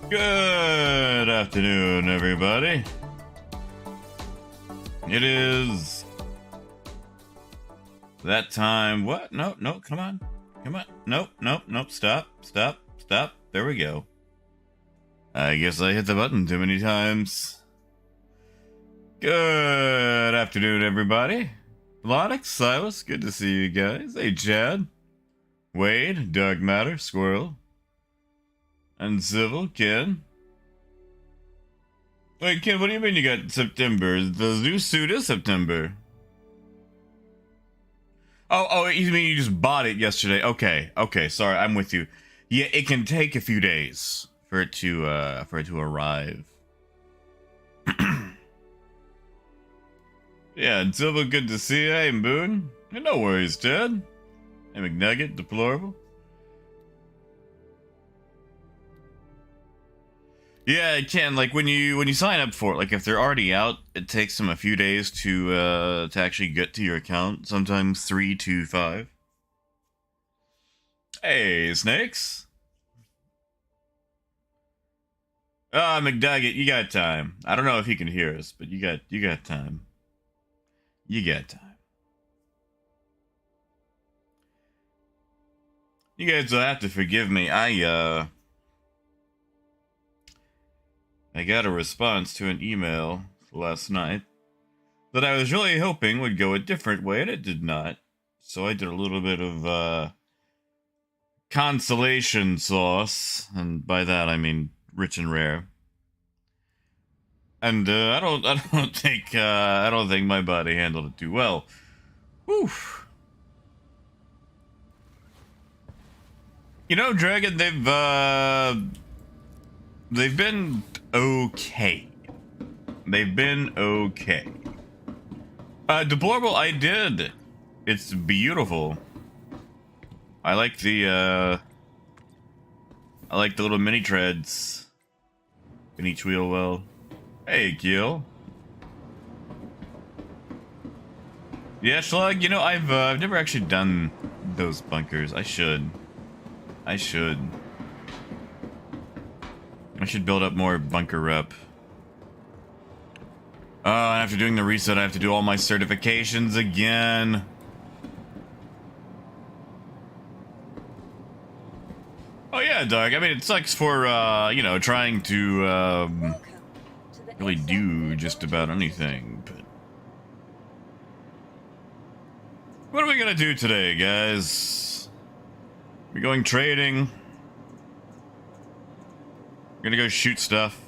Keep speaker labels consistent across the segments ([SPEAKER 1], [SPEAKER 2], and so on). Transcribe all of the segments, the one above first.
[SPEAKER 1] Good afternoon, everybody. It is that time. What? No, no, come on. Come on. Nope, nope, nope. Stop, stop, stop. There we go. I guess I hit the button too many times. Good afternoon, everybody. Lonix, Silas, good to see you guys. Hey, Chad. Wade, Dark Matter, Squirrel. Uncivil, Ken. Wait, Ken, what do you mean you got September? The new suit is September. Oh, you mean you just bought it yesterday? Okay, sorry, I'm with you. Yeah, it can take a few days for it to arrive. Yeah, Uncivil, good to see you. Hey, Boone. No worries, Ted. Hey, McNugget, Deplorable. Yeah, it can. Like when you sign up for it, like if they're already out, it takes them a few days to actually get to your account. Sometimes 3 to 5. Hey, Snakes. Ah, McDugget, you got time. I don't know if he can hear us, but you got time. You got time. You guys will have to forgive me. I got a response to an email last night that I was really hoping would go a different way, and it did not. So I did a little bit of consolation sauce, and by that I mean rich and rare. And I don't think my body handled it too well. Whew. You know, Dragon, they've been okay. They've been okay. Deplorable, I did. It's beautiful. I like the little mini treads in each wheel well. Hey, Gil. Yeah, Schlug, you know, I've never actually done those bunkers. I should build up more bunker rep. After doing the reset, I have to do all my certifications again. Oh yeah, Doug. I mean, it sucks for, you know, trying to, really do just about anything, but... What are we gonna do today, guys? We're going trading. We're gonna go shoot stuff.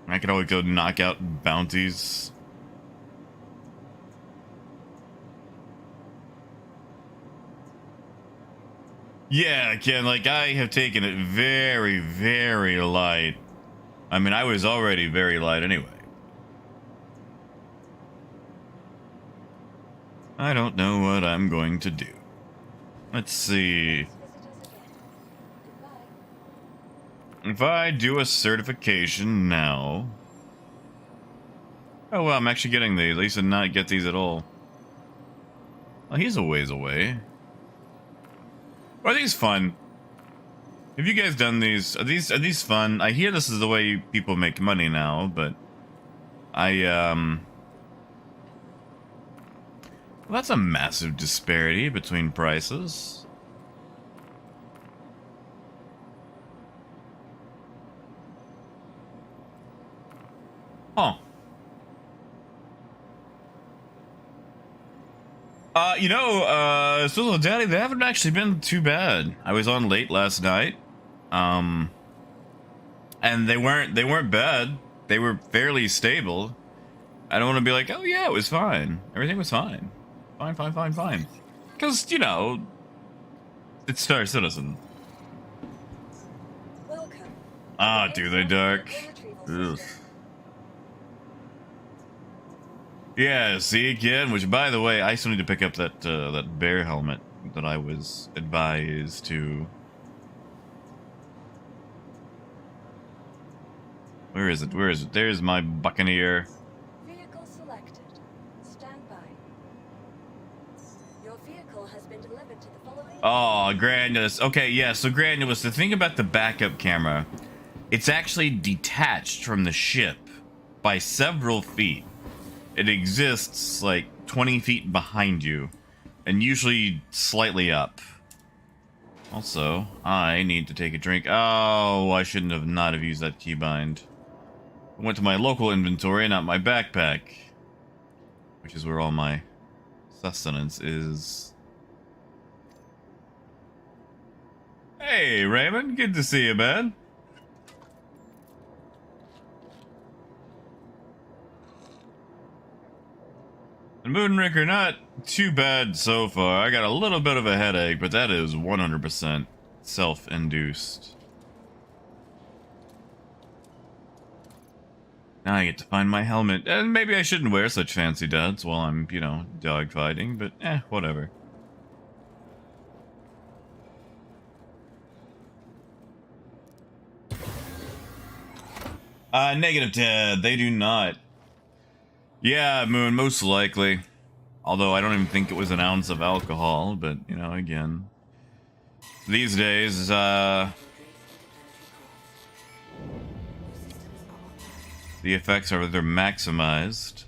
[SPEAKER 1] I could always go knock out bounties. Yeah, Ken, like, I have taken it very, very light. I mean, I was already very light anyway. I don't know what I'm going to do. Let's see. If I do a certification now... Oh, well, I'm actually getting these. I used to not get these at all. Well, he's a ways away. Are these fun? Have you guys done these? Are these fun? I hear this is the way people make money now, but... Well, that's a massive disparity between prices. Huh. You know, Solo Daddy, they haven't actually been too bad. I was on late last night. And they weren't bad. They were fairly stable. I don't want to be like, oh yeah, it was fine. Everything was fine. Fine. Because, you know, it's Star Citizen. Ah, do they, Dark? Ugh. Yeah, see again. Which, by the way, I still need to pick up that that bear helmet that I was advised to. Where is it? Where is it? There's my Buccaneer.
[SPEAKER 2] Vehicle selected. Stand by. Your vehicle has been delivered to the following
[SPEAKER 1] Oh, Granulus. Okay, yeah, so Granulus, the thing about the backup camera, it's actually detached from the ship by several feet. It exists like 20 feet behind you, and usually slightly up. Also, I need to take a drink. Oh, I shouldn't have not have used that keybind. I went to my local inventory, not my backpack, which is where all my sustenance is. Hey, Raymond, good to see you, man. And Moonraker, not too bad so far. I got a little bit of a headache, but that is 100% self-induced. Now I get to find my helmet, and maybe I shouldn't wear such fancy duds while I'm, you know, dogfighting, but whatever. Negative, Ted. They do not. Yeah, Moon, most likely. Although I don't even think it was an ounce of alcohol, but, you know, again. These days, the effects are they're maximized.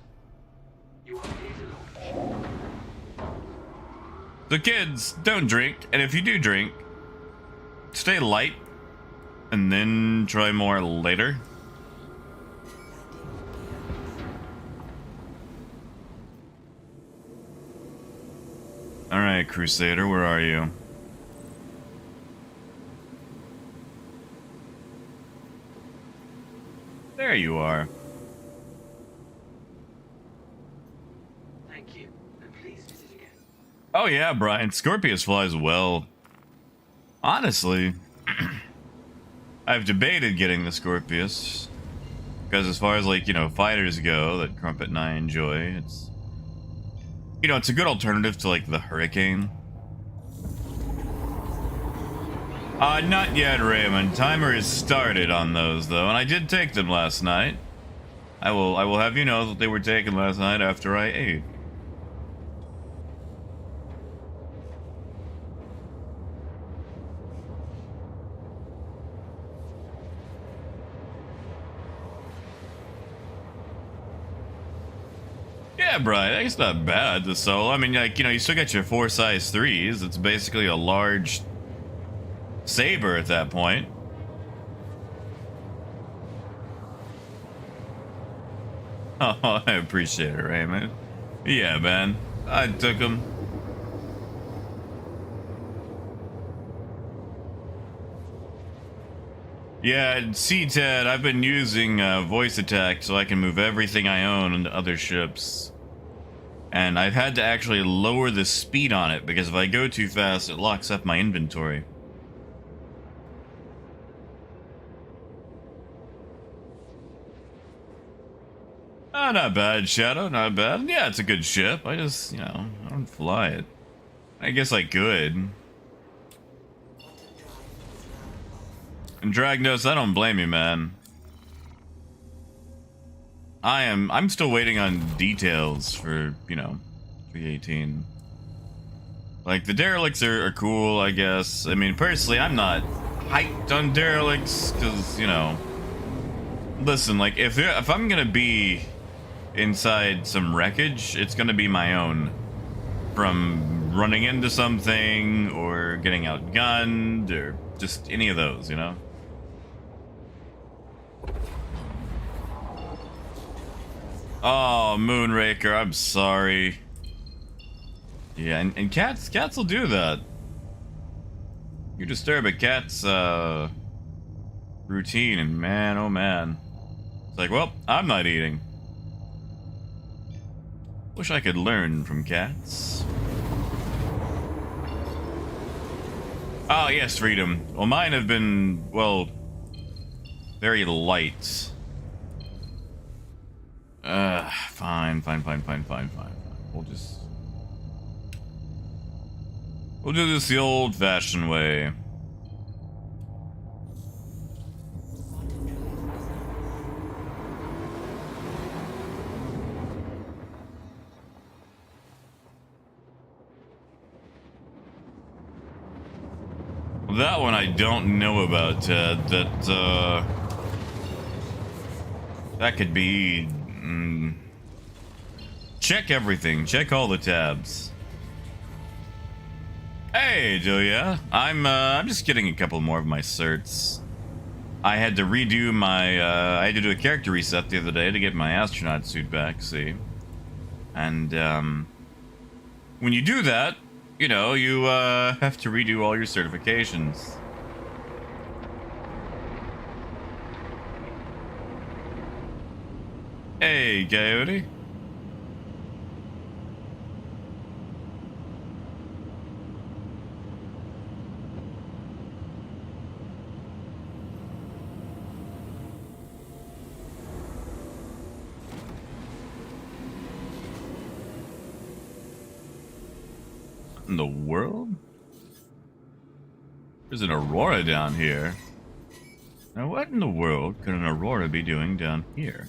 [SPEAKER 1] So kids, don't drink, and if you do drink, stay light, and then try more later. Alright, Crusader, where are you? There you are.
[SPEAKER 2] Thank you, and please visit again.
[SPEAKER 1] Oh yeah, Brian, Scorpius flies well. Honestly, I've debated getting the Scorpius. Because as far as, like, you know, fighters go that Crumpet and I enjoy, it's... You know, it's a good alternative to, like, the Hurricane. Not yet, Raymond. Timer is started on those, though, and I did take them last night. I will have you know that they were taken last night after I ate. Yeah, Brian, it's not bad, the solo. I mean, like, you know, you still got your 4 size 3s. It's basically a large saber at that point. Oh, I appreciate it, Raymond. Yeah, man. I took them. Yeah, see, Ted, I've been using voice attack so I can move everything I own into other ships. And I've had to actually lower the speed on it because if I go too fast, it locks up my inventory. Oh, not bad, Shadow, not bad. Yeah, it's a good ship. I just, you know, I don't fly it. I guess I could. And Dragnos, I don't blame you, man. I'm still waiting on details for, you know, 318. Like, the derelicts are cool, I guess. I mean, personally, I'm not hyped on derelicts, because, you know... Listen, like, if I'm gonna be inside some wreckage, it's gonna be my own. From running into something, or getting outgunned, or just any of those, you know? Oh, Moonraker, I'm sorry. Yeah, and cats will do that. You disturb a cat's routine, and man, oh man. It's like, well, I'm not eating. Wish I could learn from cats. Oh, yes, freedom. Well, mine have been, well, very light. Fine. We'll do this the old-fashioned way. That one I don't know about, Ted. That could be... check everything. Check all the tabs. Hey, Julia. I'm just getting a couple more of my certs. I had to redo my, I had to do a character reset the other day to get my astronaut suit back, see? And, when you do that, you know, you, have to redo all your certifications. Hey, Coyote. In the world? There's an aurora down here. Now, what in the world could an aurora be doing down here?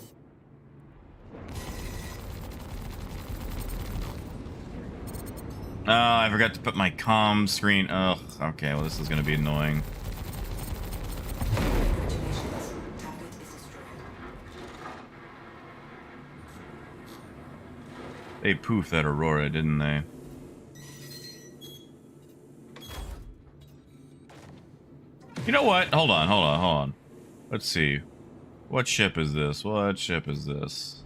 [SPEAKER 1] Oh, I forgot to put my comm screen. Ugh, okay, well, this is gonna be annoying. They poofed that aurora, didn't they? You know what? Hold on. Let's see. What ship is this? What ship is this?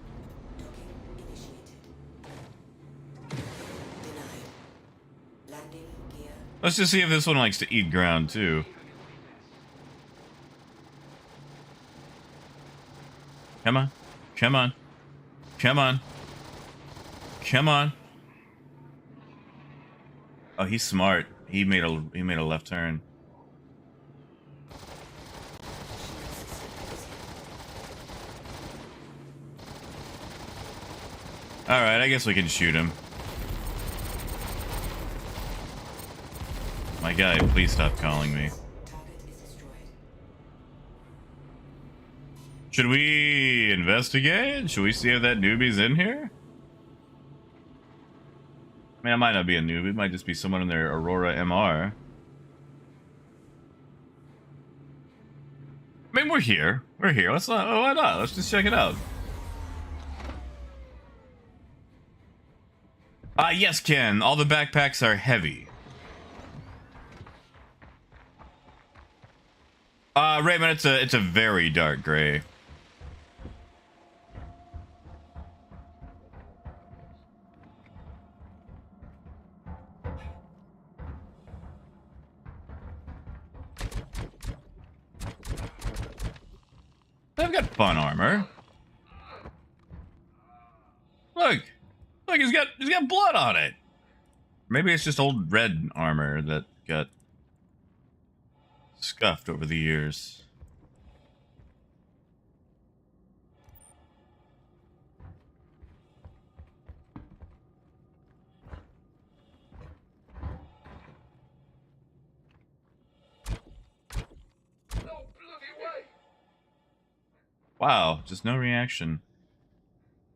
[SPEAKER 1] Let's just see if this one likes to eat ground, too. Come on. Come on. Come on. Come on. Oh, he's smart. He made a left turn. Alright, I guess we can shoot him. My guy, please stop calling me. Should we investigate? Should we see if that newbie's in here? I mean, it might not be a newbie. It might just be someone in their Aurora MR. I mean, we're here. We're here. Let's not. Why not? Let's just check it out. Yes, Ken. All the backpacks are heavy. Raymond, it's a very dark gray. They've got fun armor. Look, he's got blood on it. Maybe it's just old red armor that got scuffed over the years. Wow, just no reaction.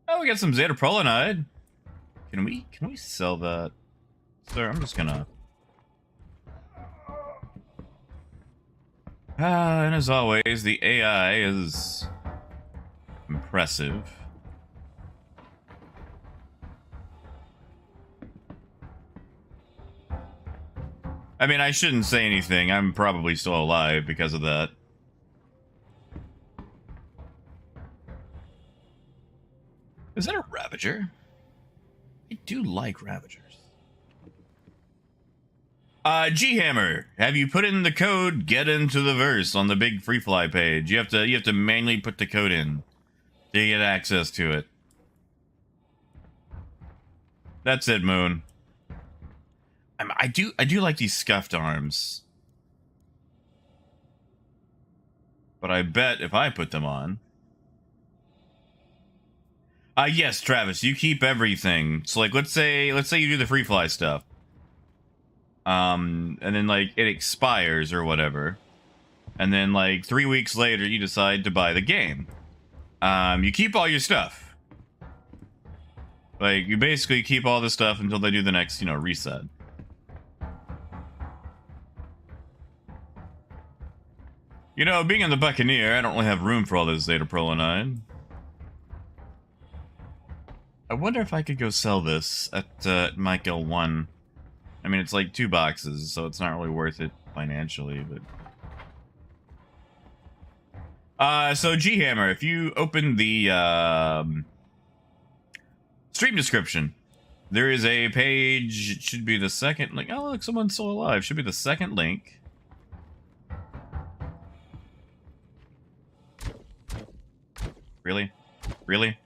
[SPEAKER 1] Oh, we got some Zetaprolinide. Can we sell that? Sir, I'm just gonna... and as always, the AI is impressive. I mean, I shouldn't say anything. I'm probably still alive because of that. Is that a Ravager? I do like Ravagers. G-Hammer, have you put in the code "Get into the Verse" on the big free fly page? You have to manually put the code in to get access to it. That's it, Moon. I do like these scuffed arms, but I bet if I put them on. Yes, Travis, you keep everything. So, like, let's say you do the free fly stuff. And then, like, it expires or whatever. And then, like, 3 weeks later, you decide to buy the game. You keep all your stuff. Like, you basically keep all the stuff until they do the next, you know, reset. You know, being in the Buccaneer, I don't really have room for all this Zeta Prolinide. I wonder if I could go sell this at Michael 1. I mean, it's like 2 boxes, so it's not really worth it financially, but... so G-Hammer, if you open the, stream description, there is a page, it should be the second link. Oh, look, someone's still alive. Should be the second link. Really? Really?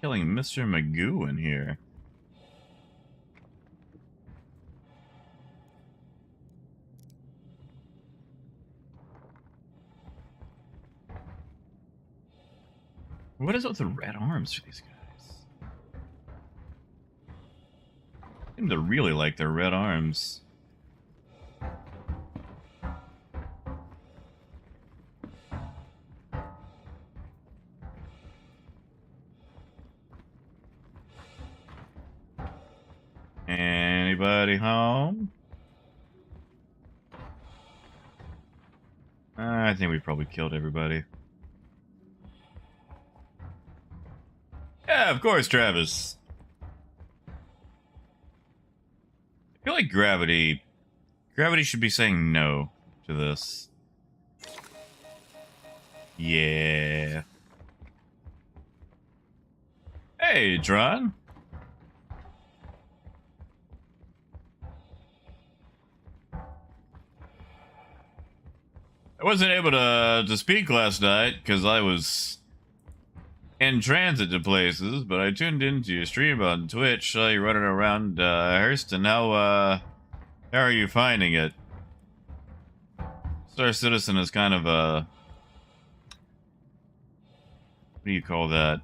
[SPEAKER 1] Killing Mr. Magoo in here. What is it with the red arms for these guys? Seem to really like their red arms. Anybody home? I think we probably killed everybody. Yeah, of course, Travis. I feel like gravity should be saying no to this. Yeah. Hey, Tron. I wasn't able to speak last night because I was in transit to places, but I tuned into your stream on Twitch. Saw you running around Hurston. How are you finding it? Star Citizen is kind of a... what do you call that?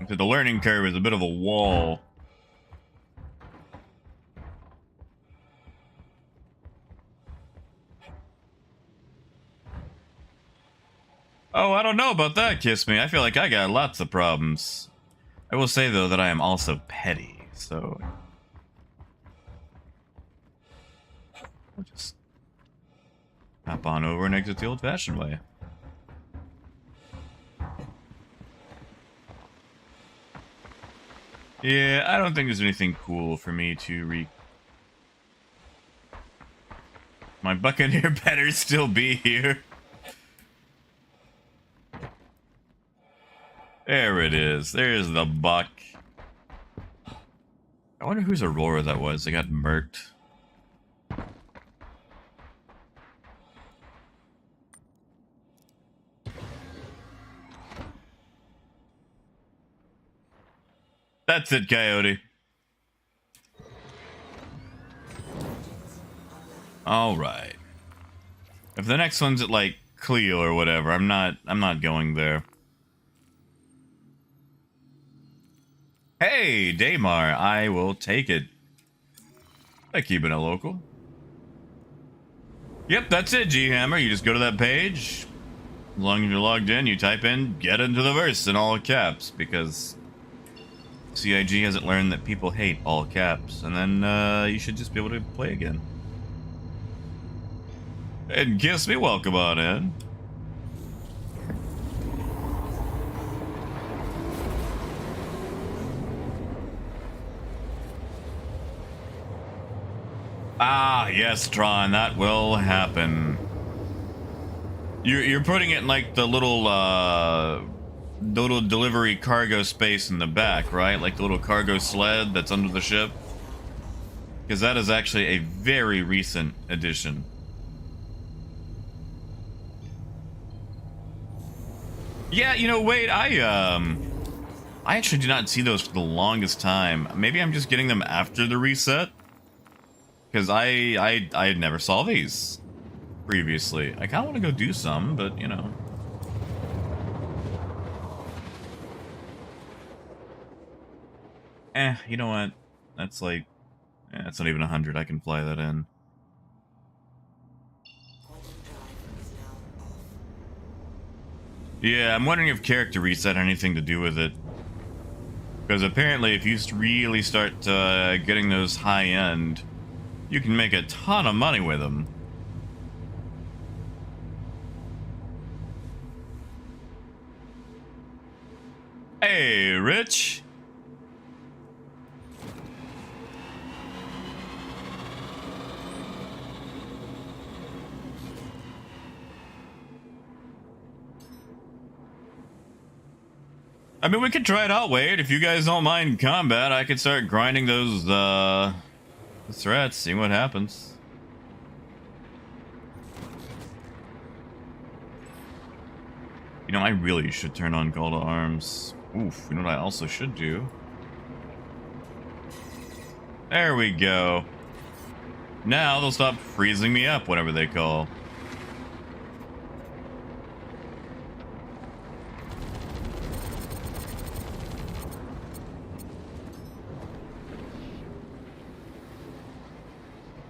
[SPEAKER 1] The learning curve is a bit of a wall. Oh, I don't know about that, Kiss Me. I feel like I got lots of problems. I will say, though, that I am also petty, so... I'll just hop on over and exit the old-fashioned way. Yeah, I don't think there's anything cool for me to My Buccaneer better still be here. There it is. There's the buck. I wonder whose Aurora that was. They got murked. That's it, Coyote. Alright. If the next one's at, like, Cleo or whatever, I'm not going there. Hey, Daymar, I will take it. By keeping it local. Yep, that's it, G-Hammer. You just go to that page. As long as you're logged in, you type in, get into the verse in all caps, because CIG hasn't learned that people hate all caps, and then you should just be able to play again. And Kiss Me, welcome on in. Ah, yes, Tron, that will happen. You're putting it in like the little delivery cargo space in the back, right? Like the little cargo sled that's under the ship. Because that is actually a very recent addition. Yeah, you know, wait, I actually did not see those for the longest time. Maybe I'm just getting them after the reset. Because I never saw these previously. I kind of want to go do some, but, you know. You know what? That's like... that's not even 100. I can fly that in. Yeah, I'm wondering if character reset had anything to do with it. Because apparently if you really start getting those high end, you can make a ton of money with them. Hey, Rich. I mean, we could try it out, Wade. If you guys don't mind combat, I could start grinding those threats, see what happens. You know, I really should turn on call to arms. Oof, you know what I also should do? There we go. Now they'll stop freezing me up whenever they call.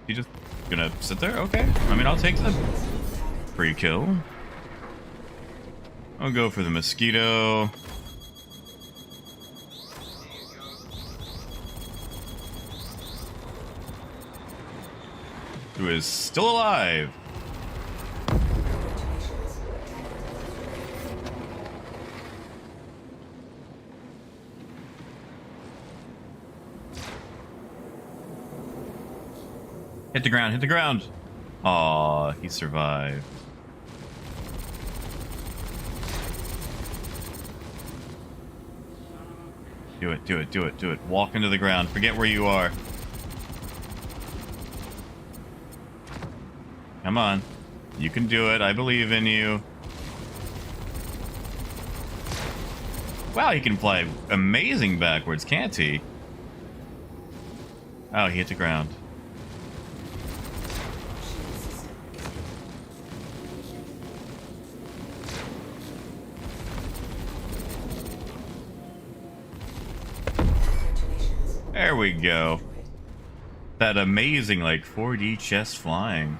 [SPEAKER 1] You just gonna sit there? Okay. I mean, I'll take the free kill. I'll go for the mosquito. Who is still alive? Hit the ground, hit the ground. Aw, he survived. Do it, do it, do it, do it. Walk into the ground. Forget where you are. Come on. You can do it. I believe in you. Wow, he can fly amazing backwards, can't he? Oh, he hit the ground. There we go. That amazing, like, 4D chest flying.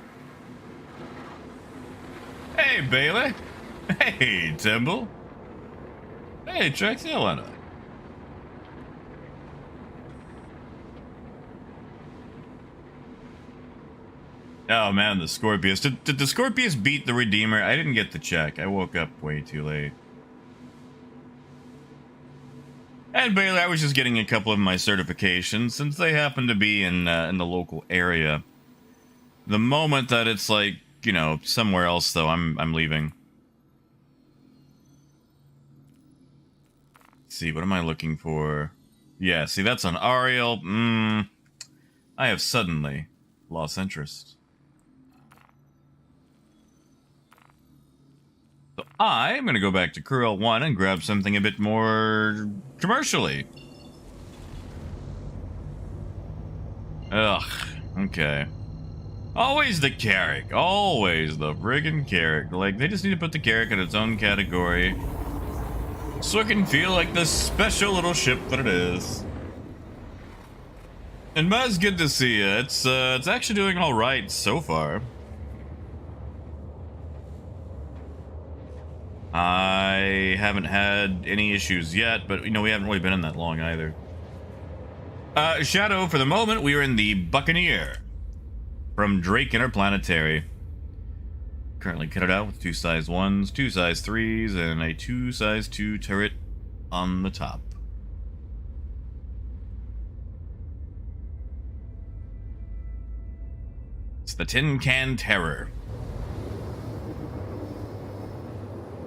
[SPEAKER 1] Hey, Bailey. Hey, Timble. Hey, Trex, yeah, why not? Oh, man, the Scorpius. Did the Scorpius beat the Redeemer? I didn't get the check. I woke up way too late. And Bailey, I was just getting a couple of my certifications since they happen to be in the local area. The moment that it's like, you know, somewhere else though, I'm leaving. Let's see, what am I looking for? Yeah, see, that's on Ariel. I have suddenly lost interest. So I'm going to go back to Curl 1 and grab something a bit more commercially. Ugh, okay. Always the Carrack. Always the friggin' Carrack. Like, they just need to put the Carrack in its own category so it can feel like the special little ship that it is. And Maz, good to see you. It's actually doing alright so far. I haven't had any issues yet, but, you know, we haven't really been in that long either. Shadow, for the moment, we are in the Buccaneer from Drake Interplanetary. Currently kitted out with 2 size 1s, 2 size 3s, and a 2 size 2 turret on the top. It's the Tin Can Terror.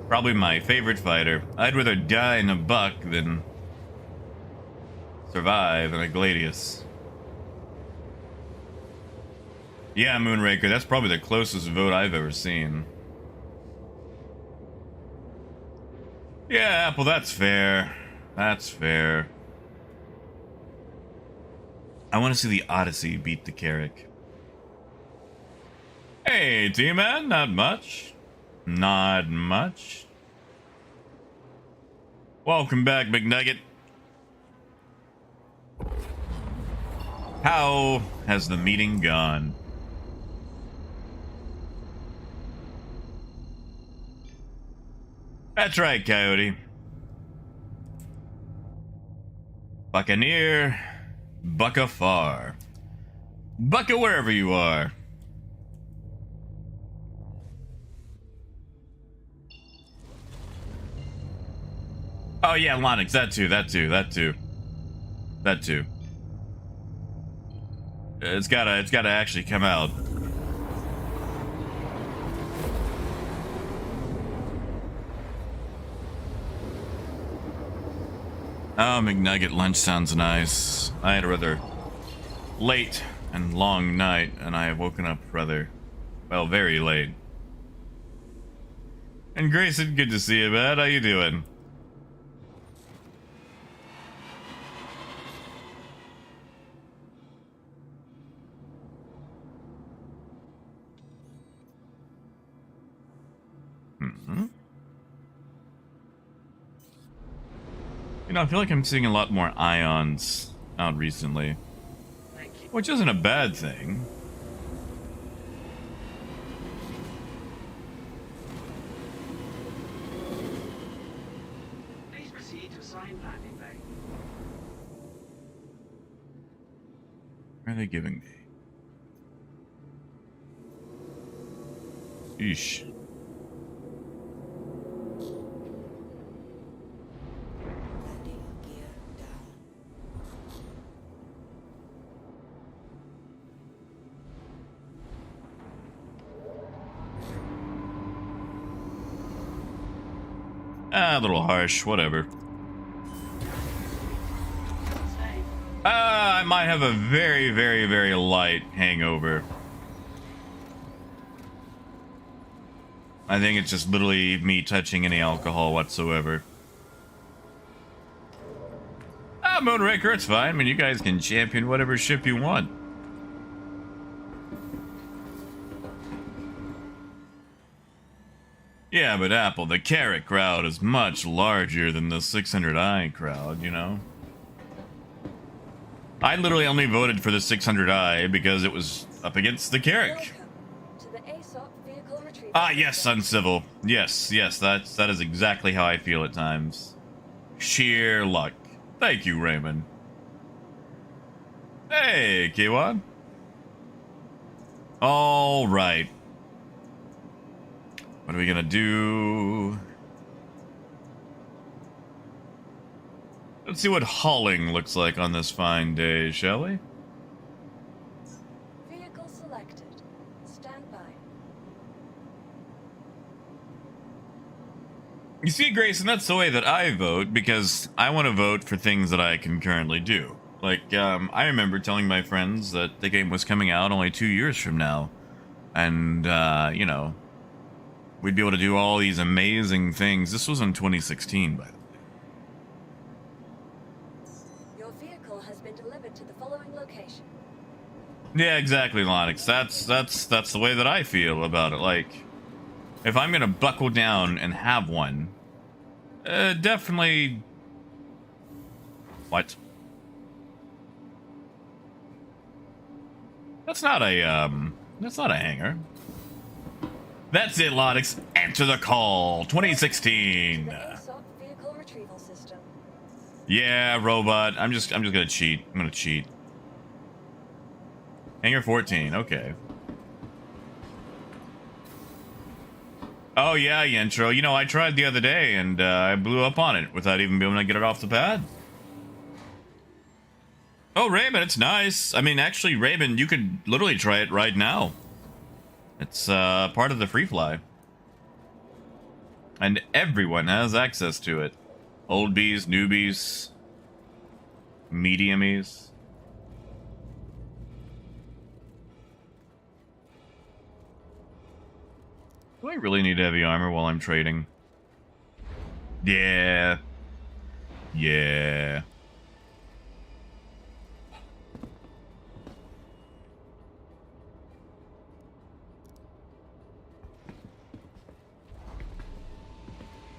[SPEAKER 1] Probably my favorite fighter. I'd rather die in a buck than survive in a Gladius. Yeah, Moonraker, that's probably the closest vote I've ever seen. Yeah, Apple, that's fair. That's fair. I want to see the Odyssey beat the Carrack. Hey, T-Man, not much. Not much. Welcome back, McNugget. How has the meeting gone? That's right, Coyote. Buccaneer, bucka far. Bucka wherever you are. Oh yeah, Lonix, that too. It's gotta actually come out. Oh, McNugget lunch sounds nice. I had a rather late and long night, and I have woken up rather, well, very late. And Grayson, good to see you, man. How you doing? You know, I feel like I'm seeing a lot more ions out recently, which isn't a bad thing.
[SPEAKER 2] Please proceed to assigned landing bay.
[SPEAKER 1] What are they giving me? Eesh. Ah, a little harsh, whatever. I might have a very, very, very light hangover. I think it's just literally me touching any alcohol whatsoever. Ah, Moonraker, it's fine. I mean, you guys can champion whatever ship you want. Yeah, but Apple, the Carrot crowd is much larger than the 600i crowd, you know? I literally only voted for the 600i because it was up against the Carrot. Ah, yes, Uncivil. Yes, that is exactly how I feel at times. Sheer luck. Thank you, Raymond. Hey, Kiwan. All right. What are we gonna do? Let's see what hauling looks like on this fine day, shall we?
[SPEAKER 3] Vehicle selected. Stand by.
[SPEAKER 1] You see, Grayson, that's the way that I vote, because I want to vote for things that I can currently do. Like, I remember telling my friends that the game was coming out only 2 years from now. And, you know, we'd be able to do all these amazing things. This was in 2016, by the way.
[SPEAKER 3] Your vehicle has been delivered to the following location.
[SPEAKER 1] Yeah, exactly, Lonix. That's the way that I feel about it. Like, if I'm gonna buckle down and have one, definitely. What? That's not a hanger. That's it, Lonix. Answer the call. 2016.
[SPEAKER 3] Vehicle retrieval system.
[SPEAKER 1] Yeah, robot. I'm just gonna cheat. I'm gonna cheat. Hanger 14. Okay. Oh yeah, Yentro. You know, I tried the other day and I blew up on it without even being able to get it off the pad. Oh, Raymond, it's nice. I mean, actually, Raymond, you could literally try it right now. It's part of the free fly. And everyone has access to it. Old bees, newbies, mediumies. Do I really need heavy armor while I'm trading? Yeah. Yeah.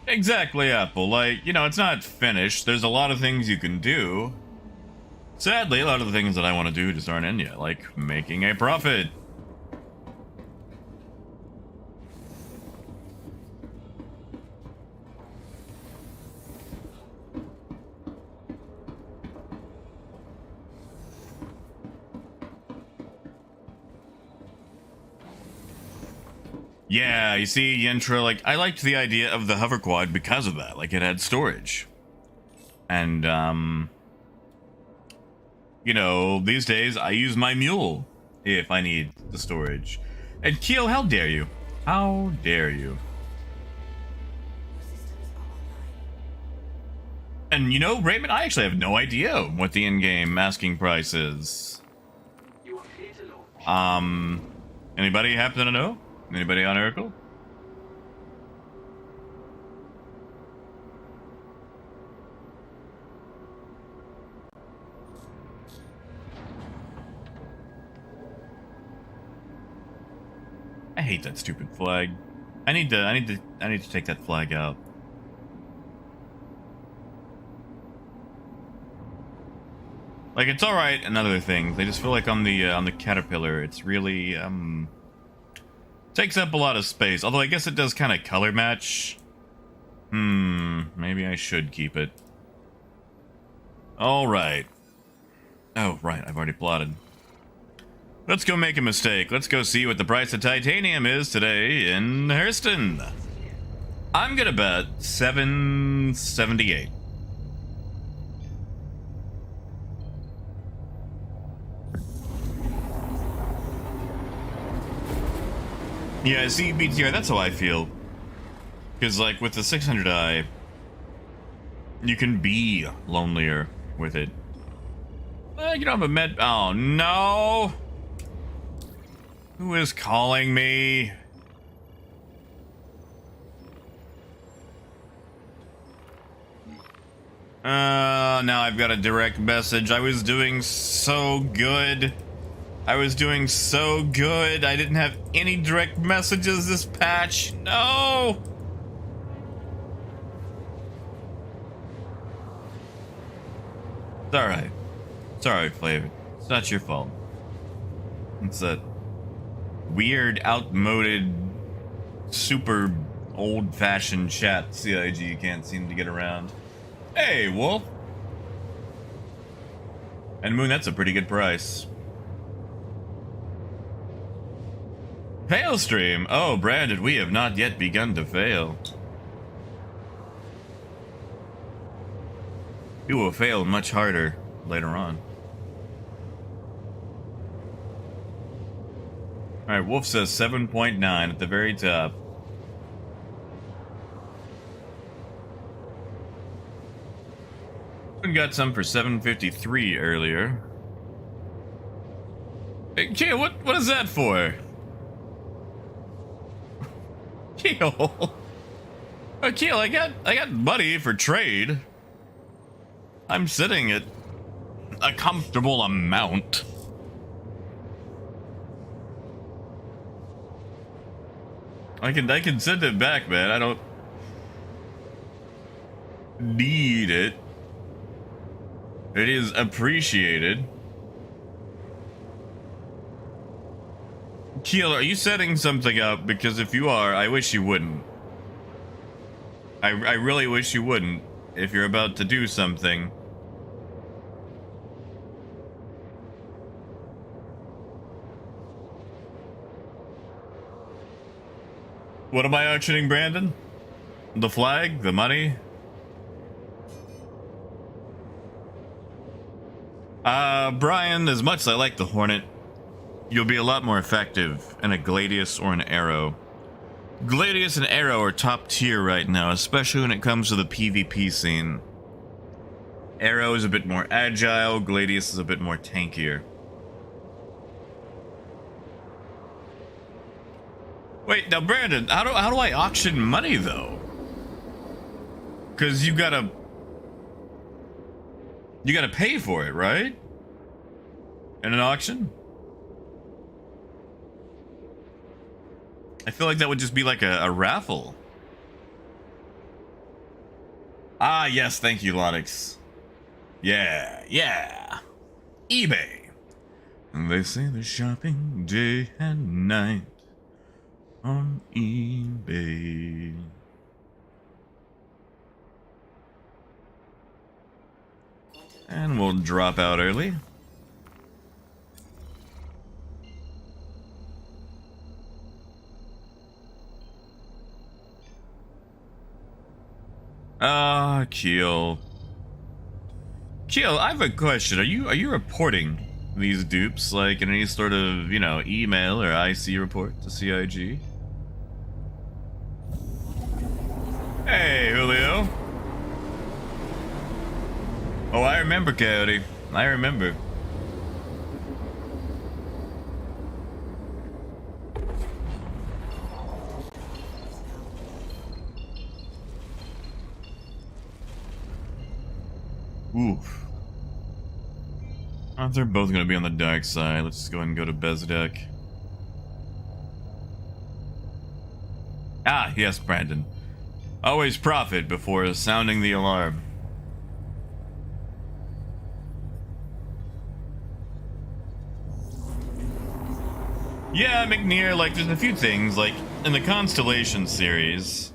[SPEAKER 1] Exactly, Apple. Like, you know, it's not finished. There's a lot of things you can do. Sadly, a lot of the things that I want to do just aren't in yet, like making a profit. Yeah, you see, Yentra, like, I liked the idea of the hover quad because of that. Like, it had storage. And, you know, these days I use my mule if I need the storage. And Keel, how dare you? How dare you? And you know, Raymond, I actually have no idea what the in-game asking price is.
[SPEAKER 2] You are clear to launch.
[SPEAKER 1] Anybody happen to know? Anybody on Oracle? I hate that stupid flag. I need to take that flag out. Like, it's all right and other things. I just feel like on the Caterpillar, it's really takes up a lot of space. Although I guess it does kind of color match. Maybe I should keep it. All right. Oh, right. I've already plotted. Let's go make a mistake. Let's go see what the price of titanium is today in Hurston. I'm gonna bet 778. Yeah, see, BTR, that's how I feel. Because, like, with the 600i, you can be lonelier with it. You don't have a med. Oh, no! Who is calling me? Now I've got a direct message. I was doing so good. I was doing so good. I didn't have any direct messages this patch. No! It's alright. It's alright, Flavor. It's not your fault. It's that weird, outmoded, super old-fashioned chat CIG can't seem to get around. Hey, Wolf! And Moon, that's a pretty good price. Fail stream! Oh, Brandon, we have not yet begun to fail. You will fail much harder later on. Alright, Wolf says 7.9 at the very top. We got some for 753 earlier. Hey, Keel, what is that for? Keel. Oh, Keel, I got money for trade. I'm sitting at a comfortable amount. I can send it back, man. I don't need it. It is appreciated. Keel, are you setting something up? Because if you are, I wish you wouldn't. I really wish you wouldn't. If you're about to do something. What am I auctioning, Brandon? The flag? The money? Brian, as much as I like the Hornet, you'll be a lot more effective in a Gladius or an Arrow. Gladius and Arrow are top tier right now, especially when it comes to the PvP scene. Arrow is a bit more agile, Gladius is a bit more tankier. Wait, now Brandon, how do I auction money though? Cause you gotta pay for it, right? In an auction? I feel like that would just be like a raffle. Ah, yes, thank you, Lonix. Yeah. eBay. And they say they're shopping day and night on eBay. And we'll drop out early. Keel. Keel, I have a question. Are you reporting these dupes like in any sort of, you know, email or IC report to CIG? Hey, Julio. Oh, I remember, Coyote. I remember. Oof. They're both gonna be on the dark side. Let's just go ahead and go to Bezdek. Ah, yes, Brandon. Always profit before sounding the alarm. Yeah, McNear, like, there's a few things, like, in the Constellation series,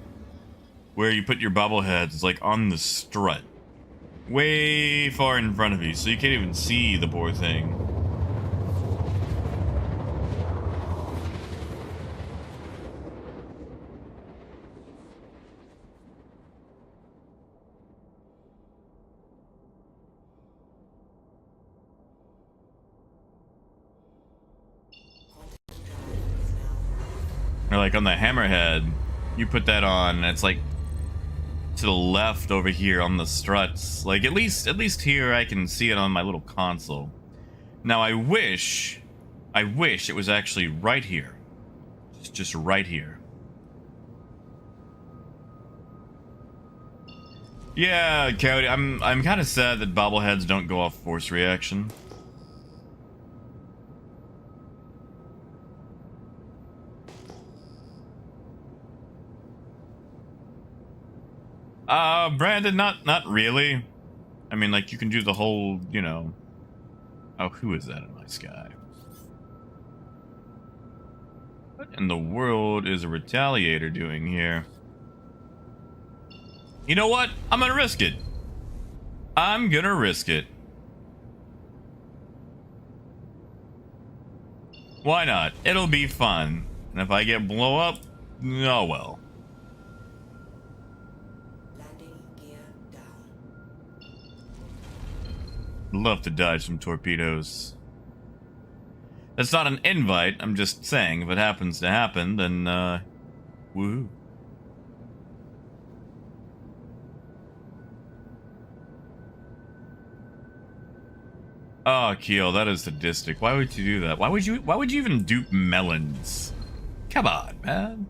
[SPEAKER 1] where you put your bobbleheads, it's like, on the strut. Way far in front of you, so you can't even see the poor thing. Or like on the hammerhead, you put that on, and it's like to the left over here on the struts. Like at least here I can see it on my little console. Now I wish it was actually right here. Just right here. Yeah, Cody, I'm kind of sad that bobbleheads don't go off force reaction. Brandon, not really. I mean, like, you can do the whole, you know... Oh, who is that in my sky? What in the world is a Retaliator doing here? You know what? I'm gonna risk it. I'm gonna risk it. Why not? It'll be fun. And if I get blow up, oh well. Love to dodge some torpedoes. That's not an invite, I'm just saying, if it happens to happen, then, woohoo. Oh, Keel, that is sadistic. Why would you do that? Why would you even dupe melons? Come on, man.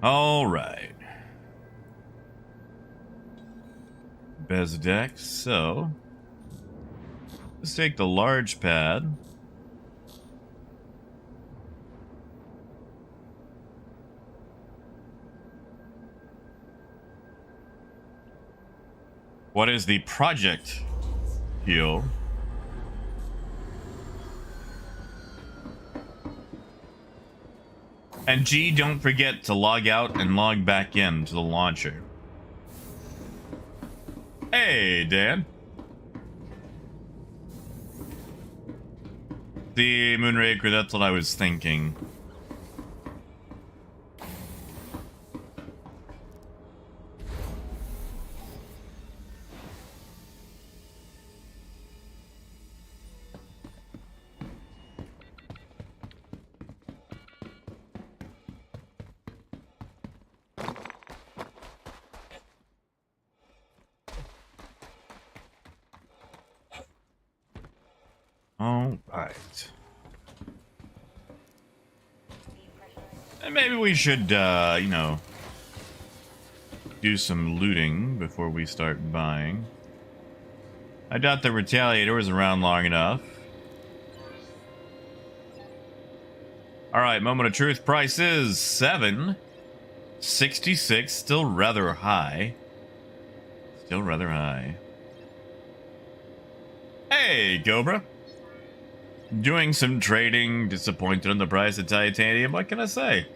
[SPEAKER 1] All right. Bezdek, so let's take the large pad. What is the project, Heal? And G, don't forget to log out and log back in to the launcher. Hey, Dan. The Moonraker, that's what I was thinking. All right. And maybe we should, you know, do some looting before we start buying. I doubt the Retaliator was around long enough. All right, moment of truth. Price is $7.66. Still rather high. Still rather high. Hey, Cobra. Doing some trading, disappointed on the price of titanium. What can I say?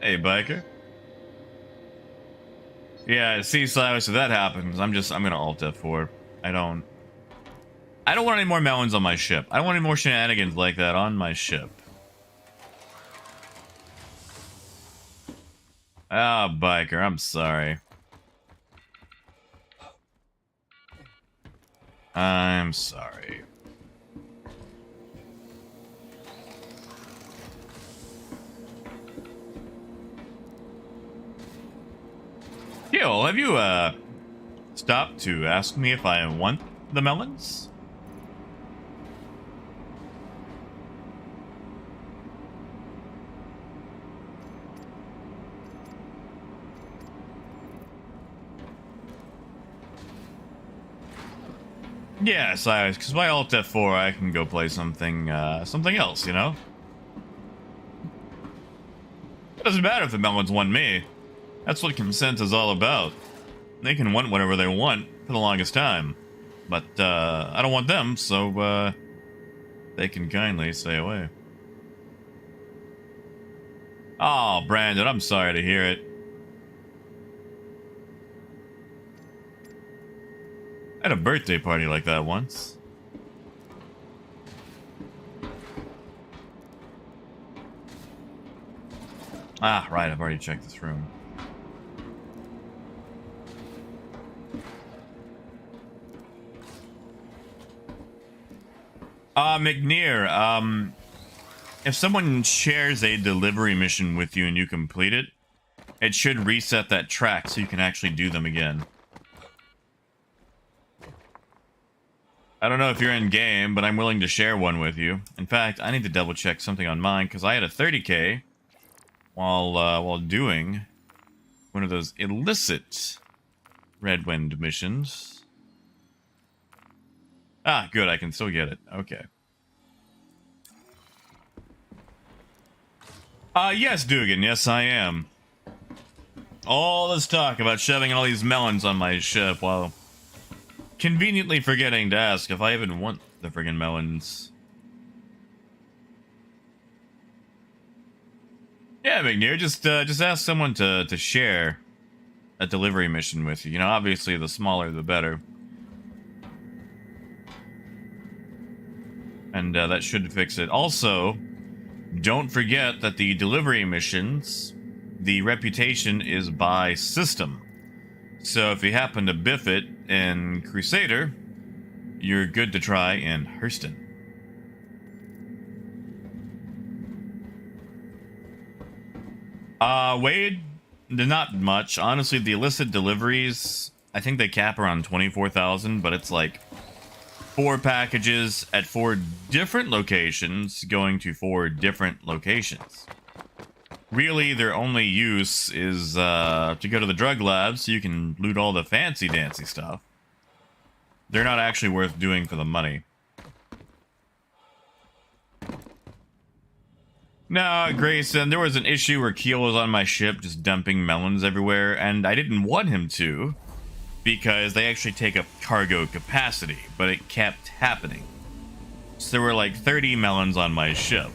[SPEAKER 1] Hey, biker. Yeah, see, Cyrus, if that happens, I'm gonna alt F4. I I don't want any more melons on my ship. I don't want any more shenanigans like that on my ship. Ah, biker, I'm sorry. I'm sorry. Yo, have you, stopped to ask me if I want the melons? Yes, because by Alt F4 I can go play something else, you know? It doesn't matter if the melons want me. That's what consent is all about. They can want whatever they want for the longest time. But, I don't want them, so, they can kindly stay away. Oh, Brandon, I'm sorry to hear it. I had a birthday party like that once. Ah, right, I've already checked this room. McNear, if someone shares a delivery mission with you and you complete it, it should reset that track so you can actually do them again. I don't know if you're in game, but I'm willing to share one with you. In fact, I need to double check something on mine because I had a 30k while doing one of those illicit Red Wind missions. Ah, good, I can still get it. Okay. Yes, Dugan, yes I am. All this talk about shoving all these melons on my ship while conveniently forgetting to ask if I even want the friggin' melons. Yeah, McNear, just ask someone to share a delivery mission with you. You know, obviously the smaller the better. And that should fix it. Also, don't forget that the delivery missions, the reputation is by system. So if you happen to biff it in Crusader, you're good to try in Hurston. Wade, not much. Honestly, the illicit deliveries, I think they cap around 24,000, but it's like 4 packages at 4 different locations going to 4 different locations. Really, their only use is to go to the drug lab so you can loot all the fancy-dancy stuff. They're not actually worth doing for the money. No, Grayson, there was an issue where Keel was on my ship just dumping melons everywhere, and I didn't want him to, because they actually take up cargo capacity, but it kept happening. So there were like 30 melons on my ship.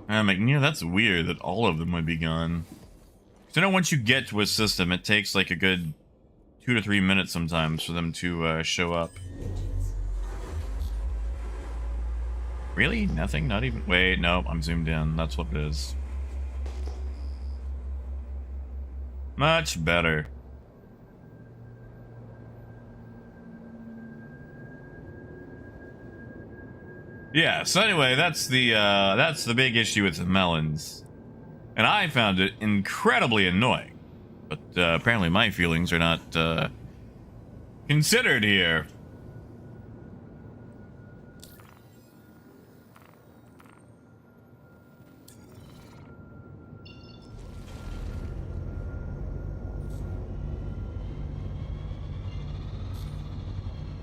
[SPEAKER 1] McNear, that's weird that all of them would be gone. So now once you get to a system, it takes like a good 2 to 3 minutes sometimes for them to show up. Really? Nothing? Not even... Wait, no, I'm zoomed in. That's what it is. Much better. Yeah, so anyway, that's the big issue with the melons. And I found it incredibly annoying. But apparently my feelings are not considered here.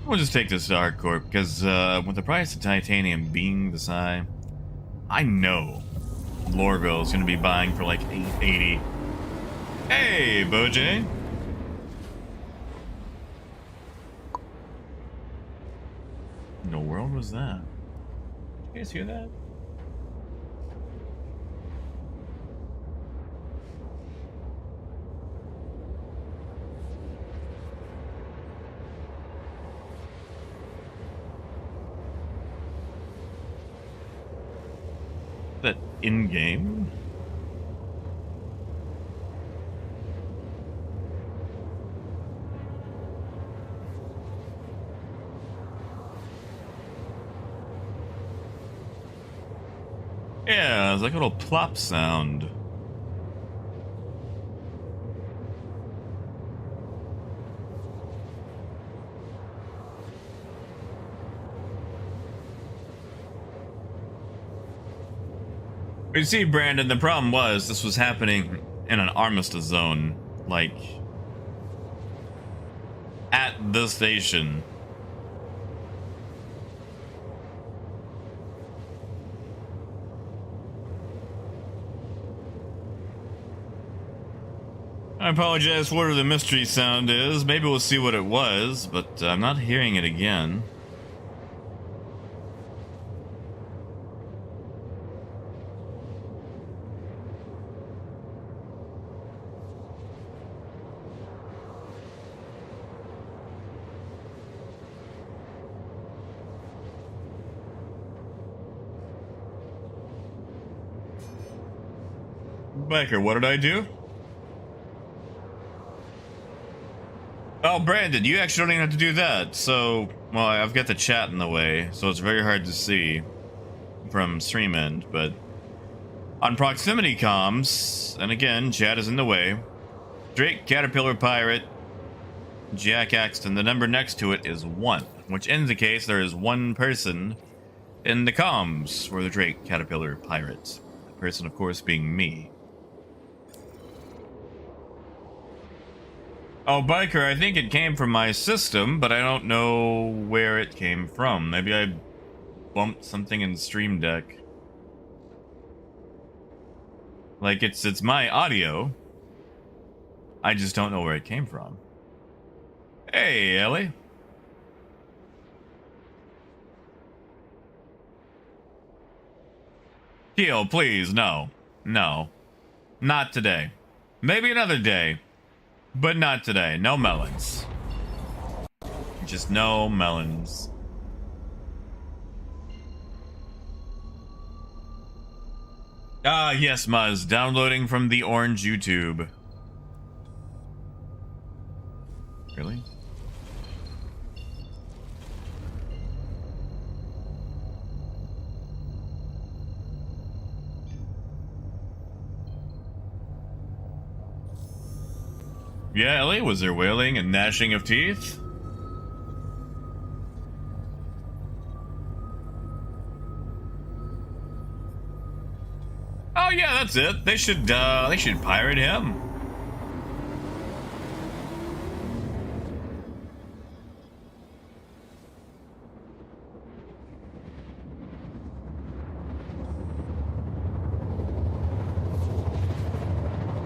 [SPEAKER 1] We'll just take this to hardcore because with the price of titanium being the same, I know Lorville is going to be buying for like $880. Hey, Bojay. was that? Did you guys hear that? That in-game? Yeah, it's like a little plop sound. You see, Brandon, the problem was this was happening in an armistice zone, like at the station. I apologize for whatever the mystery sound is. Maybe we'll see what it was, but I'm not hearing it again. Biker, what did I do? Oh, Brandon, you actually don't even have to do that. So, well, I've got the chat in the way, so it's very hard to see from stream end, but on proximity comms, and again, chat is in the way, Drake, Caterpillar, Pirate, Jack Axton, the number next to it is 1, which indicates there is one person in the comms for the Drake, Caterpillar, Pirate. The person, of course, being me. Oh, Biker, I think it came from my system, but I don't know where it came from. Maybe I bumped something in Stream Deck. Like, it's my audio. I just don't know where it came from. Hey, Ellie. Teal, please, no. No. Not today. Maybe another day. But not today. No melons. Just no melons. Ah, yes, Muzz. Downloading from the orange YouTube. Really? Yeah, Ellie, was there wailing and gnashing of teeth? Oh yeah, that's it. They should pirate him.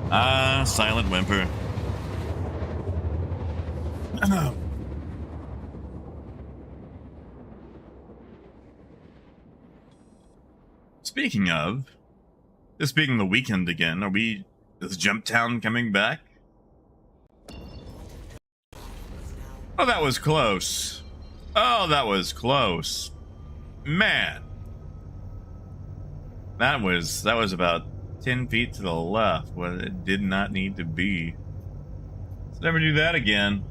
[SPEAKER 1] Ah, silent whimper. Speaking of, this being the weekend again, is Jump Town coming back? Oh, that was close. Oh, that was close. Man. That was about 10 feet to the left, where it did not need to be. Let's never do that again.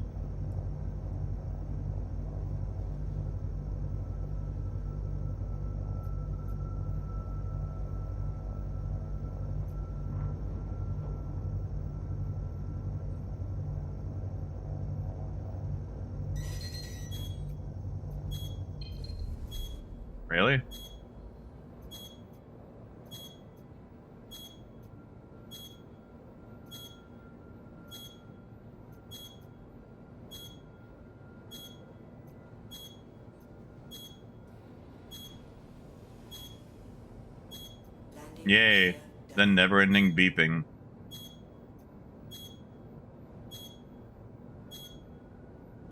[SPEAKER 1] Really? Yay, the never-ending beeping.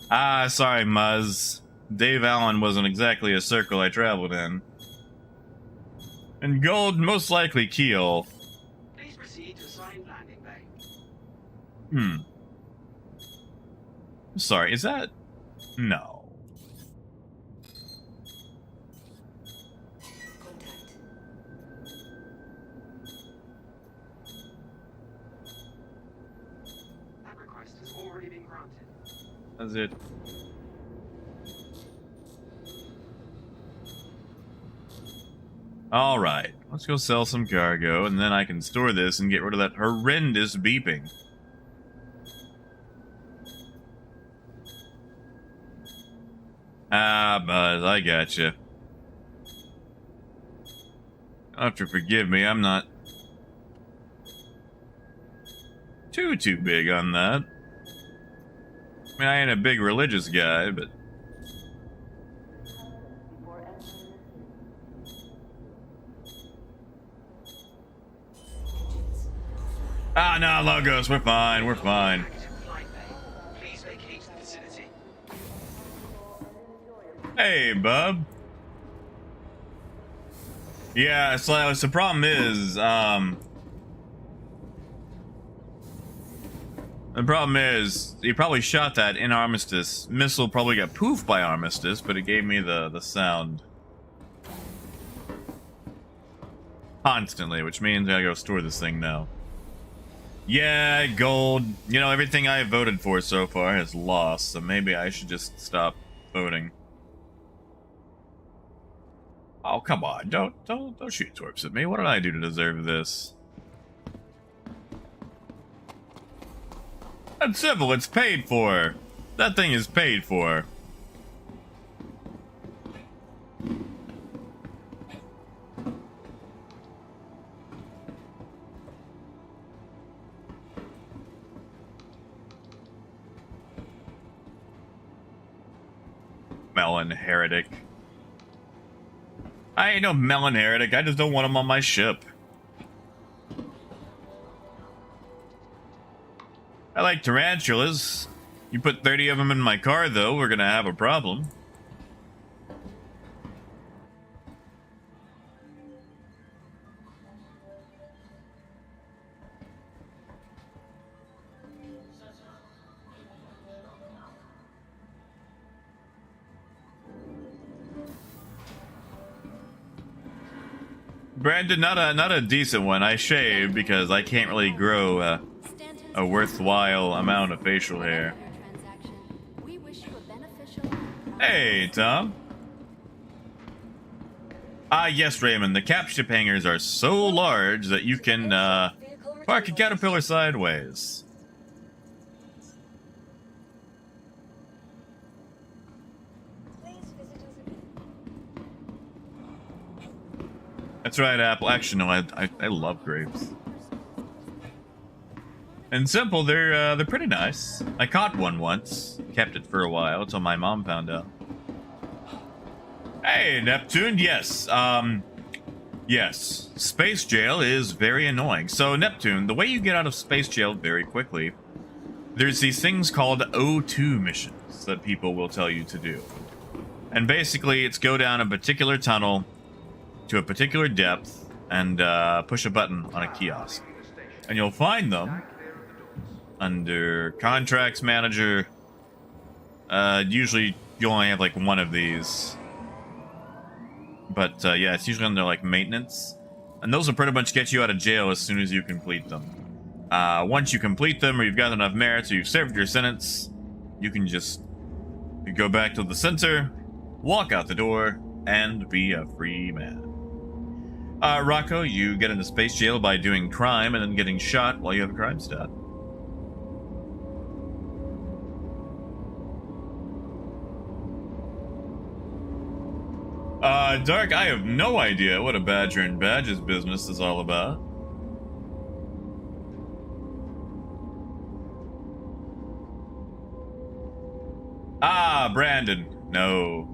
[SPEAKER 1] Ah, sorry, Muzz. Dave Allen wasn't exactly a circle I traveled in. And gold, most likely keel.
[SPEAKER 2] Please proceed to assigned landing bay.
[SPEAKER 1] Sorry, is that... No.
[SPEAKER 3] Contact.
[SPEAKER 2] That request has already been granted.
[SPEAKER 1] That's it. Alright, let's go sell some cargo, and then I can store this and get rid of that horrendous beeping. Ah, Buzz, I gotcha. You'll have to forgive me, I'm not too big on that. I mean, I ain't a big religious guy, but... Ah, no, Logos, we're fine, we're fine.
[SPEAKER 2] Flight bay. Please vacate the vicinity.
[SPEAKER 1] Hey, bub. Yeah, so the problem is, you probably shot that in Armistice. Missile probably got poofed by Armistice, but it gave me the sound. Constantly, which means I gotta go store this thing now. Yeah, gold. You know, everything I voted for so far has lost, so maybe I should just stop voting. Oh, come on. Don't shoot twerps at me. What did I do to deserve this? That's simple. It's paid for. That thing is paid for. Melon heretic. I ain't no melon heretic. I just don't want him on my ship. I like tarantulas. You put 30 of them in my car, though, we're gonna have a problem. Brandon, not a decent one. I shaved because I can't really grow a worthwhile amount of facial hair. Hey, Tom. Ah, yes, Raymond. The cap ship hangars are so large that you can park a caterpillar sideways.
[SPEAKER 3] Please visit us again.
[SPEAKER 1] That's right, Apple. Actually, no, I love grapes. And simple, they're pretty nice. I caught one once, kept it for a while until my mom found out. Hey, Neptune, yes, yes, space jail is very annoying. So, Neptune, the way you get out of space jail very quickly, there's these things called O2 missions that people will tell you to do. And basically, it's go down a particular tunnel to a particular depth and push a button on a kiosk. And you'll find them under Contracts Manager. Usually, you only have like one of these. But yeah, it's usually under like maintenance. And those will pretty much get you out of jail as soon as you complete them. Once you complete them, or you've got enough merits, or you've served your sentence, you can just go back to the center, walk out the door, and be a free man. Rocco, you get into space jail by doing crime and then getting shot while you have a crime stat. Dark, I have no idea what a Badger and Badges business is all about. Ah, Brandon. No.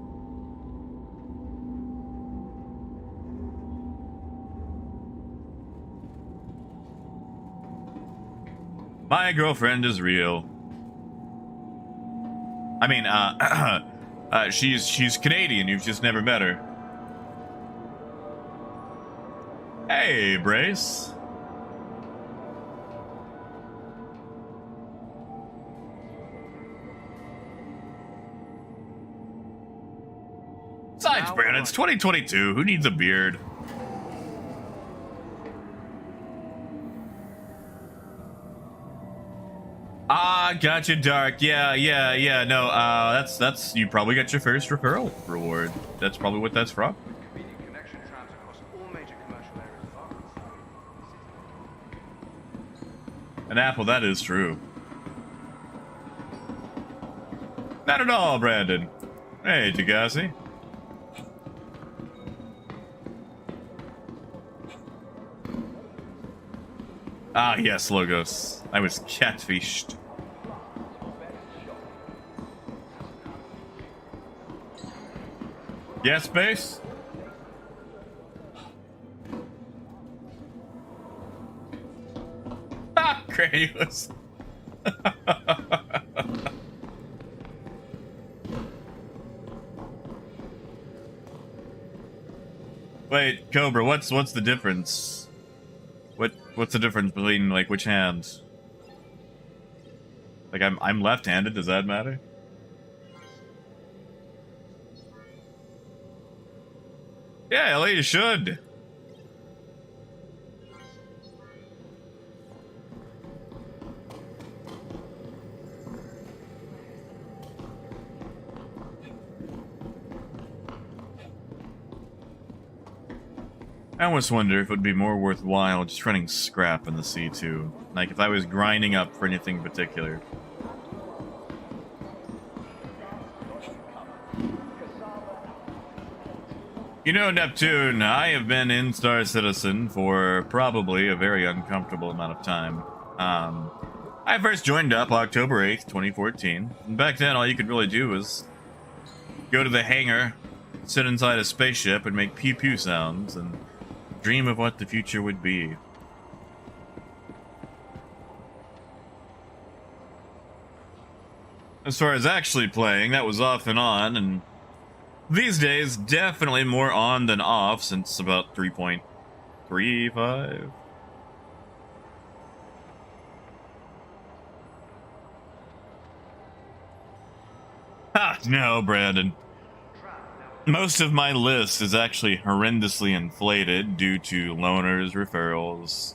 [SPEAKER 1] My girlfriend is real. I mean, She's Canadian. You've just never met her. Hey, Brace. Besides, Brandon, it's 2022. Who needs a beard? Ah, gotcha, Dark. Yeah. No, that's you probably got your first referral reward. That's probably what that's from.
[SPEAKER 4] Convenient connection trams across all major commercial areas of Arkansas.
[SPEAKER 1] An apple, that is true. Not at all, Brandon. Hey, Tagasi. Ah, yes, Logos. I was catfished. Yes, base? Ah, Cranius. Wait, Cobra, what's the difference? What's the difference between, like, which hands? Like, I'm left-handed, does that matter? Yeah, Ellie, you should. I almost wonder if it would be more worthwhile just running scrap in the C2. Like, if I was grinding up for anything particular. You know, Neptune, I have been in Star Citizen for probably a very uncomfortable amount of time. I first joined up October 8th, 2014. And back then, all you could really do was go to the hangar, sit inside a spaceship, and make pew-pew sounds, and dream of what the future would be. As far as actually playing, that was off and on, and these days, definitely more on than off since about 3.35. Ah, no, Brandon. Most of my list is actually horrendously inflated due to loaners, referrals,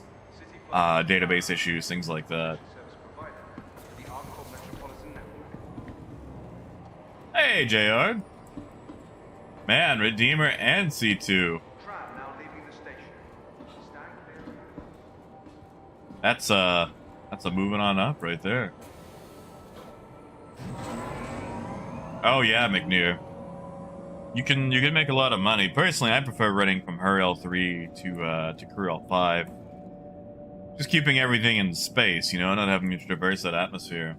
[SPEAKER 1] database issues, things like that. Hey, JR. Man, Redeemer and C2. That's a moving on up right there. Oh yeah, McNear. You can make a lot of money. Personally, I prefer running from her L3 to crew L5. Just keeping everything in space, you know, not having to traverse that atmosphere.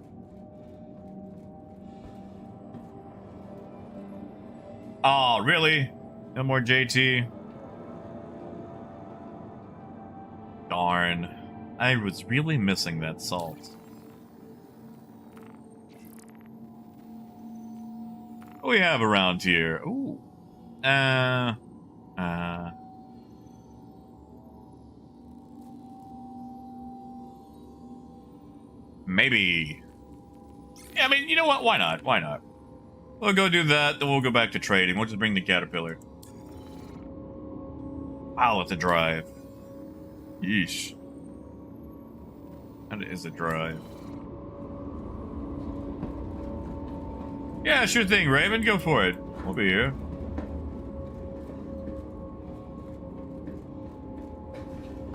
[SPEAKER 1] Oh, really? No more JT? Darn. I was really missing that salt. What do we have around here? Ooh. Maybe. Yeah, I mean, you know what? Why not? Why not? We'll go do that, then we'll go back to trading. We'll just bring the Caterpillar. I'll let it drive. Yeesh. How is it drive? Yeah, sure thing, Raven. Go for it. We'll be here.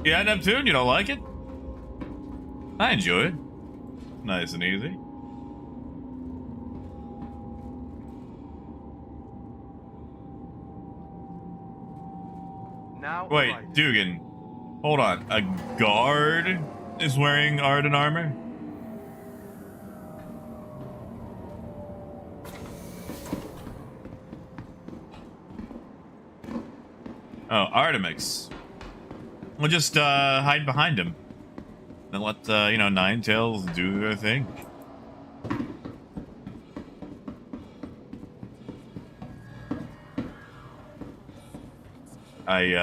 [SPEAKER 1] Yeah, Neptune, you don't like it? I enjoy it. Nice and easy.
[SPEAKER 4] Now,
[SPEAKER 1] wait,
[SPEAKER 4] right.
[SPEAKER 1] Dugan. Hold on. A guard is wearing Arden armor? Oh, Artemix. We'll just hide behind him. Then let, you know, Ninetales do their thing. You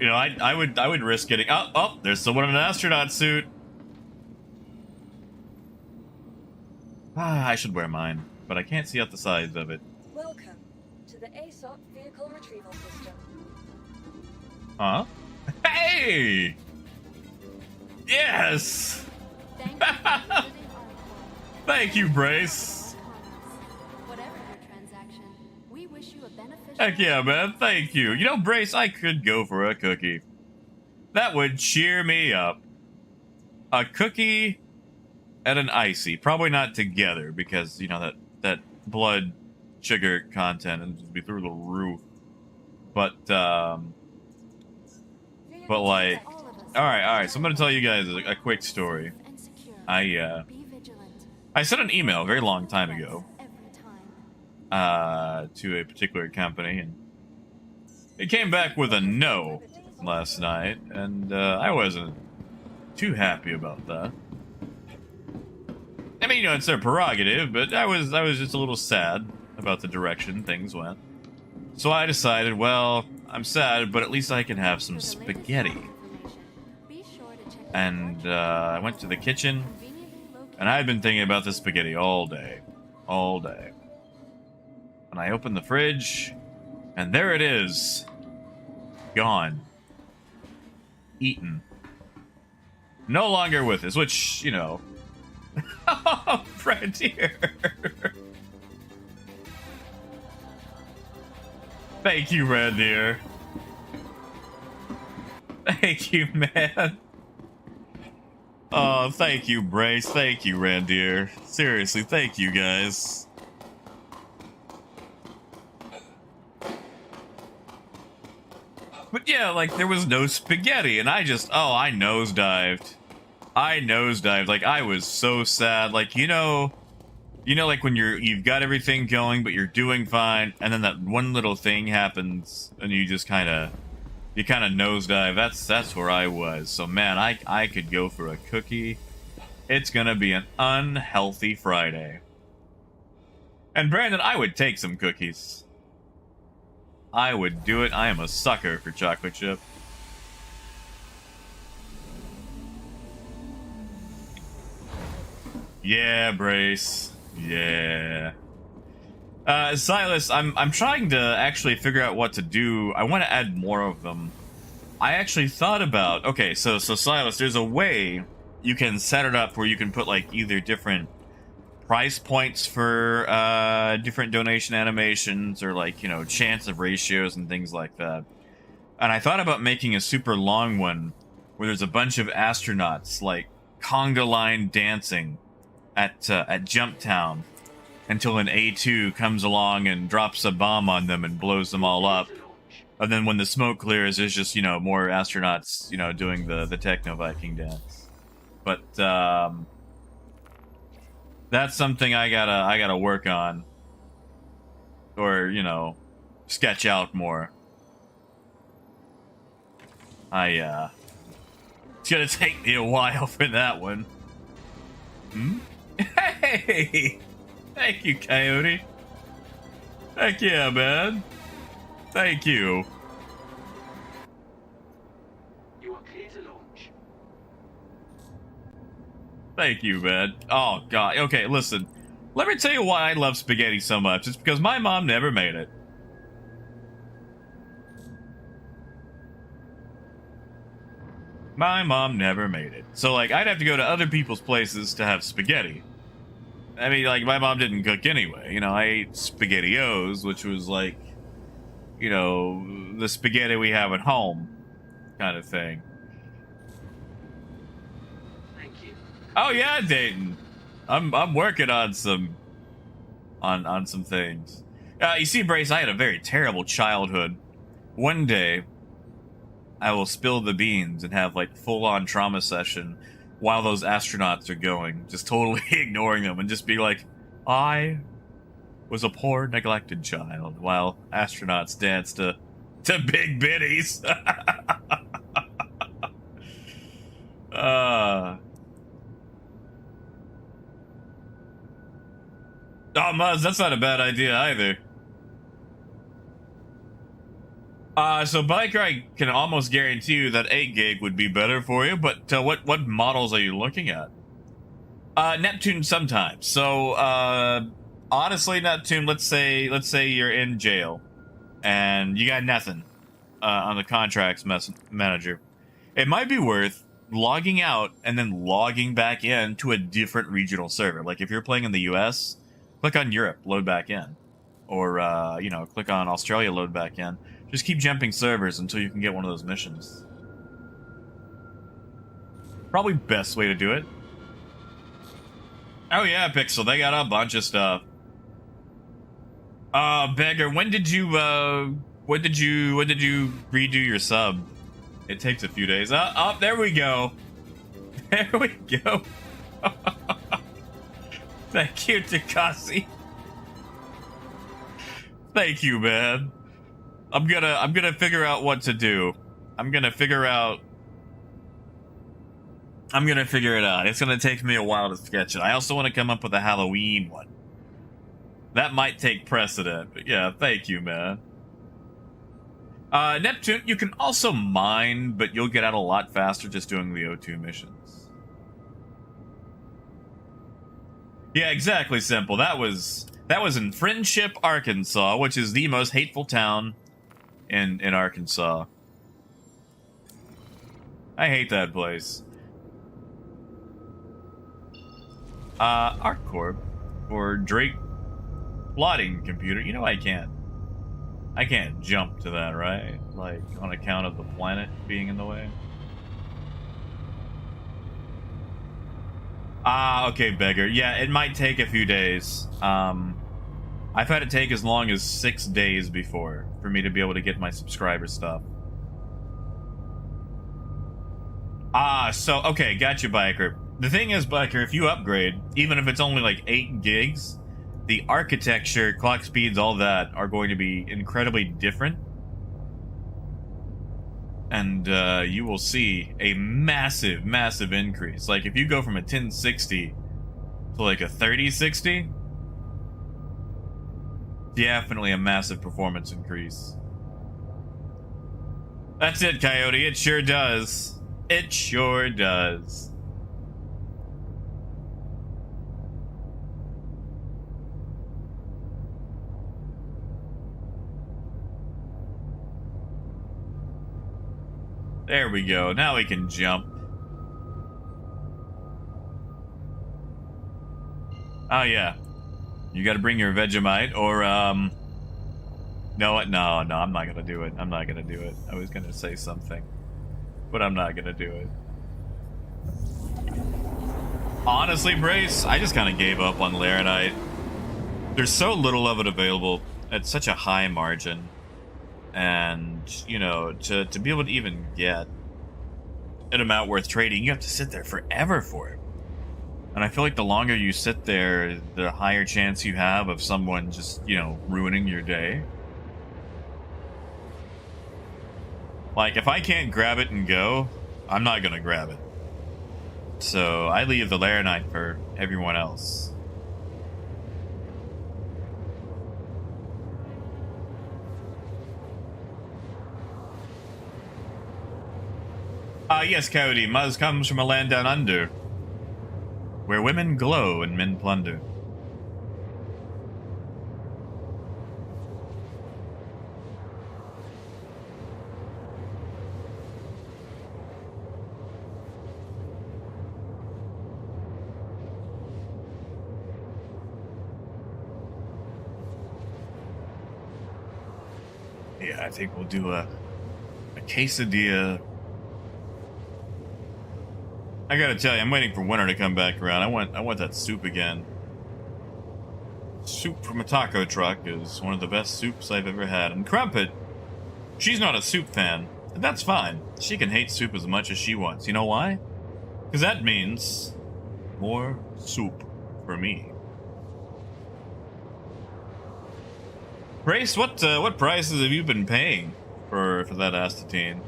[SPEAKER 1] know, I would risk getting. Oh, there's someone in an astronaut suit. I should wear mine, but I can't see out the sides of it.
[SPEAKER 3] Welcome to the ASOP vehicle retrieval system.
[SPEAKER 1] Huh? Hey! Yes! Thank you, Brace.
[SPEAKER 5] Whatever your transaction, we wish you a beneficial.
[SPEAKER 1] Heck yeah, man. Thank you. You know, Brace, I could go for a cookie. That would cheer me up. A cookie and an icy. Probably not together because, you know, that blood sugar content and just be through the roof. But like, all right. So I'm gonna tell you guys a quick story. I sent an email a very long time ago to a particular company, and it came back with a no last night, and I wasn't too happy about that. I mean, you know, it's their prerogative, but I was just a little sad about the direction things went. So I decided, well, I'm sad, but at least I can have some spaghetti. And I went to the kitchen, and I had been thinking about this spaghetti all day. And I opened the fridge, and there it is. Gone. Eaten. No longer with us, which, you know... Oh, Frontier! Thank you, Randier. Thank you, man. Oh, thank you, Brace. Thank you, Randier. Seriously, thank you, guys. But yeah, like, there was no spaghetti, and I nosedived. Like, I was so sad. Like, you know, like when you've got everything going, but you're doing fine, and then that one little thing happens, and you just kind of nosedive. That's where I was. So man, I could go for a cookie. It's gonna be an unhealthy Friday. And Brandon, I would take some cookies. I would do it. I am a sucker for chocolate chip. Yeah, Brace. Yeah. Silas, I'm trying to actually figure out what to do. I want to add more of them. I actually thought about... Okay, so Silas, there's a way you can set it up where you can put, like, either different price points for different donation animations or, like, you know, chance of ratios and things like that. And I thought about making a super long one where there's a bunch of astronauts, like, conga line dancing at Jumptown until an A2 comes along and drops a bomb on them and blows them all up. And then when the smoke clears, there's just, you know, more astronauts, you know, doing the Techno Viking dance. But that's something I gotta work on, or, you know, sketch out more. It's gonna take me a while for that one. Hey! Thank you, Coyote. Heck yeah, man. Thank you.
[SPEAKER 2] You are clear to launch.
[SPEAKER 1] Thank you, man. Oh, God. Okay, listen. Let me tell you why I love spaghetti so much. It's because my mom never made it. My mom never made it. So, like, I'd have to go to other people's places to have spaghetti. I mean, like, my mom didn't cook anyway. You know, I ate SpaghettiOs, which was, like, you know, the spaghetti we have at home kind of thing.
[SPEAKER 2] Thank you.
[SPEAKER 1] Oh, yeah, Dayton. I'm working on some... on some things. You see, Brace, I had a very terrible childhood. One day, I will spill the beans and have, like, full-on trauma session while those astronauts are going, just totally ignoring them, and just be like, I was a poor, neglected child while astronauts danced to Big Biddies. Oh, Muzz, that's not a bad idea either. So Biker, I can almost guarantee you that 8 gig would be better for you, but what models are you looking at? Neptune sometimes. So, honestly, Neptune, let's say you're in jail and you got nothing on the contracts manager. It might be worth logging out and then logging back in to a different regional server. Like if you're playing in the US, click on Europe, load back in. Or, you know, click on Australia, load back in. Just keep jumping servers until you can get one of those missions. Probably best way to do it. Oh yeah, Pixel, they got a bunch of stuff. Beggar, when did you redo your sub? It takes a few days. There we go. There we go. Thank you, Takasi. Thank you, man. I'm gonna figure out what to do. I'm gonna figure it out. It's gonna take me a while to sketch it. I also want to come up with a Halloween one. That might take precedent, but yeah, thank you, man. Neptune, you can also mine, but you'll get out a lot faster just doing the O2 missions. Yeah, exactly, Simple. That was in Friendship, Arkansas, which is the most hateful town in Arkansas. I hate that place. ArcCorp or Drake plotting computer. You know I can't jump to that, right? Like on account of the planet being in the way. Okay, Beggar. Yeah, it might take a few days. I've had it take as long as 6 days before for me to be able to get my subscriber stuff. So, okay, got you, Biker. The thing is, Biker, if you upgrade, even if it's only like 8 gigs, the architecture, clock speeds, all that are going to be incredibly different. And you will see a massive, massive increase. Like, if you go from a 1060 to like a 3060, definitely a massive performance increase. That's it, Coyote. It sure does. It sure does. There we go. Now we can jump. Oh, yeah. You gotta bring your Vegemite, or, No, I'm not gonna do it. I'm not gonna do it. I was gonna say something, but I'm not gonna do it. Honestly, Brace, I just kind of gave up on Laranite. There's so little of it available at such a high margin. And, you know, to be able to even get an amount worth trading, you have to sit there forever for it. And I feel like the longer you sit there, the higher chance you have of someone just, you know, ruining your day. Like, if I can't grab it and go, I'm not gonna grab it. So I leave the Laranite for everyone else. Yes, Coyote, Muzz comes from a land down under, where women glow and men plunder. Yeah, I think we'll do a quesadilla. I gotta tell you, I'm waiting for winter to come back around. I want that soup again. Soup from a taco truck is one of the best soups I've ever had. And Crumpet, she's not a soup fan, and that's fine. She can hate soup as much as she wants. You know why? Because that means more soup for me. Grace, what prices have you been paying for that astatine?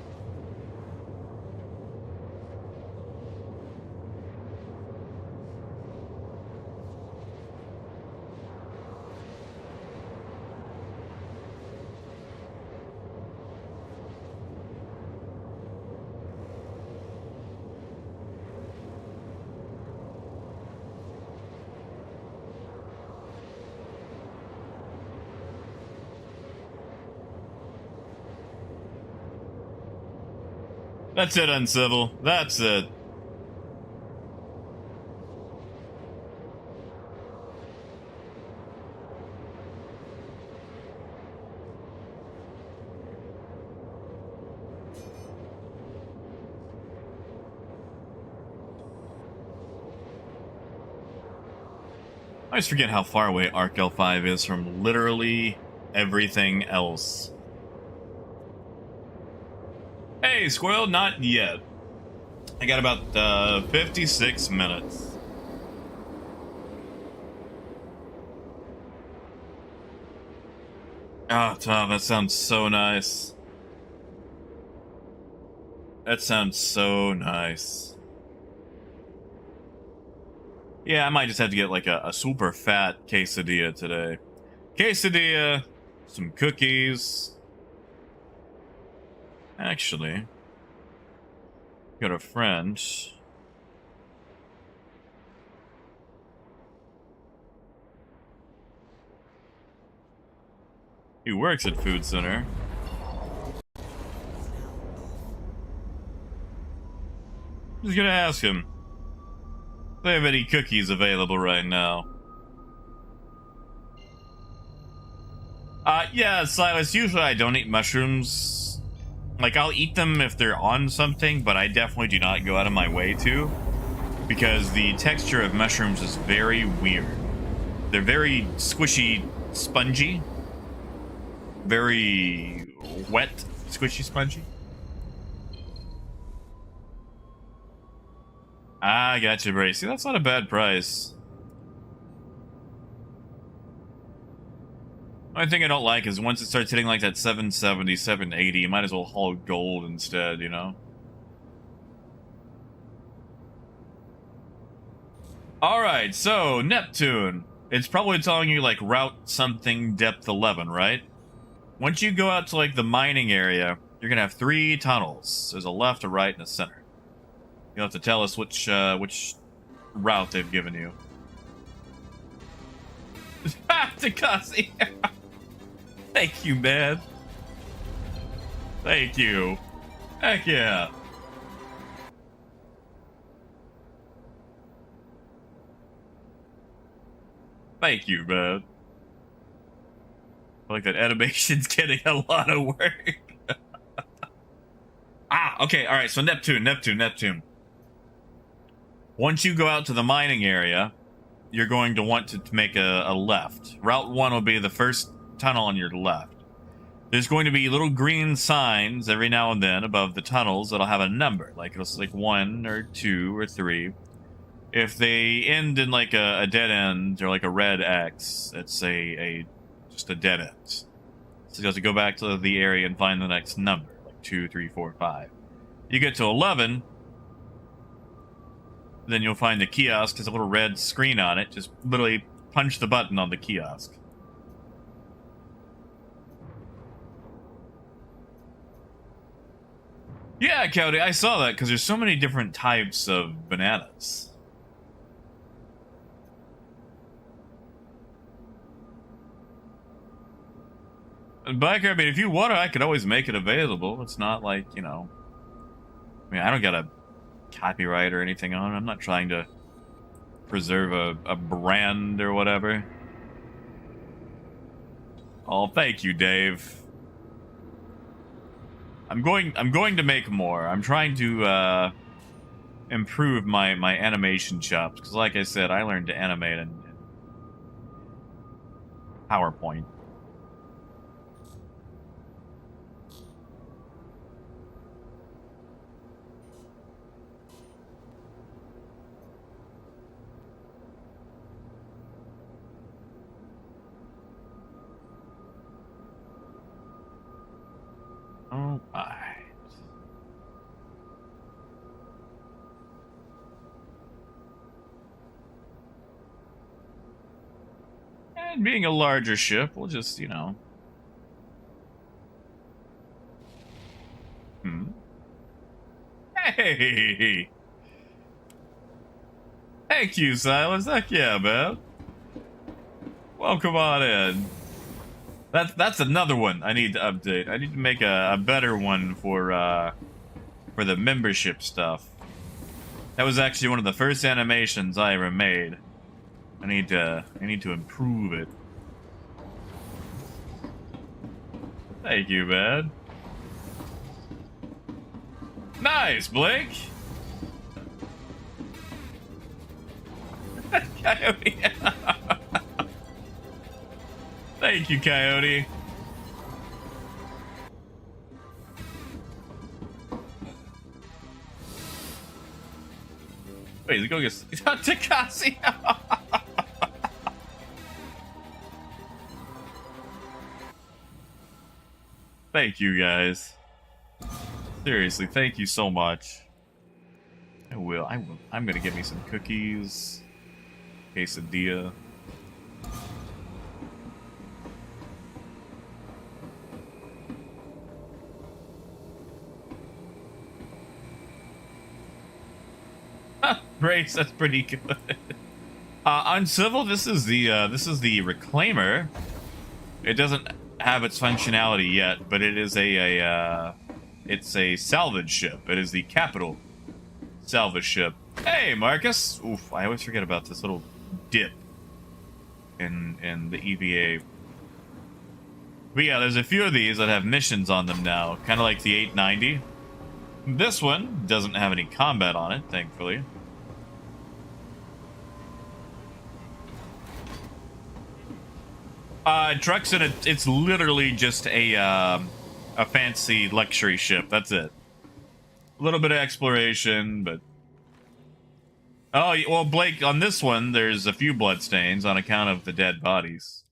[SPEAKER 1] That's it, Uncivil. That's it. I always forget how far away Arc L5 is from literally everything else. Hey, Squirrel, not yet. I got about 56 minutes. Oh, Tom, that sounds so nice. That sounds so nice. Yeah, I might just have to get like a super fat quesadilla today. Quesadilla, some cookies. Actually, got a friend. He works at Food Center. Just gonna ask him if they have any cookies available right now. Yeah, Silas, usually I don't eat mushrooms. Like, I'll eat them if they're on something, but I definitely do not go out of my way to. Because the texture of mushrooms is very weird. They're very squishy, spongy. Very wet, squishy, spongy. Ah, gotcha, Bray. See, that's not a bad price. Only thing I don't like is once it starts hitting like that 770, 780, you might as well haul gold instead, you know? Alright, so, Neptune. It's probably telling you, like, route something depth 11, right? Once you go out to, like, the mining area, you're gonna have 3 tunnels. There's a left, a right, and a center. You'll have to tell us which route they've given you. Takasi! Thank you, man. Thank you. Heck yeah. Thank you, man. I like that animation's getting a lot of work. Okay, alright, so Neptune. Once you go out to the mining area, you're going to want to make a left. Route 1 will be the first tunnel on your left. There's going to be little green signs every now and then above the tunnels that'll have a number, like it'll say like 1 or 2 or 3. If they end in like a dead end or like a red X, it's just a dead end. So you have to go back to the area and find the next number, like 2, 3, 4, 5. You get to 11, then you'll find the kiosk has a little red screen on it. Just literally punch the button on the kiosk. Yeah, Cody, I saw that because there's so many different types of bananas. And Biker, I mean, if you want it, I could always make it available. It's not like, you know... I mean, I don't got a copyright or anything on it. I'm not trying to preserve a brand or whatever. Oh, thank you, Dave. I'm going to make more. I'm trying to improve my animation chops because, like I said, I learned to animate in PowerPoint. All right. And being a larger ship, we'll just, you know. Hey! Thank you, Silas. Heck yeah, man. Welcome on in. That's another one I need to update. I need to make a better one for for the membership stuff. That was actually one of the first animations I ever made. I need to improve it. Thank you, man. Nice, Blake. Coyote. Thank you, Coyote. Wait, he's going to Takasi. Thank you, guys. Seriously, thank you so much. I will. I'm gonna get me some cookies. Quesadilla. Brace, that's pretty good. Uncivil, this is the reclaimer. It doesn't have its functionality yet, but it is it's a salvage ship. It is the capital salvage ship. Hey, Marcus! Oof, I always forget about this little dip in the EVA. But yeah, there's a few of these that have missions on them now, kind of like the 890. This one doesn't have any combat on it, thankfully. Trucks in it. It's literally just a fancy luxury ship. That's it. A little bit of exploration, but oh well, Blake. On this one, there's a few bloodstains on account of the dead bodies.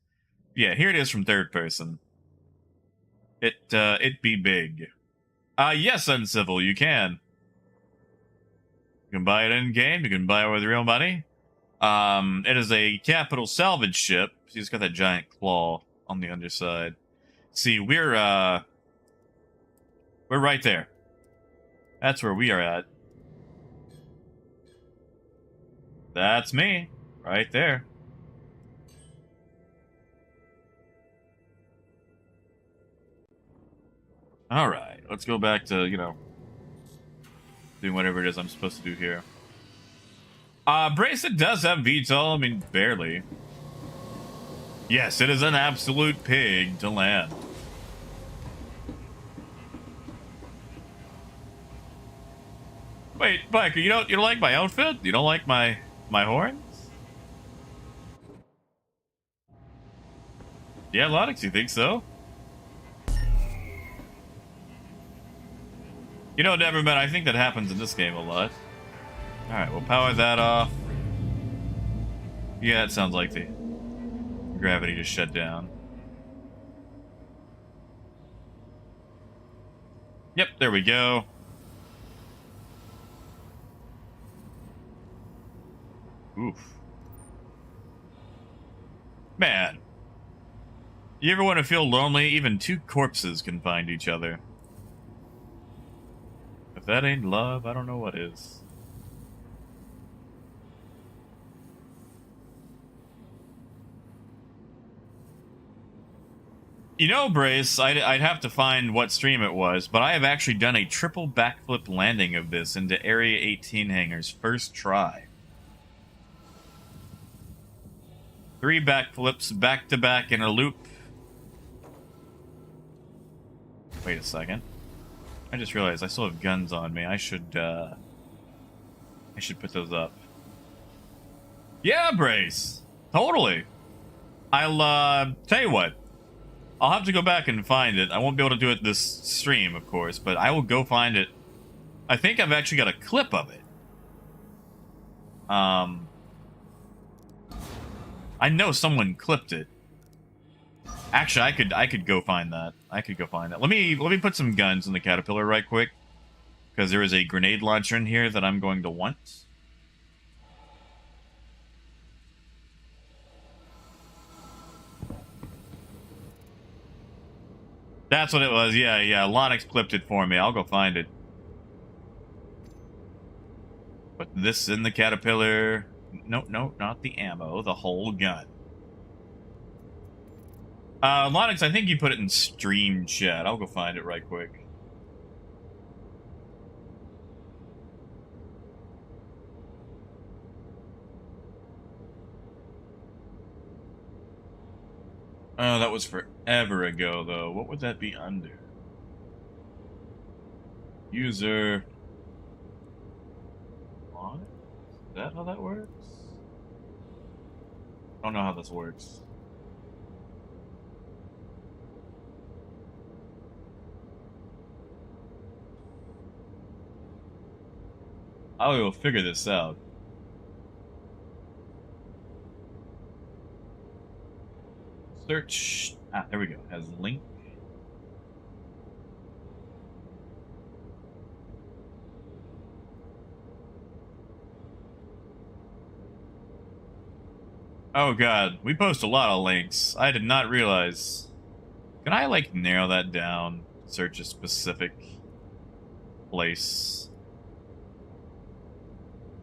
[SPEAKER 1] Yeah, here it is from third person. It be big. Yes, Uncivil, you can. You can buy it in game. You can buy it with real money. It is a capital salvage ship. He's got that giant claw on the underside. See, we're right there. That's where we are at. That's me, right there. All right, let's go back to, doing whatever it is I'm supposed to do here. Bracelet does have VTOL, I mean, barely. Yes, it is an absolute pig to land. Wait, Biker, you don't like my outfit? You don't like my horns? Yeah, Lonix, you think so? Never mind, I think that happens in this game a lot. Alright, we'll power that off. Yeah, it sounds like the gravity just shut down. Yep, there we go. Oof. Man. You ever want to feel lonely? Even two corpses can find each other. If that ain't love, I don't know what is. Brace, I'd have to find what stream it was, but I have actually done a triple backflip landing of this into Area 18 hangars first try. 3 backflips back to back in a loop. Wait a second. I just realized I still have guns on me. I should put those up. Yeah, Brace. Totally. I'll tell you what. I'll have to go back and find it. I won't be able to do it this stream, of course, but I will go find it. I think I've actually got a clip of it. I know someone clipped it. Actually, I could go find that. Let me put some guns in the Caterpillar right quick, because there is a grenade launcher in here that I'm going to want. That's what it was. Yeah. Lonix clipped it for me. I'll go find it. Put this in the Caterpillar. No, not the ammo. The whole gun. Lonix, I think you put it in stream chat. I'll go find it right quick. Oh, that was forever ago, though. What would that be under? User. What? Is that how that works? I don't know how this works. I will figure this out. Search. Ah, there we go. Has link. Oh god, we post a lot of links. I did not realize. Can I, like, narrow that down? Search a specific place.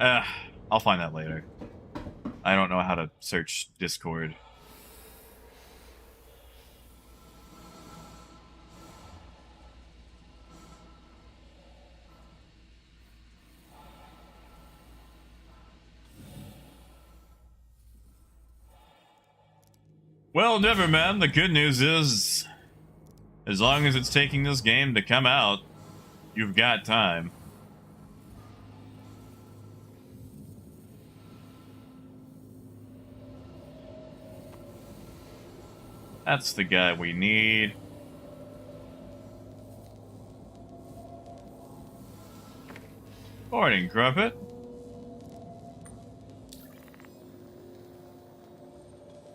[SPEAKER 1] I'll find that later. I don't know how to search Discord. Well, never, man. The good news is, as long as it's taking this game to come out, you've got time. That's the guy we need. Morning, Crumpet.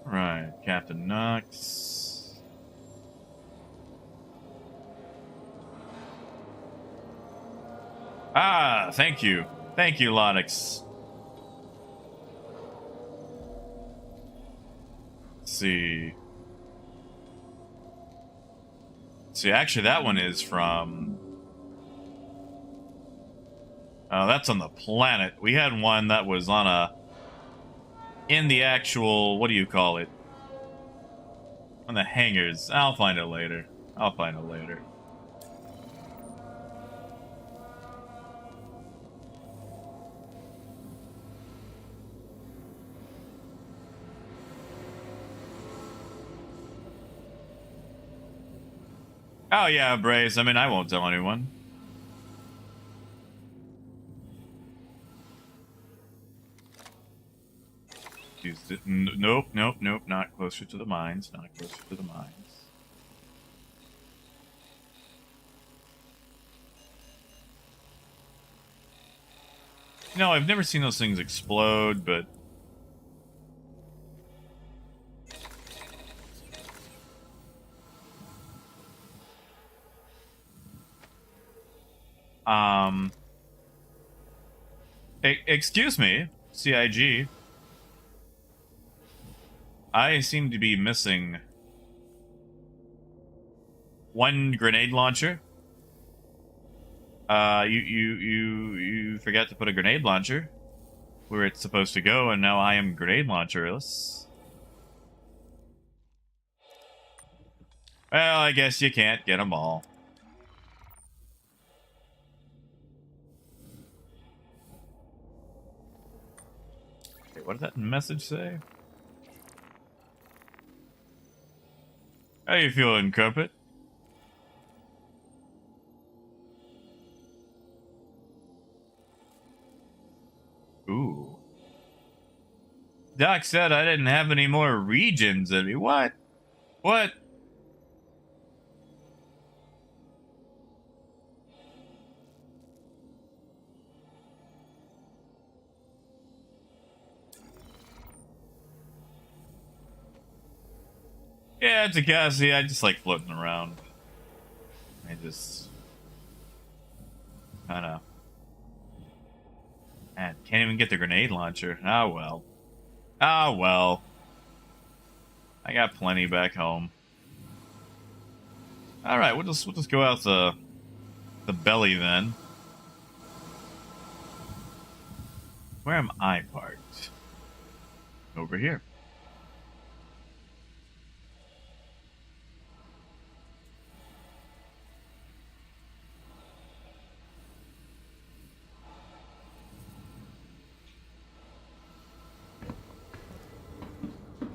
[SPEAKER 1] Right, Captain Knox. Ah, thank you. Thank you, Lonix. Let's see. See, actually, that one is from... Oh, that's on the planet. We had one that was on a... In the actual... What do you call it? On the hangars. I'll find it later. I'll find it later. Oh yeah, Brace. I mean, I won't tell anyone. Nope, nope, nope. Not closer to the mines. Not closer to the mines. No, I've never seen those things explode, but... Excuse me, CIG. I seem to be missing one grenade launcher. You forgot to put a grenade launcher where it's supposed to go, and now I am grenade launcherless. Well, I guess you can't get them all. Okay, what did that message say? How you feeling, Carpet? Ooh. Doc said I didn't have any more regions in me. What? What? Yeah, it's a Cassie. I just like floating around. I just kind of... Man, can't even get the grenade launcher. Ah, well. Ah, well. I got plenty back home. Alright, we'll just go out the belly then. Where am I parked? Over here.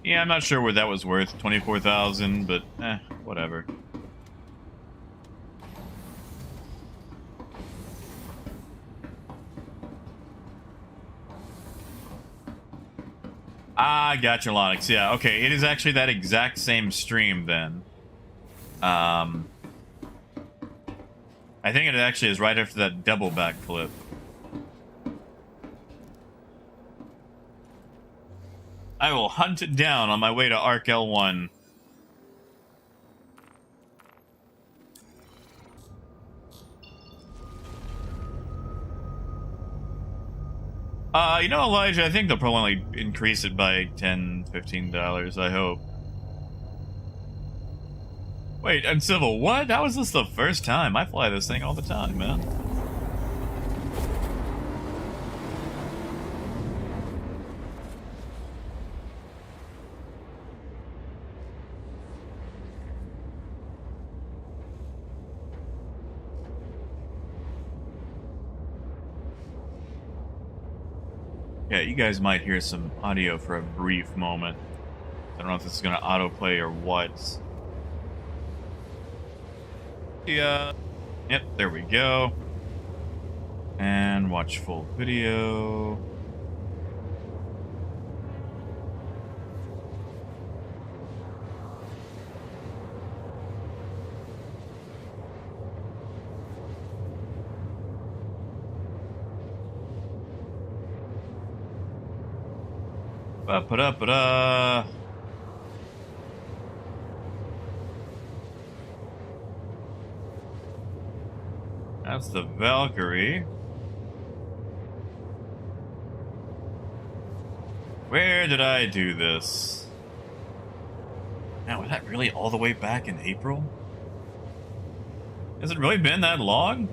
[SPEAKER 1] Yeah, I'm not sure what that was worth, 24,000, but whatever. Ah, gotcha, Lonix. Yeah, okay, it is actually that exact same stream then. I think it actually is right after that double backflip. I will hunt it down on my way to Arc L1. You know, Elijah, I think they'll probably increase it by $10, $15, I hope. Wait, and Civil, what? How is this the first time? I fly this thing all the time, man. Yeah, you guys might hear some audio for a brief moment. I don't know if this is going to autoplay or what. Yeah. Yep, there we go. And watch full video. Ba-ba-da-ba-da. That's the Valkyrie. Where did I do this? Now, was that really all the way back in April? Has it really been that long?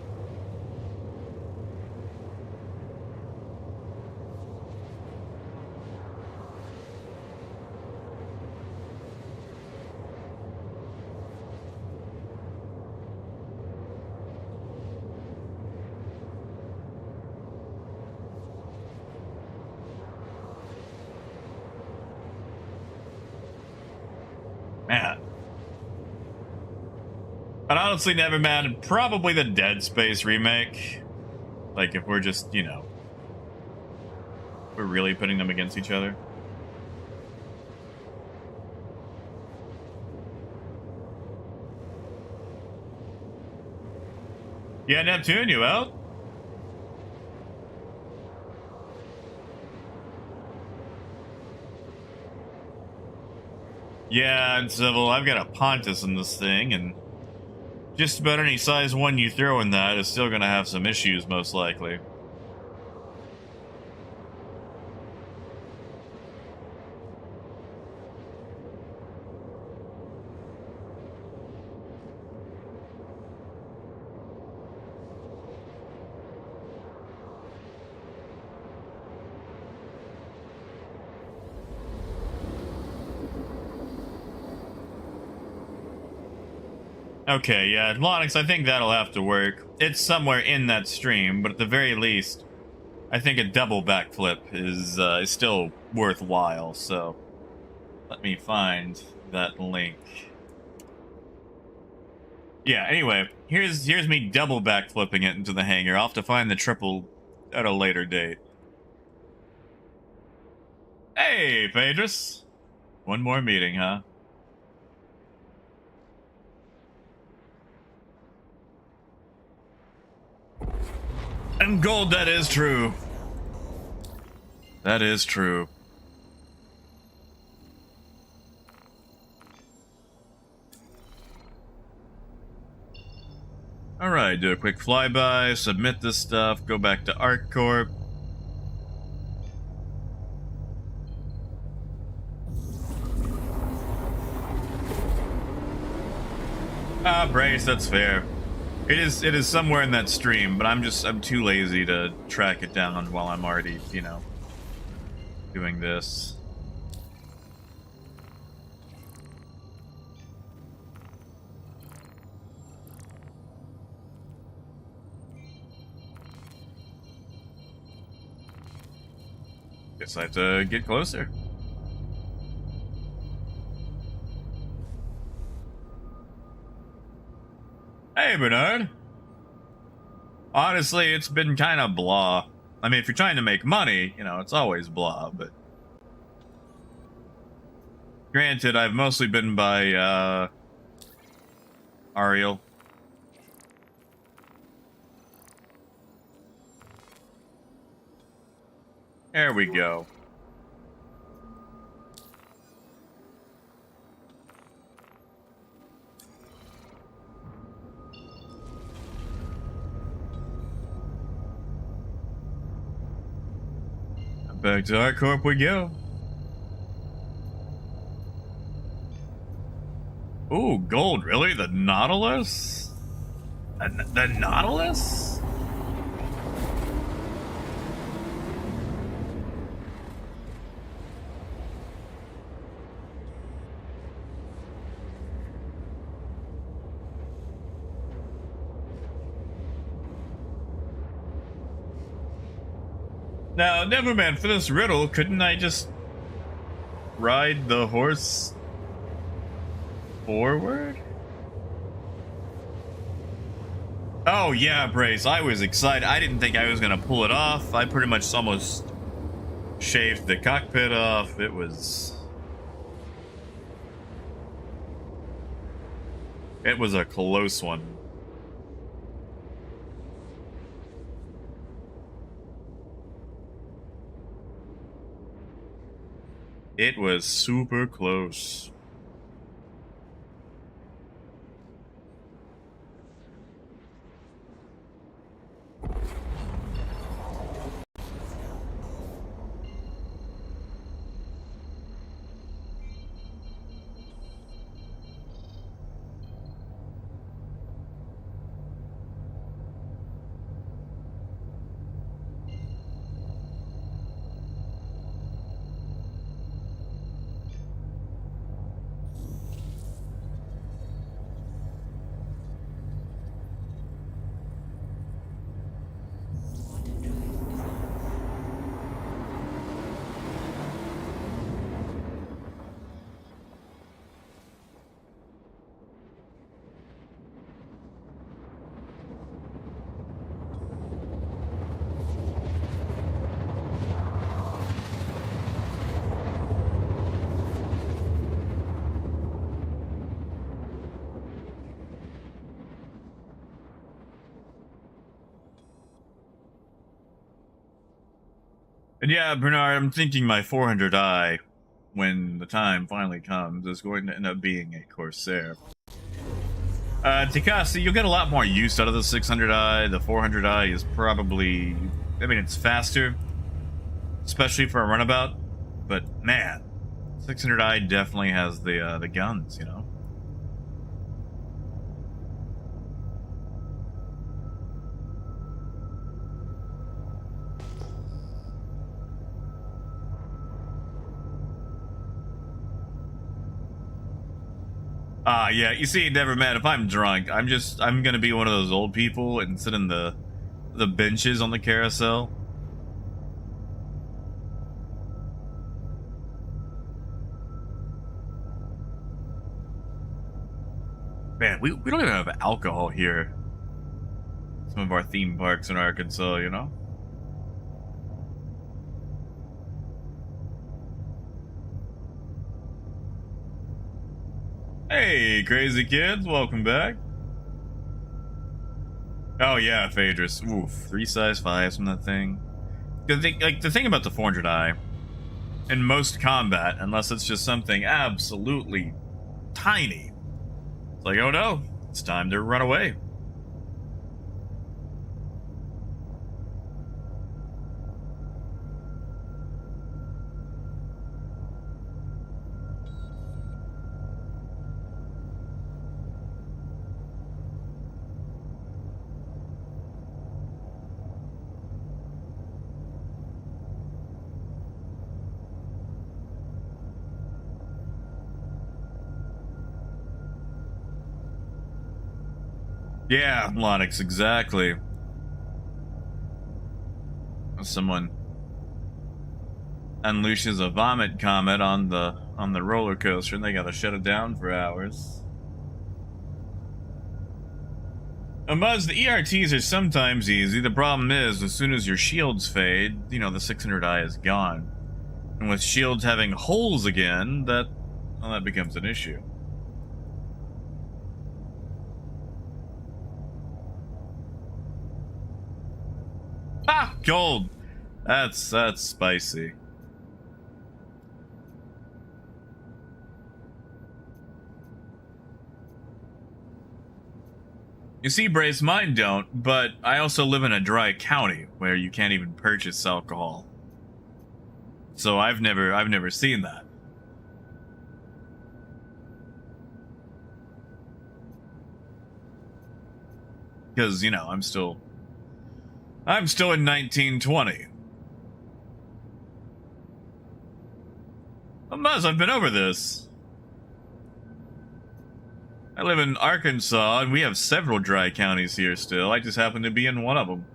[SPEAKER 1] Man. I'd honestly never mad. Probably the Dead Space remake. Like, if we're just, you know, we're really putting them against each other. Yeah, Neptune, you out? Yeah, and Civil, I've got a Pontus in this thing, and just about any size one you throw in that is still gonna have some issues, most likely. Okay, yeah, Lonix, I think that'll have to work. It's somewhere in that stream, but at the very least, I think a double backflip is still worthwhile, so let me find that link. Yeah, anyway, here's me double backflipping it into the hangar. I'll have to find the triple at a later date. Hey, Phaedrus! One more meeting, huh? And gold, that is true. That is true. Alright, do a quick flyby, submit this stuff, go back to ArcCorp. Ah, Brace, that's fair. It is somewhere in that stream, but I'm too lazy to track it down while I'm already, you know, doing this. Guess I have to get closer. Hey, Bernard. Honestly, it's been kind of blah. I mean, if you're trying to make money, you know, it's always blah, but... Granted, I've mostly been by, Ariel. There we go. Back to our corp we go. Ooh, gold, really? The Nautilus? The Nautilus? Now, never mind, for this riddle, couldn't I just ride the horse forward? Oh yeah, Brace, I was excited. I didn't think I was gonna pull it off. I pretty much almost shaved the cockpit off. It was a close one. It was super close. And yeah, Bernard, I'm thinking my 400i, when the time finally comes, is going to end up being a Corsair. Tikasi, you'll get a lot more use out of the 600i. The 400i is probably, I mean, it's faster, especially for a runabout. But man, 600i definitely has the guns, you know. Yeah, you see, never man, if I'm drunk, I'm gonna be one of those old people and sit in the benches on the carousel. Man, we don't even have alcohol here. Some of our theme parks in Arkansas, you know? Hey, crazy kids, welcome back. Oh yeah, Phaedrus. Oof, 3 size 5s from that thing. The thing about the 400i, in most combat, unless it's just something absolutely tiny, it's like, oh no, it's time to run away. Yeah, Lonix, exactly. Someone unleashes a vomit comet on the roller coaster and they gotta shut it down for hours. Muzz, the ERTs are sometimes easy. The problem is, as soon as your shields fade, you know, the 600i is gone. And with shields having holes again, that becomes an issue. Ah, gold. That's spicy. You see, Brace, mine don't, but I also live in a dry county where you can't even purchase alcohol. So I've never seen that. Because, you know, I'm still in 1920. Oh, Muzz, I've been over this. I live in Arkansas, and we have several dry counties here still. I just happen to be in one of them.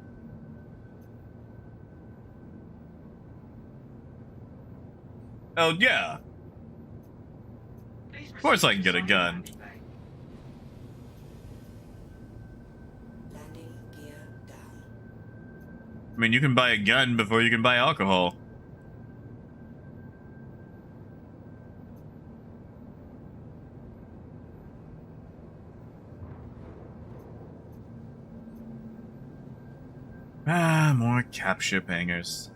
[SPEAKER 1] Oh, yeah. Of course I can get a gun.
[SPEAKER 6] Landing gear down.
[SPEAKER 1] I mean, you can buy a gun before you can buy alcohol. Ah, more cap ship hangars.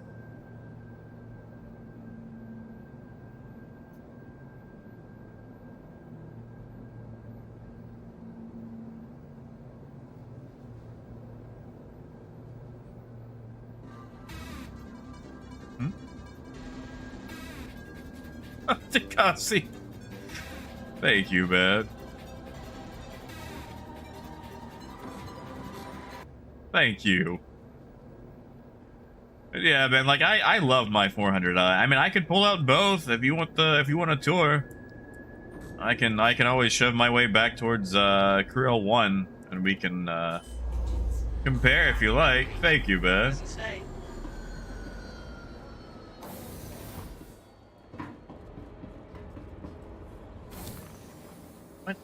[SPEAKER 1] Takashi. Thank you, man. Thank you. Yeah, man, like I love my 400i. I mean, I could pull out both if you want a tour. I can always shove my way back towards Crew 1 and we can compare if you like. Thank you, man. What?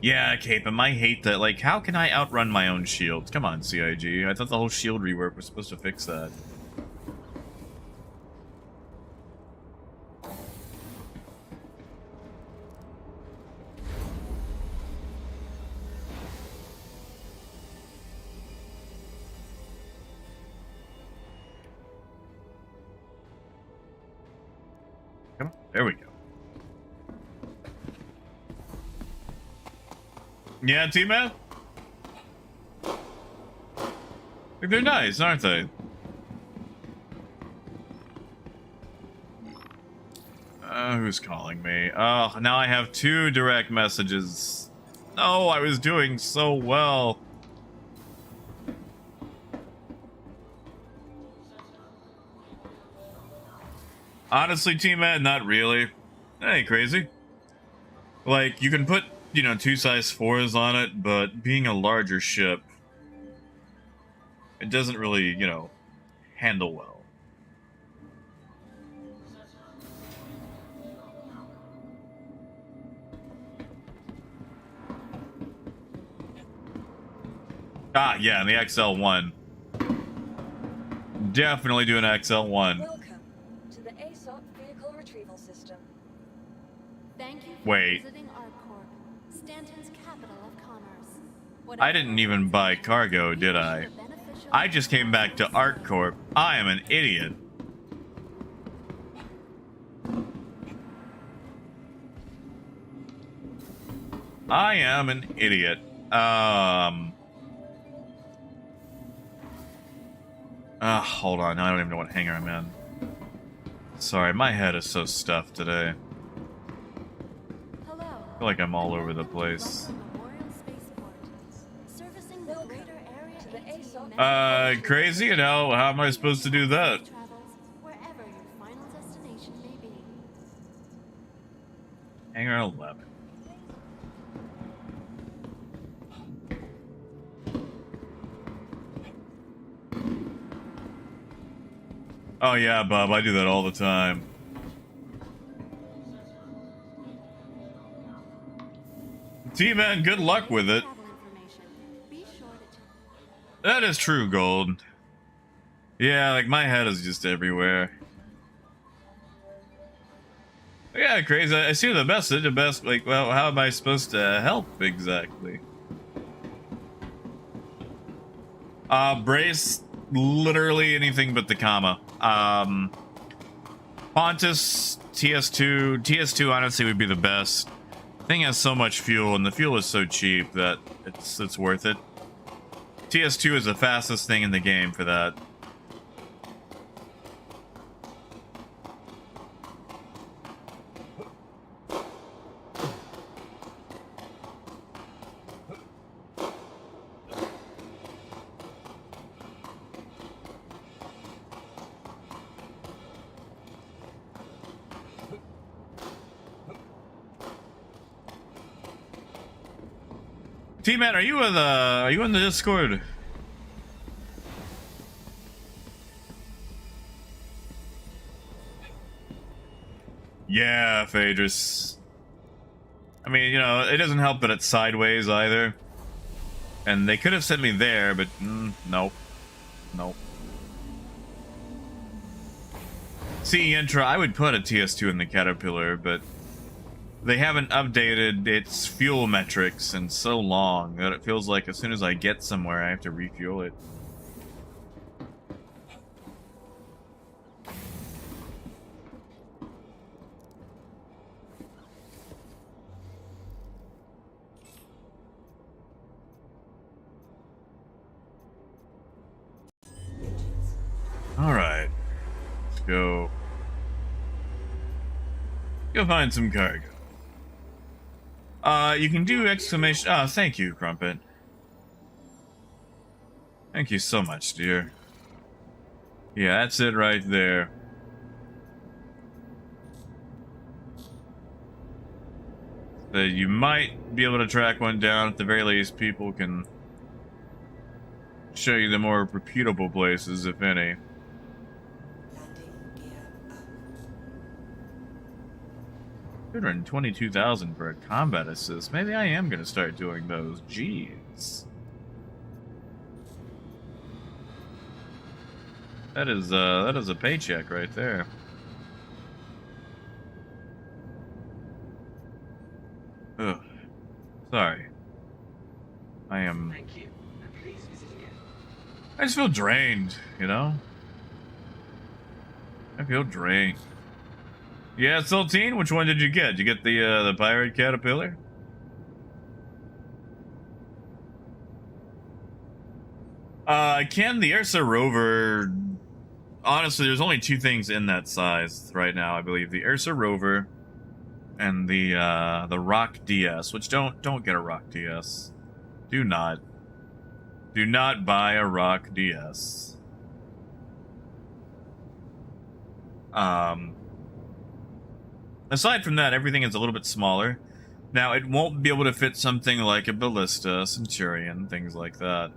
[SPEAKER 1] Yeah, Capem, I hate that. Like, how can I outrun my own shields? Come on, CIG. I thought the whole shield rework was supposed to fix that. Come on, there we go. Yeah, T-Man? They're nice, aren't they? Who's calling me? Oh, now I have 2 direct messages. No, I was doing so well. Honestly, T-Man, not really. That ain't crazy. Like, you can put, you know, 2 size 4s on it, but being a larger ship, it doesn't really, you know, handle well. Ah, yeah, and the XL1. Definitely do an XL1.
[SPEAKER 3] Welcome to the ASOP vehicle retrieval system.
[SPEAKER 5] Thank you for
[SPEAKER 1] Wait.
[SPEAKER 5] visiting ArcCorp, Stanton's capital of commerce.
[SPEAKER 1] I didn't even buy cargo, did I? I just came back to ArcCorp. I am an idiot. I am an idiot. Hold on. I don't even know what hangar I'm in. Sorry, my head is so stuffed today.
[SPEAKER 5] Hello.
[SPEAKER 1] I feel like I'm all over the place.
[SPEAKER 5] Memorial Spaceport, servicing the
[SPEAKER 3] Welcome
[SPEAKER 5] greater area
[SPEAKER 3] to the
[SPEAKER 5] 18
[SPEAKER 3] ASOP.
[SPEAKER 5] metro-
[SPEAKER 1] Crazy? You know, how am I supposed to do that?
[SPEAKER 5] Travels wherever your final destination may be.
[SPEAKER 1] Hangar 11. Oh yeah, Bob, I do that all the time. T-Man, good luck with it.
[SPEAKER 5] Travel information. Be sure to check.
[SPEAKER 1] That is true, Gold. Yeah, like my head is just everywhere. Yeah, crazy. I see the message. The best, like, well, how am I supposed to help exactly? Brace, literally anything but the comma. Pontus, TS2. TS2 honestly would be the best. Thing has so much fuel, and the fuel is so cheap that it's worth it. TS2 is the fastest thing in the game for that. T-Man, are you in the Discord? Yeah, Phaedrus. I mean, you know, it doesn't help that it's sideways either. And they could have sent me there, but nope. Nope. See, Intra, I would put a TS2 in the Caterpillar, but they haven't updated its fuel metrics in so long that it feels like as soon as I get somewhere, I have to refuel it. Alright. Let's go. Go find some cargo. You can do exclamation. Oh, thank you, Crumpet. Thank you so much, dear. Yeah, that's it right there. So you might be able to track one down. At the very least, people can show you the more reputable places, if any. 222,000 for a combat assist. Maybe I am gonna start doing those. Jeez. That is a paycheck right there. Ugh. Sorry. I am.
[SPEAKER 2] Thank you, and please visit again.
[SPEAKER 1] I just feel drained, you know? I feel drained. Yeah, Sultine, which one did you get? Did you get the pirate caterpillar? Ken, the Ursa rover. Honestly, there's only two things in that size right now, I believe. The Ursa rover and the Rock DS, which don't get a Rock DS. Do not buy a Rock DS. Aside from that, everything is a little bit smaller. Now, it won't be able to fit something like a Ballista, Centurion, things like that.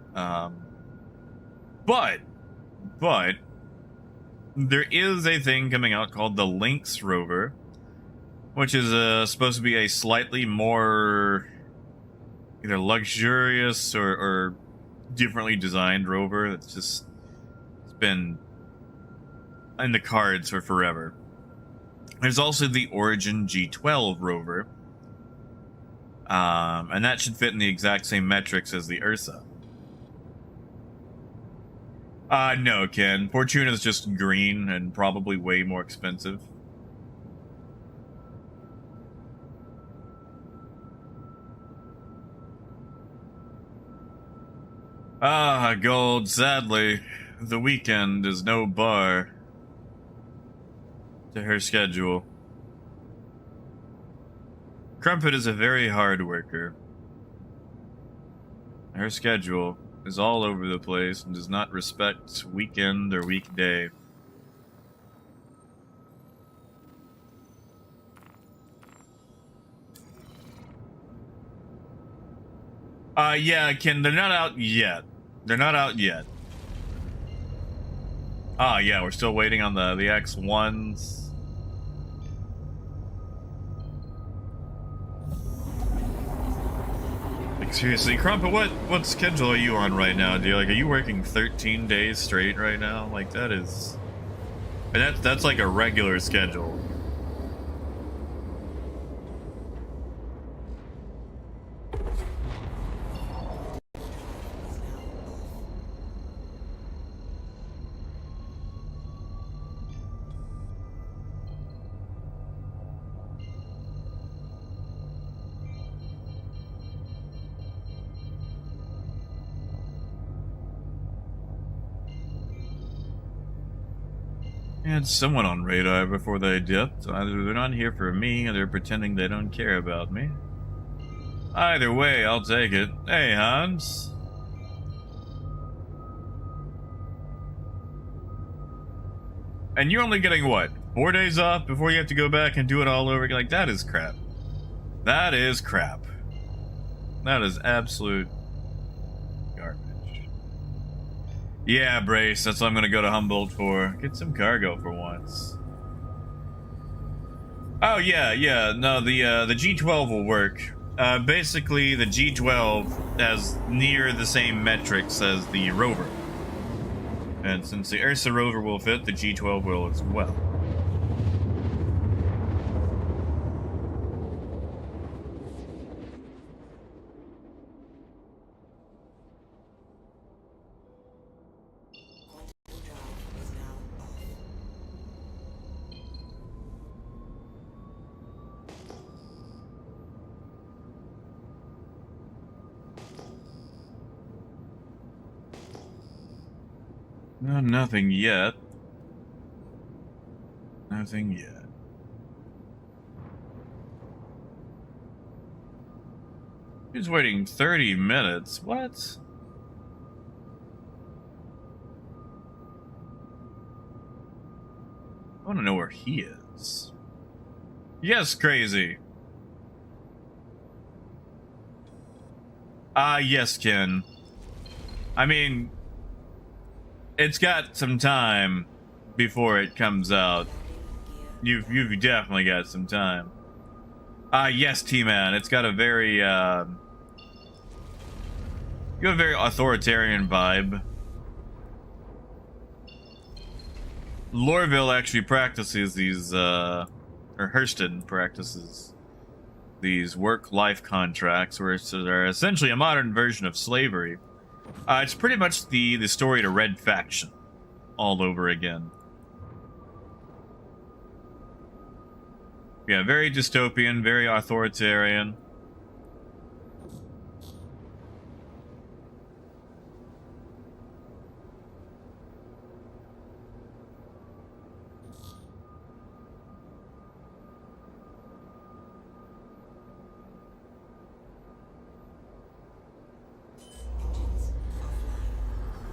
[SPEAKER 1] But there is a thing coming out called the Lynx rover, which is supposed to be a slightly more either luxurious or differently designed rover. It's been in the cards for forever. There's also the Origin G12 rover, and that should fit in the exact same metrics as the Ursa. No, Ken. Fortuna's just green and probably way more expensive. Gold, sadly, the weekend is no bar to her schedule. Crumpet is a very hard worker. Her schedule is all over the place and does not respect weekend or weekday. Yeah, Ken, they're not out yet. They're not out yet. Yeah, we're still waiting on the X1s. Like, seriously, Crumpet, what schedule are you on right now, dude? Like, are you working 13 days straight right now? Like, that is... And that's like a regular schedule. I had someone on radar before they dipped. Either they're not here for me, or they're pretending they don't care about me. Either way, I'll take it. Hey, Hans. And you're only getting, what, 4 days off before you have to go back and do it all over again? Like, that is crap. That is crap. That is absolute garbage. Yeah, Brace, that's what I'm gonna go to Humboldt for. Get some cargo for once. Oh, yeah, no, the G12 will work. Basically, the G12 has near the same metrics as the rover. And since the Ursa rover will fit, the G12 will as well. No, nothing yet. Nothing yet. He's waiting 30 minutes. What? I want to know where he is. Yes, crazy. Yes, Ken. I mean, it's got some time before it comes out. You've definitely got some time. Yes, T-Man. It's got a very, you have a very authoritarian vibe. Lorville actually practices these, or Hurston practices these work-life contracts, where they're essentially a modern version of slavery. It's pretty much the story to Red Faction all over again. Yeah, very dystopian, very authoritarian.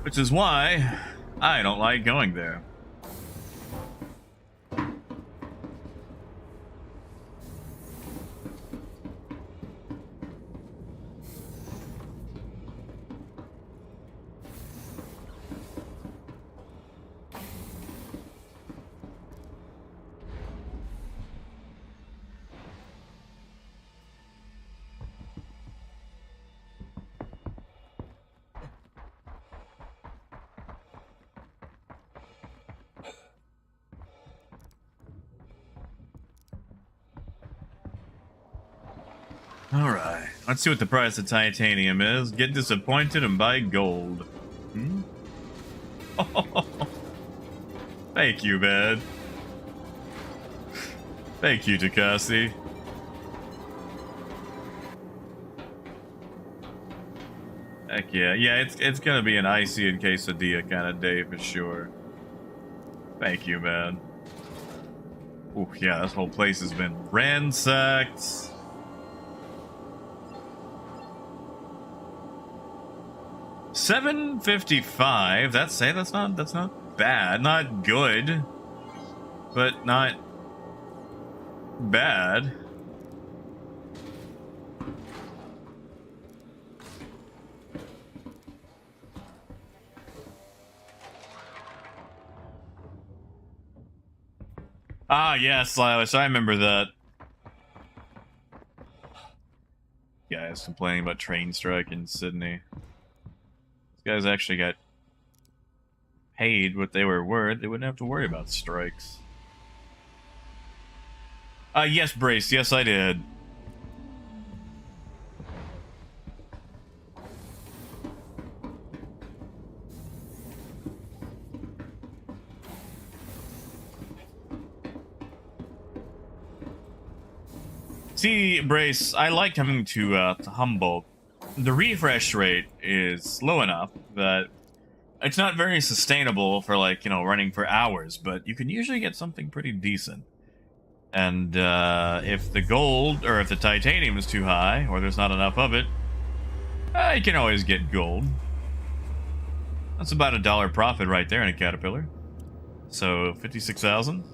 [SPEAKER 1] Which is why I don't like going there. Alright, let's see what the price of titanium is. Get disappointed and buy gold. Hmm? Thank you, man. Thank you, Takasi. Heck yeah. Yeah, it's gonna be an icy and quesadilla kind of day for sure. Thank you, man. Oh yeah, this whole place has been ransacked. $7.55. That's not bad. Not good, but not bad. Ah, yes, Silas, I remember that. Yeah, guys complaining about train strike in Sydney. These guys actually got paid what they were worth. They wouldn't have to worry about strikes. Yes, Brace. Yes, I did. See, Brace, I like coming to Humboldt. The refresh rate is low enough that it's not very sustainable for, like, you know, running for hours, but you can usually get something pretty decent. And if the gold, or if the titanium is too high, or there's not enough of it, you can always get gold. That's about $1 profit right there in a Caterpillar. So, 56,000.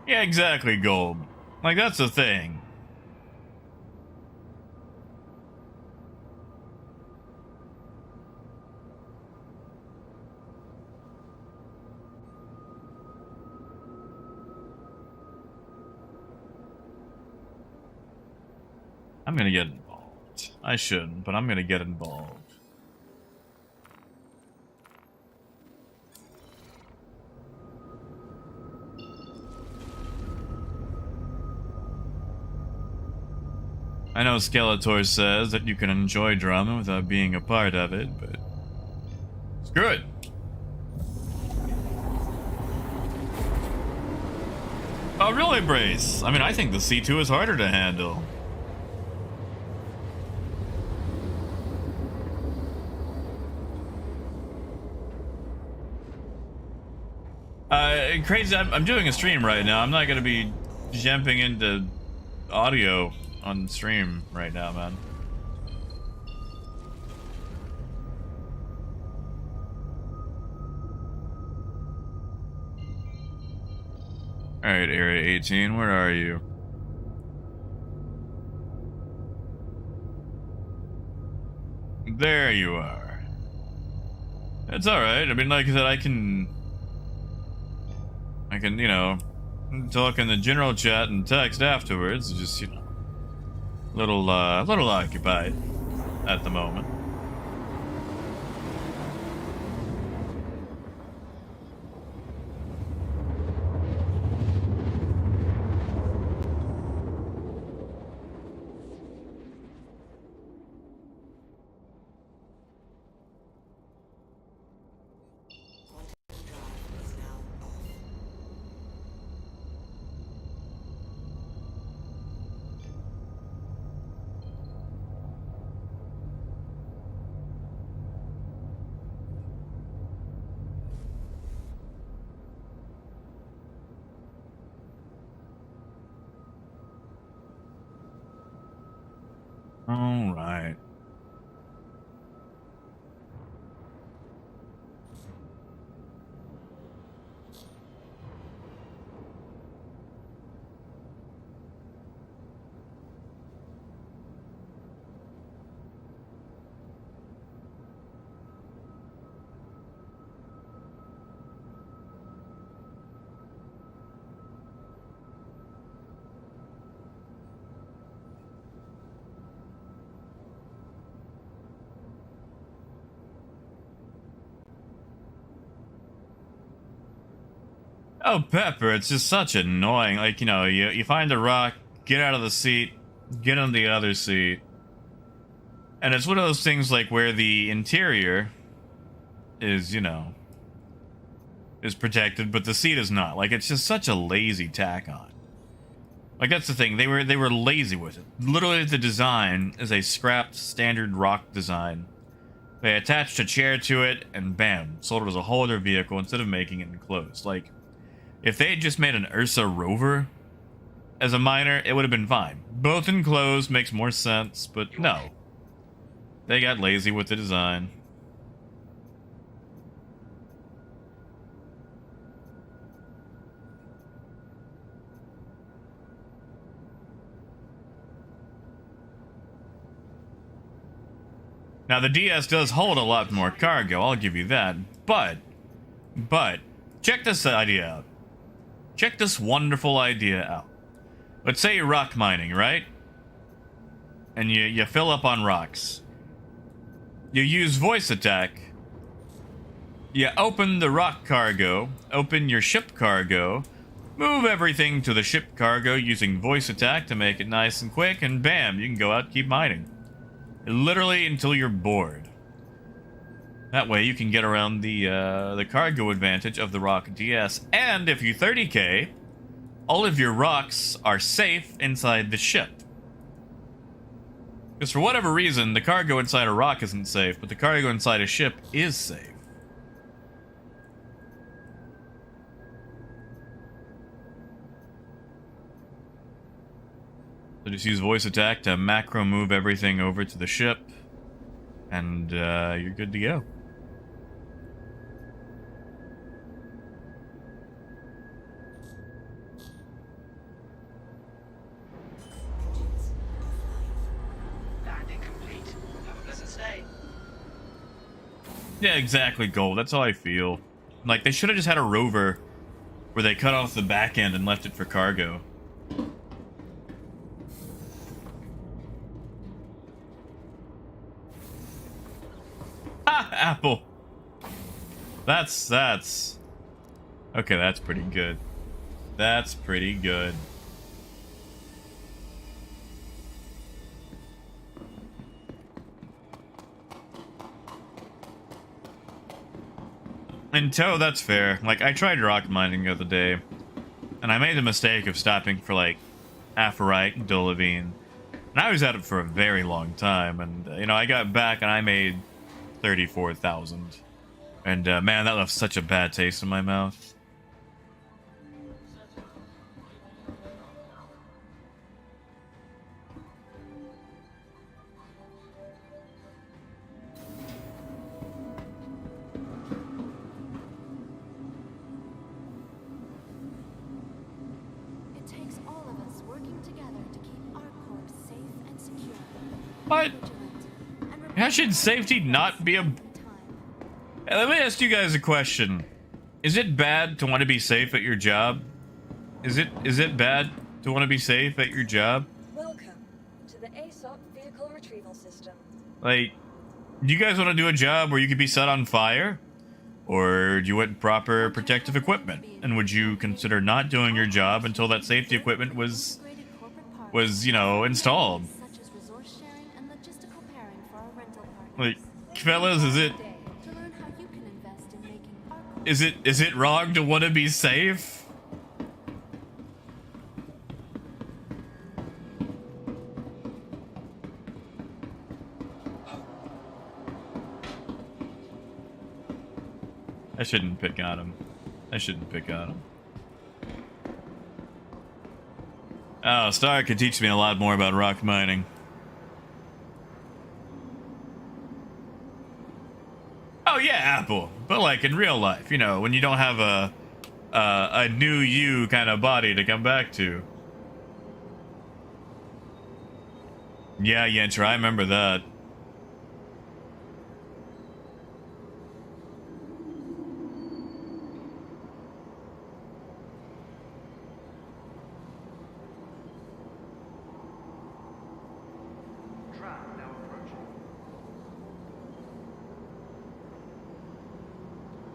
[SPEAKER 1] Yeah, exactly, gold. Like, that's the thing. I'm gonna get involved. I shouldn't, but I'm gonna get involved. I know Skeletor says that you can enjoy drama without being a part of it, but screw it. Oh, really, Brace? I mean, I think the C2 is harder to handle. Crazy, I'm doing a stream right now. I'm not gonna be jumping into audio on stream right now, man. Alright, Area 18, where are you? There you are. It's alright. I mean, like I said, I can, you know, talk in the general chat and text afterwards. Just, you know, little occupied at the moment. All right. Oh, Pepper, it's just such annoying. Like, you know, you find a rock, get out of the seat, get on the other seat. And it's one of those things, like, where the interior is, you know, is protected, but the seat is not. Like, it's just such a lazy tack-on. Like, that's the thing. They were lazy with it. Literally, the design is a scrapped standard rock design. They attached a chair to it, and bam, sold it as a whole other vehicle instead of making it enclosed. Like, if they had just made an Ursa Rover as a miner, it would have been fine. Both enclosed makes more sense, but no. They got lazy with the design. Now, the DS does hold a lot more cargo, I'll give you that. But, check this idea out. Check this wonderful idea out. Let's say you're rock mining, right? And you fill up on rocks. You use voice attack. You open the rock cargo, open your ship cargo, move everything to the ship cargo using voice attack to make it nice and quick, and bam, you can go out and keep mining. Literally until you're bored. That way you can get around the cargo advantage of the Rock DS, and if you 30k, all of your rocks are safe inside the ship. Because for whatever reason, the cargo inside a rock isn't safe, but the cargo inside a ship is safe. So just use voice attack to macro move everything over to the ship, and you're good to go.
[SPEAKER 2] Landing complete. Have a pleasant stay.
[SPEAKER 1] Yeah, exactly, Gold. That's how I feel. Like, they should have just had a rover where they cut off the back end and left it for cargo. Ha! Apple! That's... Okay, that's pretty good. That's pretty good. In tow, that's fair. Like, I tried rock mining the other day, and I made the mistake of stopping for, like, Aphrite and Dolivine. And I was at it for a very long time, and, you know, I got back and I made 34,000. And, man, that left such a bad taste in my mouth.
[SPEAKER 5] It takes all of us working together to keep our corps safe and secure.
[SPEAKER 1] What?
[SPEAKER 5] Vigilant, and
[SPEAKER 1] How should safety not be a...
[SPEAKER 5] time.
[SPEAKER 1] Hey, let me ask you guys a question. Is it bad to want to be safe at your job? Is it bad to want to be safe at your job?
[SPEAKER 3] Welcome to the ASOP vehicle retrieval system.
[SPEAKER 1] Like, do you guys want to do a job where you could be set on fire? Or do you want proper protective equipment? And would you consider not doing your job until that safety equipment was,
[SPEAKER 5] Integrated corporate partners,
[SPEAKER 1] you know, installed?
[SPEAKER 5] such as resource sharing and logistical pairing for our rental partners.
[SPEAKER 1] Like, fellas, is it...
[SPEAKER 5] To learn how you can invest in making our corps
[SPEAKER 1] Is it wrong to want to be safe? I shouldn't pick on him. I shouldn't pick on him. Oh, Star could teach me a lot more about rock mining. Oh yeah, Apple. But like in real life, you know, when you don't have a new you kind of body to come back to. Yeah, Yentra, I remember that.
[SPEAKER 4] Tram now approaching.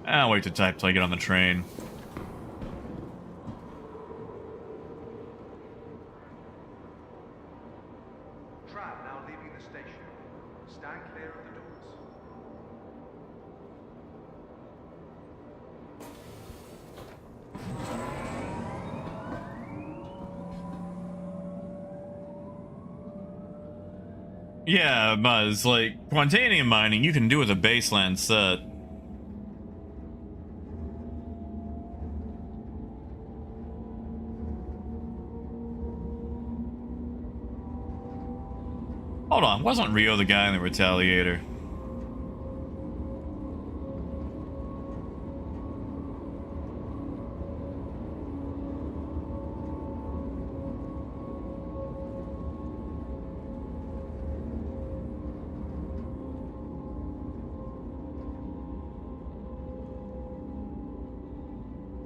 [SPEAKER 1] I'll wait to type till I get on the train.
[SPEAKER 4] Tram now leaving the station. Stand clear of the doors.
[SPEAKER 1] Yeah, Muzz, like, Quantanium mining you can do with a baseline set. Hold on, wasn't Rio the guy in the Retaliator?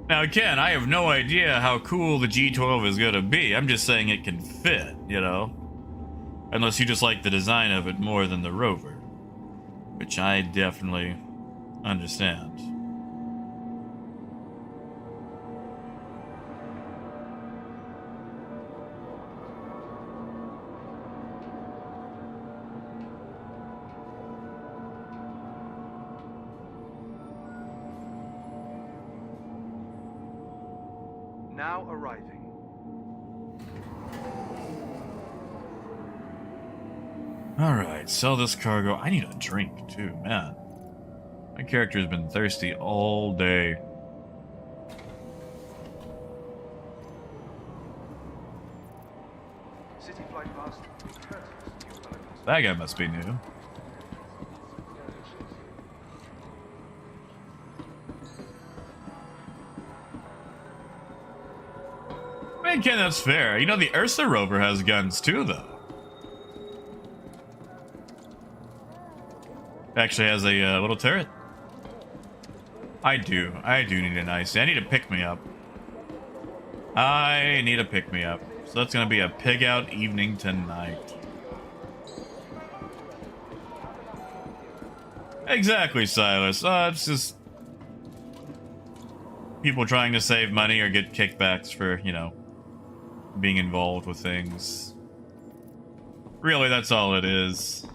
[SPEAKER 1] Now again, I have no idea how cool the G12 is gonna be. I'm just saying it can fit, you know? Unless you just like the design of it more than the rover. Which I definitely understand.
[SPEAKER 4] Now arriving.
[SPEAKER 1] Alright, sell this cargo. I need a drink too, man. My character has been thirsty all day.
[SPEAKER 4] City flight past. Courteous to your fellow passengers.
[SPEAKER 1] That guy must be new. I mean, Ken, that's fair. You know, the Ursa rover has guns too, though. Actually has a little turret. I do need an ice. I need a pick-me-up. I need a pick-me-up. So that's gonna be a pig-out evening tonight. Exactly, Silas. It's just people trying to save money or get kickbacks for, you know, being involved with things. Really, that's all it is.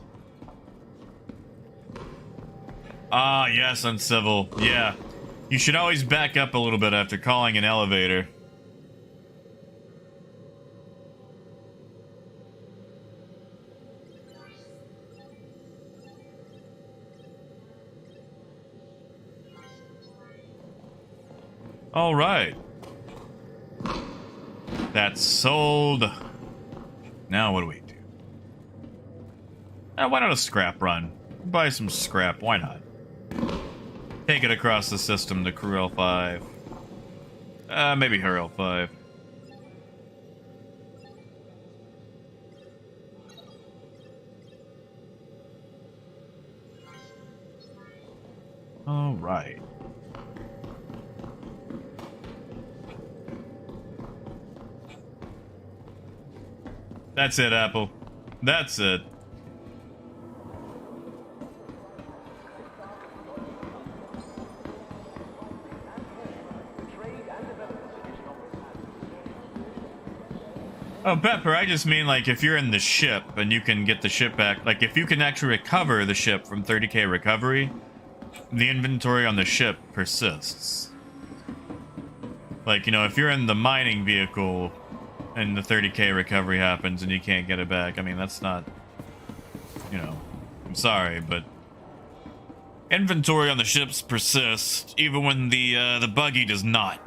[SPEAKER 1] Ah, yes, uncivil. Yeah. You should always back up a little bit after calling an elevator. All right. That's sold. Now what do we do? Why not a scrap run? Buy some scrap, why not? Take it across the system to Crew L5. Maybe her L5. All right. That's it, Apple. That's it. Oh, Pepper, I just mean, like, if you're in the ship and you can get the ship back, like, if you can actually recover the ship from 30k recovery, the inventory on the ship persists. Like, you know, if you're in the mining vehicle and the 30k recovery happens and you can't get it back, I mean, that's not, you know, I'm sorry, but inventory on the ships persists even when the buggy does not.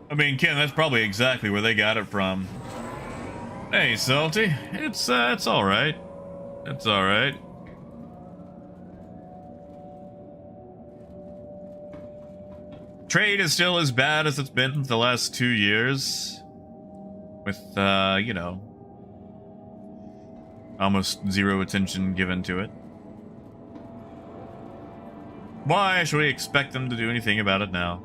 [SPEAKER 1] I mean, Ken, that's probably exactly where they got it from. Hey, Salty, it's all right. It's all right. Trade is still as bad as it's been the last 2 years. With, you know, almost zero attention given to it. Why should we expect them to do anything about it now?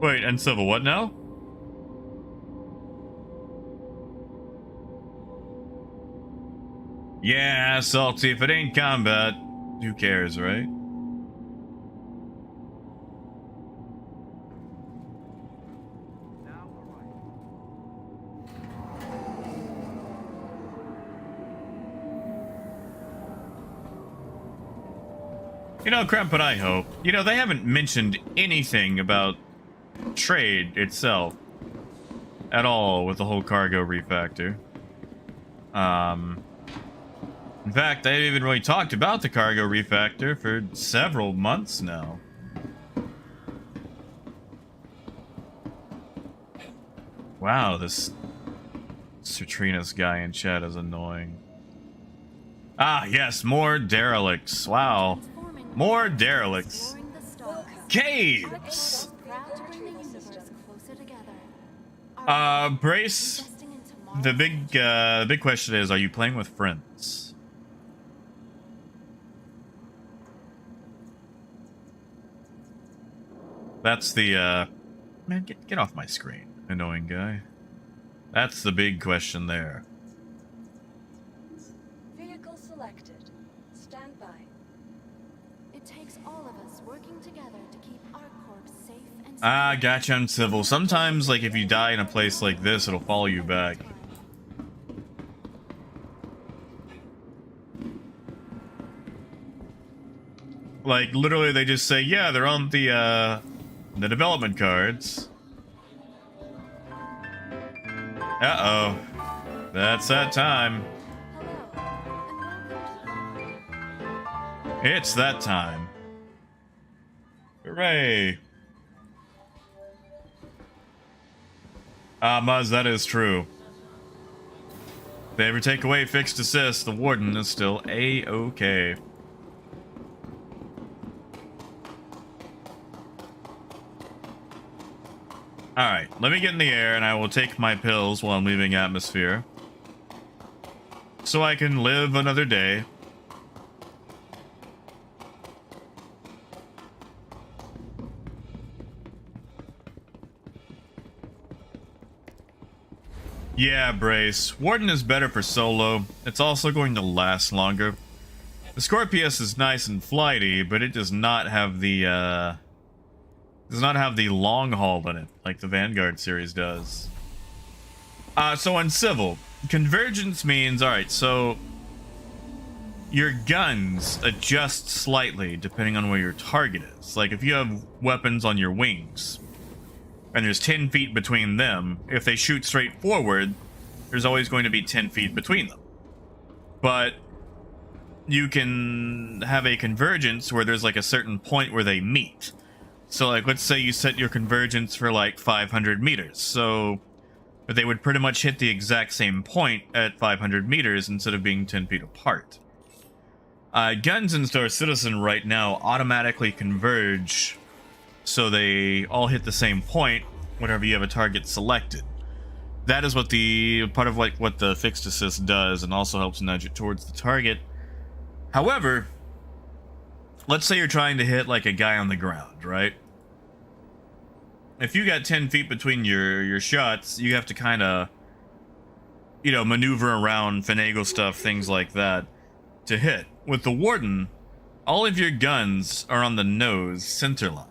[SPEAKER 1] Wait, and Civil, what now? Yeah, Salty, if it ain't combat, who cares, right?
[SPEAKER 4] Now arriving.
[SPEAKER 1] You know, Crump, but I hope. You know, they haven't mentioned anything about trade itself at all with the whole cargo refactor. In fact, I haven't even really talked about the cargo refactor for several months now. Wow, this Citrinas guy in chat is annoying. Ah, yes, more derelicts. Wow. More derelicts.
[SPEAKER 5] Exploring the stars.
[SPEAKER 1] Caves!
[SPEAKER 5] Proud to bring the universe closer together.
[SPEAKER 1] Brace,
[SPEAKER 5] Investing into
[SPEAKER 1] the big question is, are you playing with friends? That's the, man, get off my screen, annoying guy. That's the big question there.
[SPEAKER 3] Vehicle selected. Stand by.
[SPEAKER 5] It takes all of us working together to keep our corps safe and
[SPEAKER 1] Ah, gotcha, Uncivil. Sometimes, like, if you die in a place like this, it'll follow you back. Like, literally, they just say, yeah, they're on the development cards. Uh-oh. That's that time.
[SPEAKER 5] Hello, and welcome to
[SPEAKER 1] It's that time. Hooray. Ah, Muzz, that is true. If they ever take away fixed assist, the Warden is still A-okay. Alright, let me get in the air and I will take my pills while I'm leaving atmosphere. So I can live another day. Yeah, Brace. Warden is better for solo. It's also going to last longer. The Scorpius is nice and flighty, but it does not have the long haul in it, like the Vanguard series does. So on Civil, convergence means, alright, so your guns adjust slightly depending on where your target is. Like if you have weapons on your wings, and there's 10 feet between them, if they shoot straight forward, there's always going to be 10 feet between them. But you can have a convergence where there's like a certain point where they meet. So like, let's say you set your convergence for like 500 meters. So they would pretty much hit the exact same point at 500 meters instead of being 10 feet apart. Guns in Star Citizen right now automatically converge, so they all hit the same point whenever you have a target selected. That is what the part of like what the fixed assist does, and also helps nudge it towards the target. However, let's say you're trying to hit like a guy on the ground, right? If you got 10 feet between your shots, you have to kind of, you know, maneuver around, finagle stuff, things like that, to hit. With the Warden, all of your guns are on the nose center line.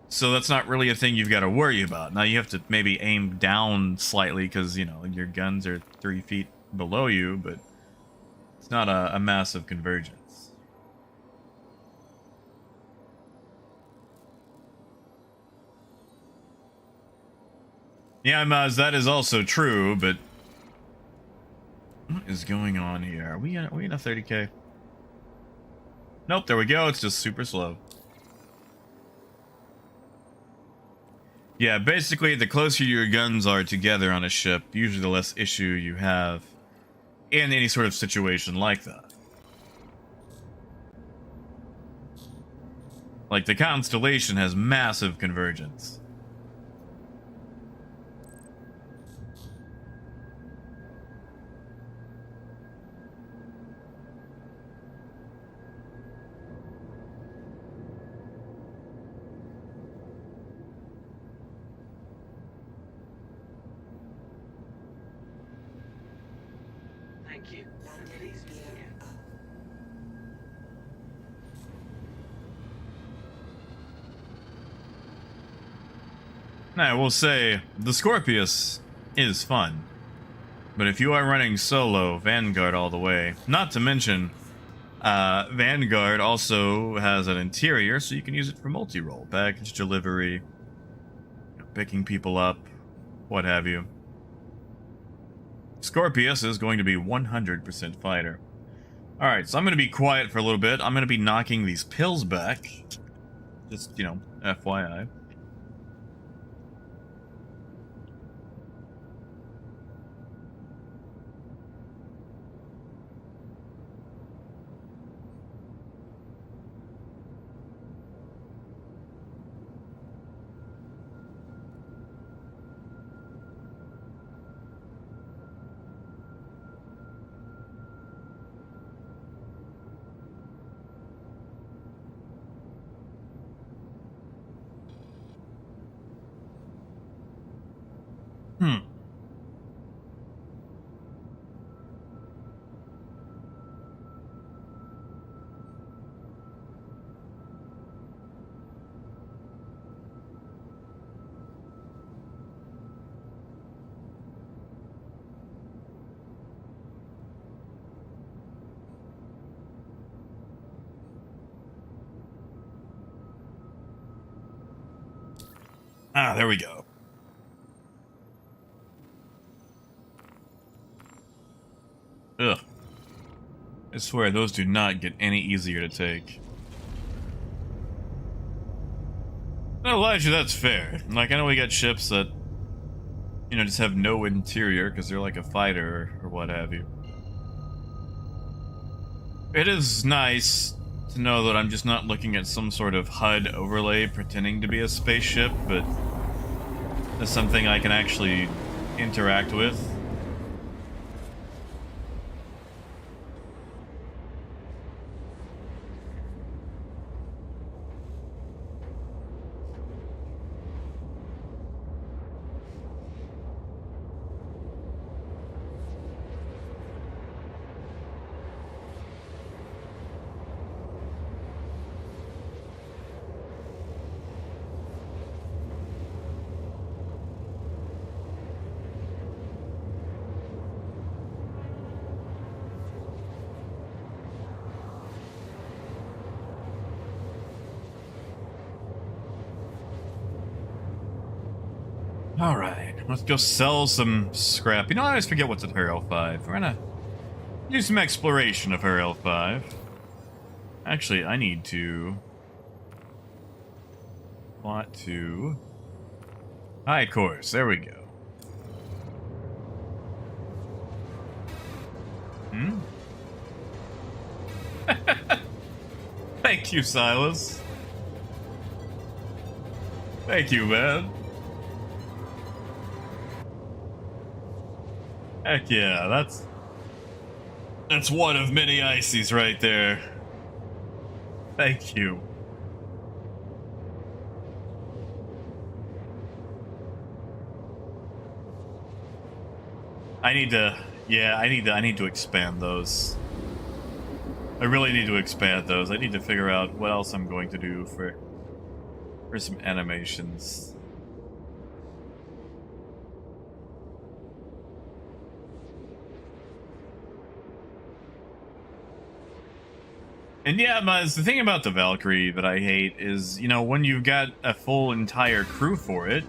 [SPEAKER 1] So that's not really a thing you've got to worry about. Now you have to maybe aim down slightly because, you know, your guns are 3 feet below you, but it's not a massive convergence. Yeah, Maz, that is also true, but what is going on here? Are we in a 30k? Nope, there we go. It's just super slow. Yeah, basically, the closer your guns are together on a ship, usually the less issue you have in any sort of situation like that. Like, the Constellation has massive convergence.
[SPEAKER 2] Thank you. Please begin.
[SPEAKER 1] Now, I will say, the Scorpius is fun. But if you are running solo, Vanguard all the way. Not to mention, Vanguard also has an interior, so you can use it for multi-role, package delivery, picking people up, what have you. Scorpius is going to be 100% fighter. Alright, so I'm going to be quiet for a little bit. I'm going to be knocking these pills back. Just, you know, FYI. Ah, there we go. Ugh. I swear, those do not get any easier to take. No, Elijah, that's fair. Like, I know we got ships that, you know, just have no interior because they're like a fighter or what have you. It is nice to know that I'm just not looking at some sort of HUD overlay pretending to be a spaceship, but that's something I can actually interact with. Alright, let's go sell some scrap. You know, I always forget what's at her L5. We're gonna do some exploration of her L5. Actually, I need to plot to high course. There we go. Thank you, Silas. Thank you, man. Heck yeah, that's one of many ices right there. Thank you. I need to expand those. I really need to expand those. I need to figure out what else I'm going to do for some animations. And yeah, but the thing about the Valkyrie that I hate is, you know, when you've got a full entire crew for it.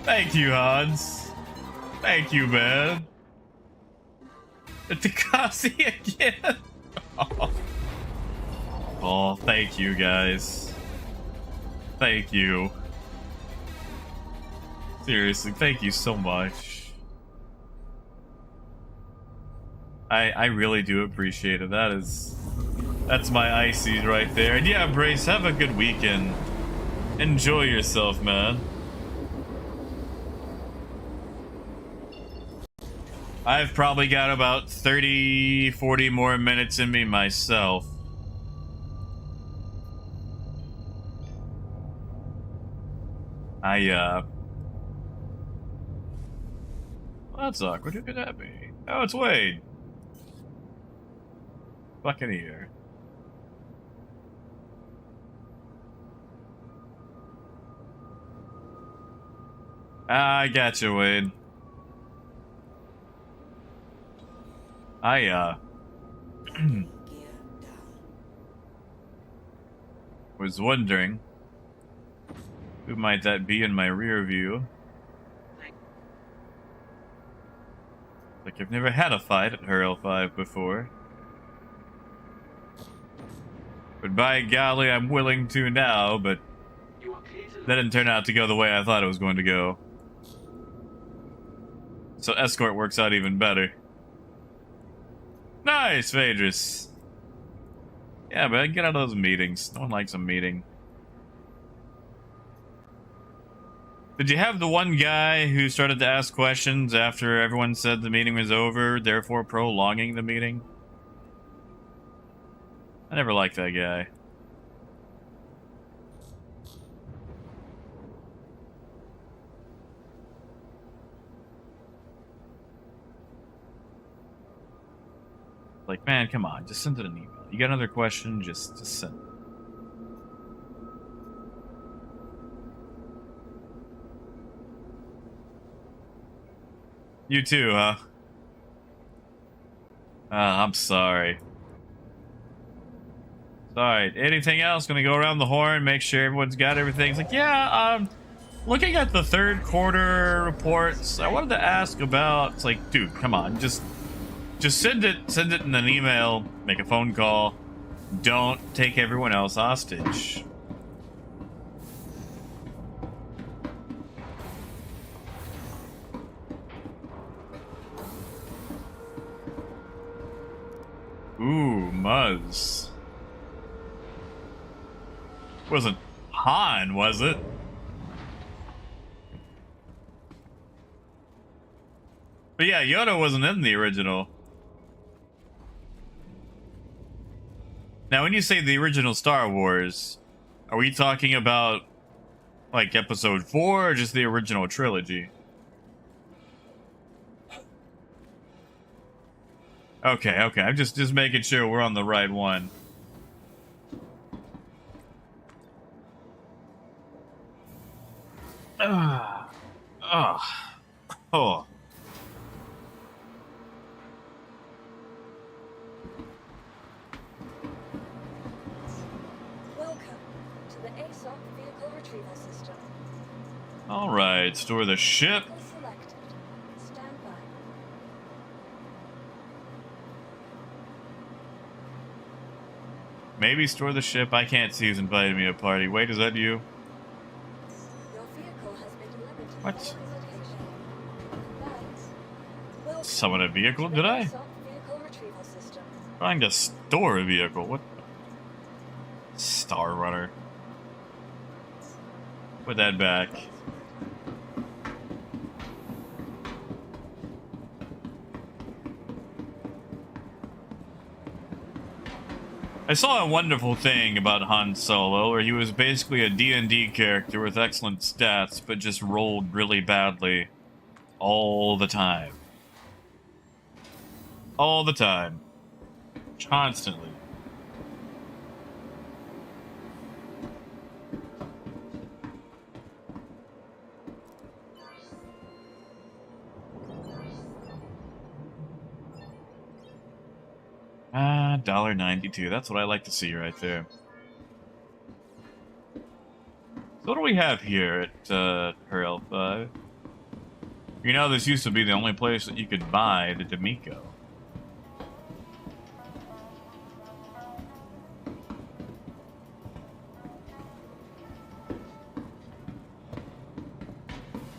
[SPEAKER 1] Thank you, Hans. Thank you, man. Takashi again. Oh, thank you, guys. Thank you. Seriously, thank you so much. I really do appreciate it. That's my ices right there. And yeah, Brace, have a good weekend. Enjoy yourself, man. I've probably got about 30, 40 more minutes in me myself. That's awkward. Who could that be? Oh, it's Wade. Buccaneer. I gotcha, Wade. was wondering, who might that be in my rear view? Like, I've never had a fight at Hurl 5 before. But by golly, I'm willing to now, but
[SPEAKER 2] You are clear to
[SPEAKER 1] that didn't turn out to go the way I thought it was going to go. So escort works out even better. Nice, Phaedrus. Yeah, but get out of those meetings. No one likes a meeting. Did you have the one guy who started to ask questions after everyone said the meeting was over, therefore prolonging the meeting? I never liked that guy. Like, man, come on, just send it an email. You got another question, just send it. You too, huh? I'm sorry. Alright, anything else? Gonna go around the horn, make sure everyone's got everything. It's like, yeah, looking at the third quarter reports, I wanted to ask about, it's like, dude, come on, just send it in an email, make a phone call. Don't take everyone else hostage. Ooh, Muzz. Wasn't Han, was it? But yeah, Yoda wasn't in the original. Now, when you say the original Star Wars, are we talking about, like, Episode 4 or just the original trilogy? Okay, I'm just making sure we're on the right one. Oh.
[SPEAKER 3] Welcome to the ASOP vehicle retrieval system.
[SPEAKER 1] All right, store the ship.
[SPEAKER 3] Vehicle selected. Stand by.
[SPEAKER 1] Maybe store the ship. I can't see who's invited me to a party. Wait, is that you?
[SPEAKER 3] Your vehicle has been delivered to the
[SPEAKER 1] What?
[SPEAKER 3] following location. Thanks. Welcome
[SPEAKER 1] Summon a vehicle,
[SPEAKER 3] to
[SPEAKER 1] did
[SPEAKER 3] the
[SPEAKER 1] I?
[SPEAKER 3] ASOP vehicle retrieval system.
[SPEAKER 1] Trying to store a vehicle. What? Star Runner. Put that back. I saw a wonderful thing about Han Solo, where he was basically a D&D character with excellent stats, but just rolled really badly all the time. All the time. Constantly. $1.92. That's what I like to see right there. So what do we have here at Hurl 5? You know, this used to be the only place that you could buy the D'Amico.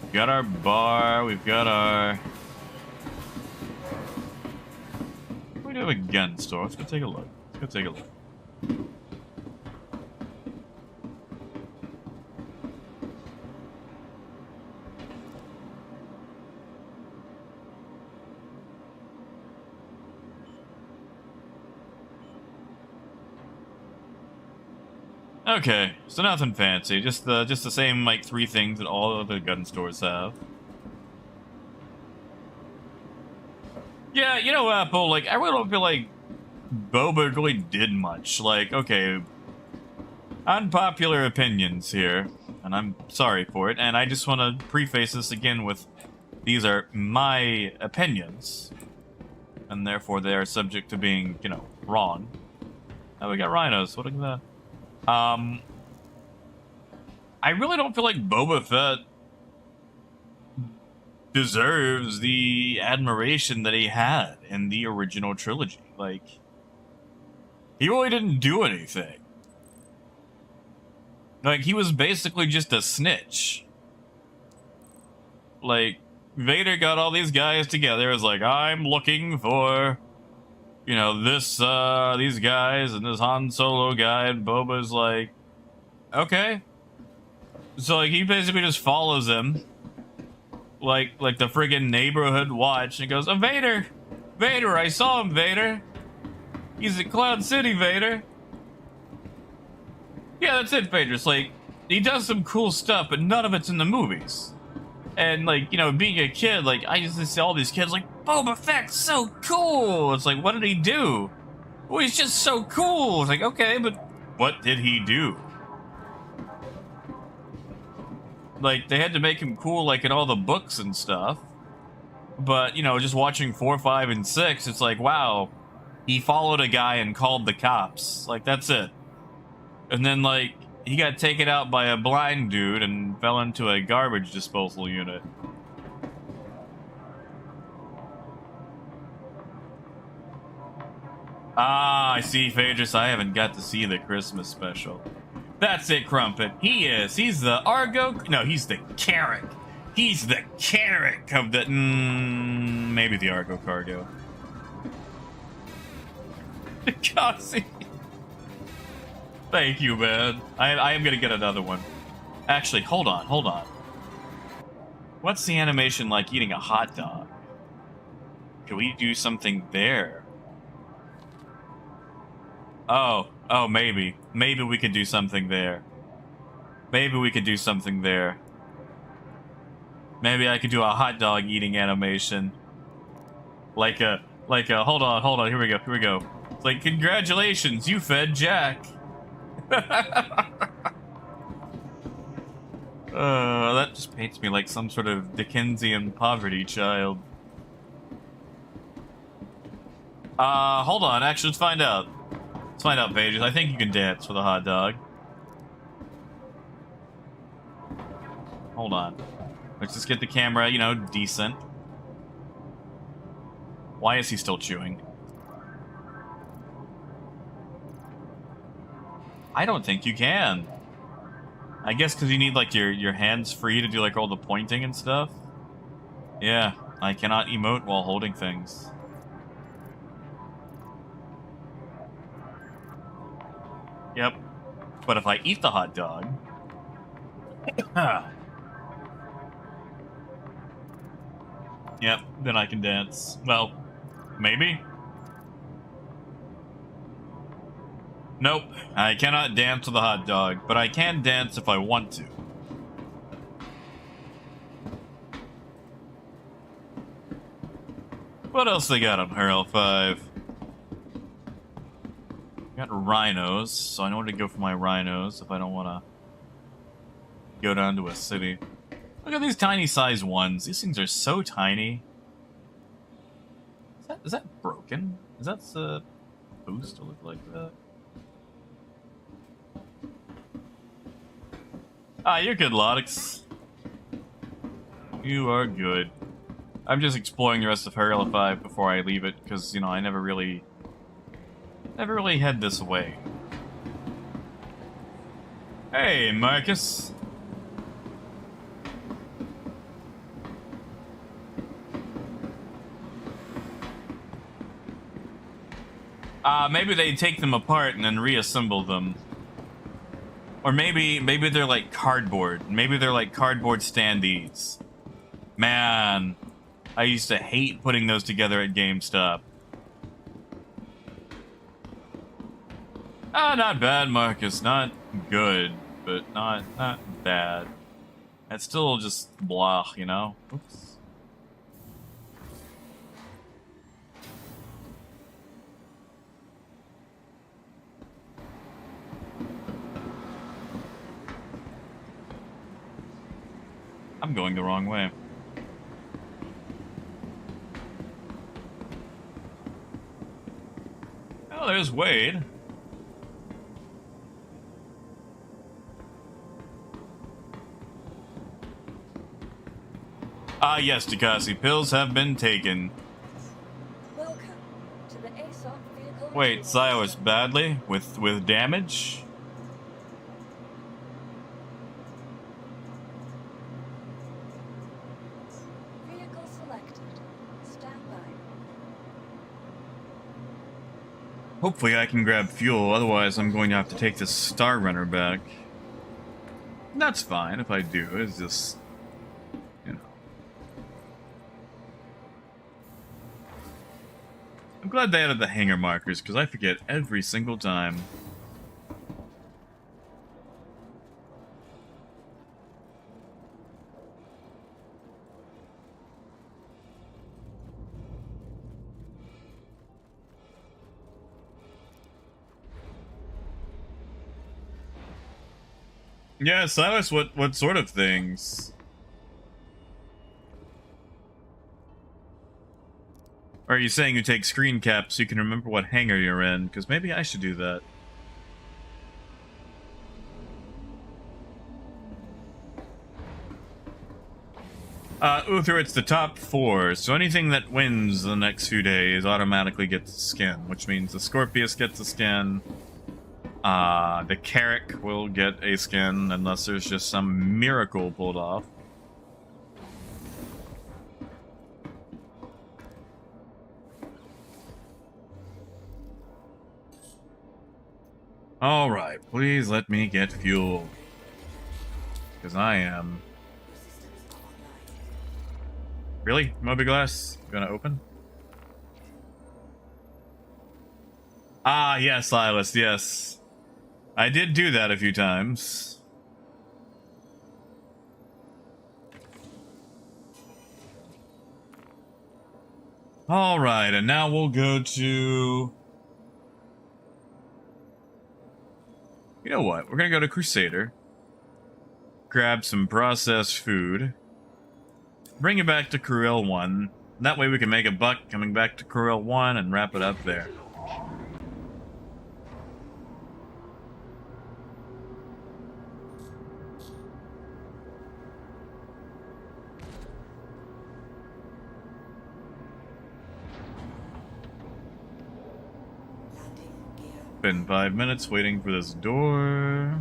[SPEAKER 1] We've got our bar, we've got our... We do have a gun store. Let's go take a look. Okay, so nothing fancy. Just the same like 3 things that all other gun stores have. Yeah, you know, Apple, like, I really don't feel like Boba really did much. Like, okay, unpopular opinions here, and I'm sorry for it, and I just want to preface this again with, these are my opinions, and therefore they are subject to being, you know, wrong. Oh, we got rhinos. What is that? I really don't feel like Boba Fett deserves the admiration that he had in the original trilogy. Like, he really didn't do anything. Like, he was basically just a snitch. Like, Vader got all these guys together. It was like, I'm looking for, you know, these guys and this Han Solo guy. And Boba's like, okay. So, like, he basically just follows him. Like the friggin' neighborhood watch. And goes, oh, Vader! Vader, I saw him, Vader! He's at Cloud City, Vader! Yeah, that's it, Vader. It's like, he does some cool stuff, but none of it's in the movies. And, like, you know, being a kid, like, I used to see all these kids like, Boba Fett's so cool! It's like, what did he do? Well, he's just so cool! It's like, okay, but what did he do? Like, they had to make him cool, like, in all the books and stuff. But, you know, just watching 4, 5, and 6, it's like, wow, he followed a guy and called the cops. Like, that's it. And then, like, he got taken out by a blind dude and fell into a garbage disposal unit. Ah, I see, Phaedrus. I haven't got to see the Christmas special. That's it, Crumpet. He is. He's the Argo... No, he's the Carrick. He's the Carrick of the... maybe the Argo Cargo. Cassie. Thank you, man. I am gonna get another one. Actually, hold on. What's the animation like eating a hot dog? Can we do something there? Oh, maybe. Maybe we could do something there. Maybe I could do a hot dog eating animation. Like a, hold on, here we go. It's like, congratulations, you fed Jack. That just paints me like some sort of Dickensian poverty child. Hold on, actually, let's find out. Let's find out, Pages. I think you can dance with a hot dog. Hold on. Let's just get the camera, you know, decent. Why is he still chewing? I don't think you can. I guess because you need, like, your hands free to do, like, all the pointing and stuff. Yeah, I cannot emote while holding things. Yep. But if I eat the hot dog... Yep, then I can dance. Well, maybe? Nope, I cannot dance with a hot dog, but I can dance if I want to. What else they got on Hurl 5? Got rhinos, so I know where to go for my rhinos if I don't want to go down to a city. Look at these tiny size ones. These things are so tiny. Is that broken? Is that supposed to look like that? Ah, you're good, Lodix. You are good. I'm just exploring the rest of Hurl 5 before I leave it, because, you know, I never really head this way. Hey, Marcus. Maybe they take them apart and then reassemble them. Or maybe they're like cardboard. Maybe they're like cardboard standees. Man, I used to hate putting those together at GameStop. Not bad, Marcus. Not good, but not bad. That's still just blah, you know? Oops. I'm going the wrong way. Oh, there's Wade. Ah, yes, Takasi. Pills have been taken.
[SPEAKER 3] Welcome to the ASOP vehicle.
[SPEAKER 1] Wait,
[SPEAKER 3] retrieval
[SPEAKER 1] Silas
[SPEAKER 3] system.
[SPEAKER 1] badly? With damage?
[SPEAKER 3] Vehicle selected. Stand by.
[SPEAKER 1] Hopefully I can grab fuel, otherwise I'm going to have to take this Star Runner back. And that's fine if I do, it's just... you know. I'm glad they added the hangar markers, because I forget every single time. Yeah, Silas, what sort of things? Or are you saying you take screen caps so you can remember what hangar you're in? Because maybe I should do that. Uther, it's the top 4, so anything that wins the next few days automatically gets a skin, which means the Scorpius gets a skin, the Carrick will get a skin, unless there's just some miracle pulled off. Alright, please let me get fuel. Because I am... Really? Moby-glass? Gonna open? Ah, yes, Silas, yes. I did do that a few times. Alright, and now we'll go to... You know what? We're gonna go to Crusader. Grab some processed food. Bring it back to Cruel 1. That way we can make a buck coming back to Cruel 1 and wrap it up there. Been 5 minutes waiting for this door.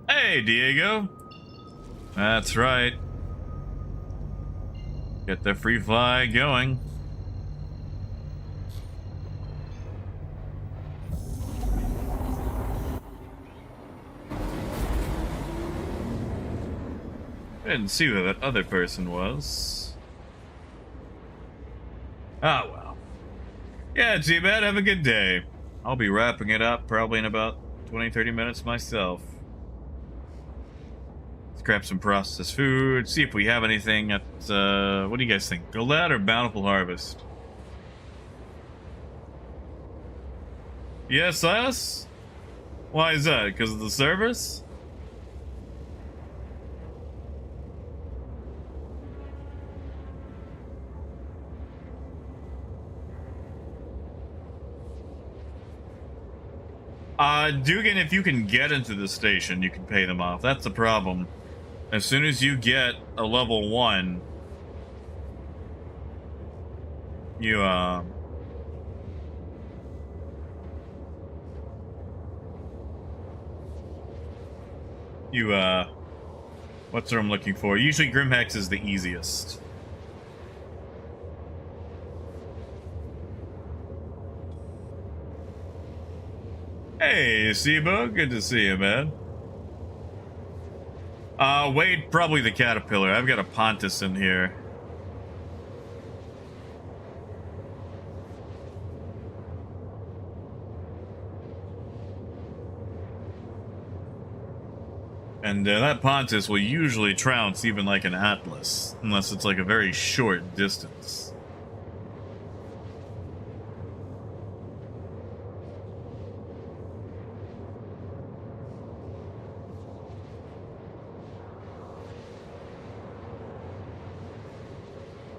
[SPEAKER 1] Hey, Diego. That's right. Get the free fly going. Didn't see who that other person was. Ah, well. Yeah, G-Bad, have a good day. I'll be wrapping it up probably in about 20-30 minutes myself. Let's grab some processed food, see if we have anything at, what do you guys think? Gillette or Bountiful Harvest? Yes, us? Why is that? Because of the service? Dugan, if you can get into the station, you can pay them off. That's the problem. As soon as you get a level 1, you, what's what I'm looking for? Usually Grimhex is the easiest. Hey, Seabo, good to see you, man. Wait, probably the Caterpillar. I've got a Pontus in here. And that Pontus will usually trounce even like an Atlas, unless it's like a very short distance.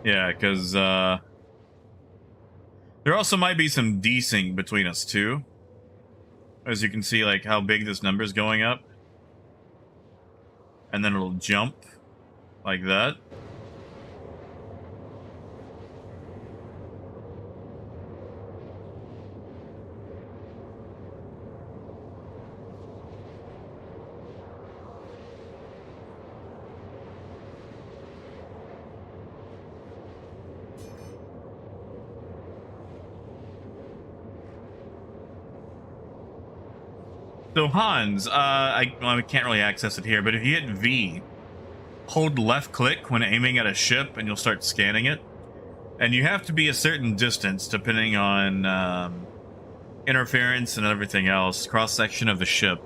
[SPEAKER 1] Yeah, because, there also might be some desync between us, too. As you can see, like how big this number is going up. And then it'll jump like that. So Hans, I can't really access it here, but if you hit V, hold left click when aiming at a ship and you'll start scanning it. And you have to be a certain distance depending on interference and everything else, cross-section of the ship.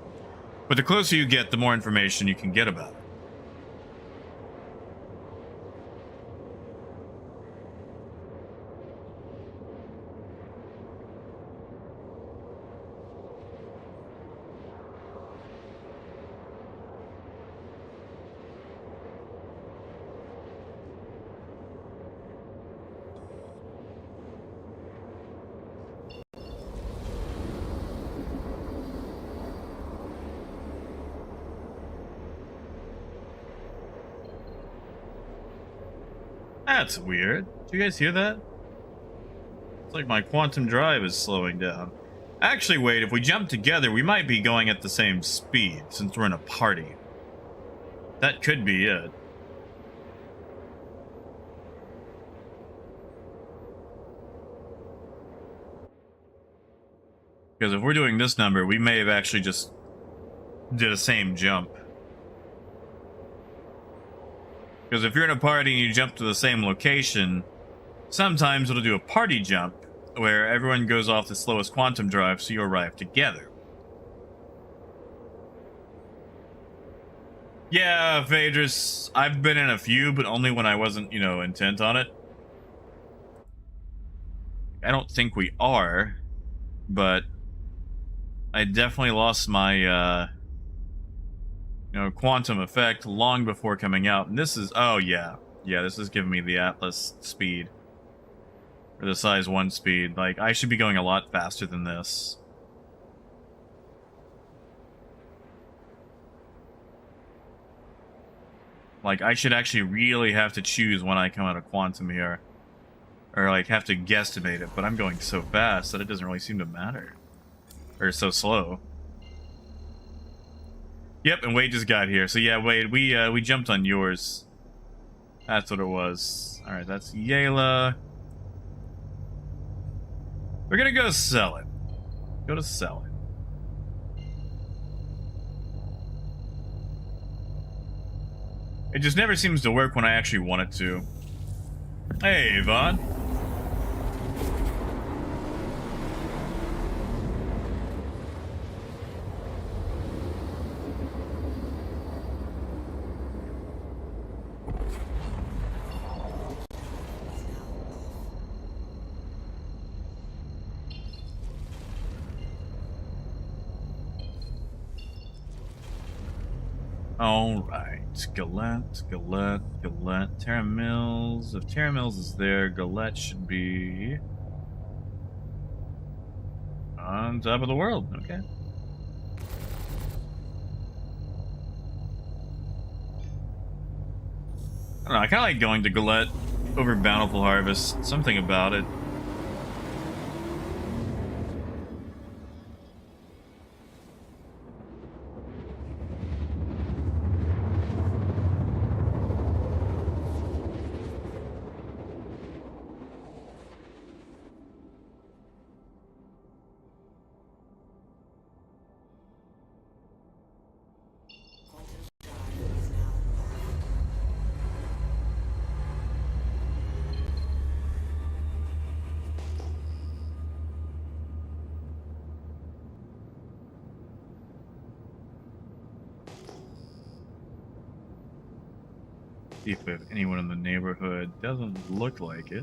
[SPEAKER 1] But the closer you get, the more information you can get about it. That's weird. Do you guys hear that? It's like my quantum drive is slowing down. Actually, wait, if we jump together, we might be going at the same speed, since we're in a party. That could be it. Because if we're doing this number, we may have actually just did the same jump. Because if you're in a party and you jump to the same location, sometimes it'll do a party jump where everyone goes off the slowest quantum drive so you arrive together. Yeah, Phaedrus, I've been in a few, but only when I wasn't, you know, intent on it. I don't think we are, but I definitely lost my, quantum effect long before coming out. And this is, oh yeah, this is giving me the Atlas speed. Or the size 1 speed. Like, I should be going a lot faster than this. Like, I should actually really have to choose when I come out of quantum here. Or, like, have to guesstimate it. But I'm going so fast that it doesn't really seem to matter. Or so slow. Yep, and Wade just got here. So yeah, Wade, we jumped on yours. That's what it was. Alright, that's Yayla. We're gonna go sell it. Go to sell it. It just never seems to work when I actually want it to. Hey, Yvonne. Alright, Galette. Terra Mills. If Terra Mills is there, Galette should be on top of the world. Okay. I don't know, I kind of like going to Galette over Bountiful Harvest. Something about it. See if we have anyone in the neighborhood. Doesn't look like it.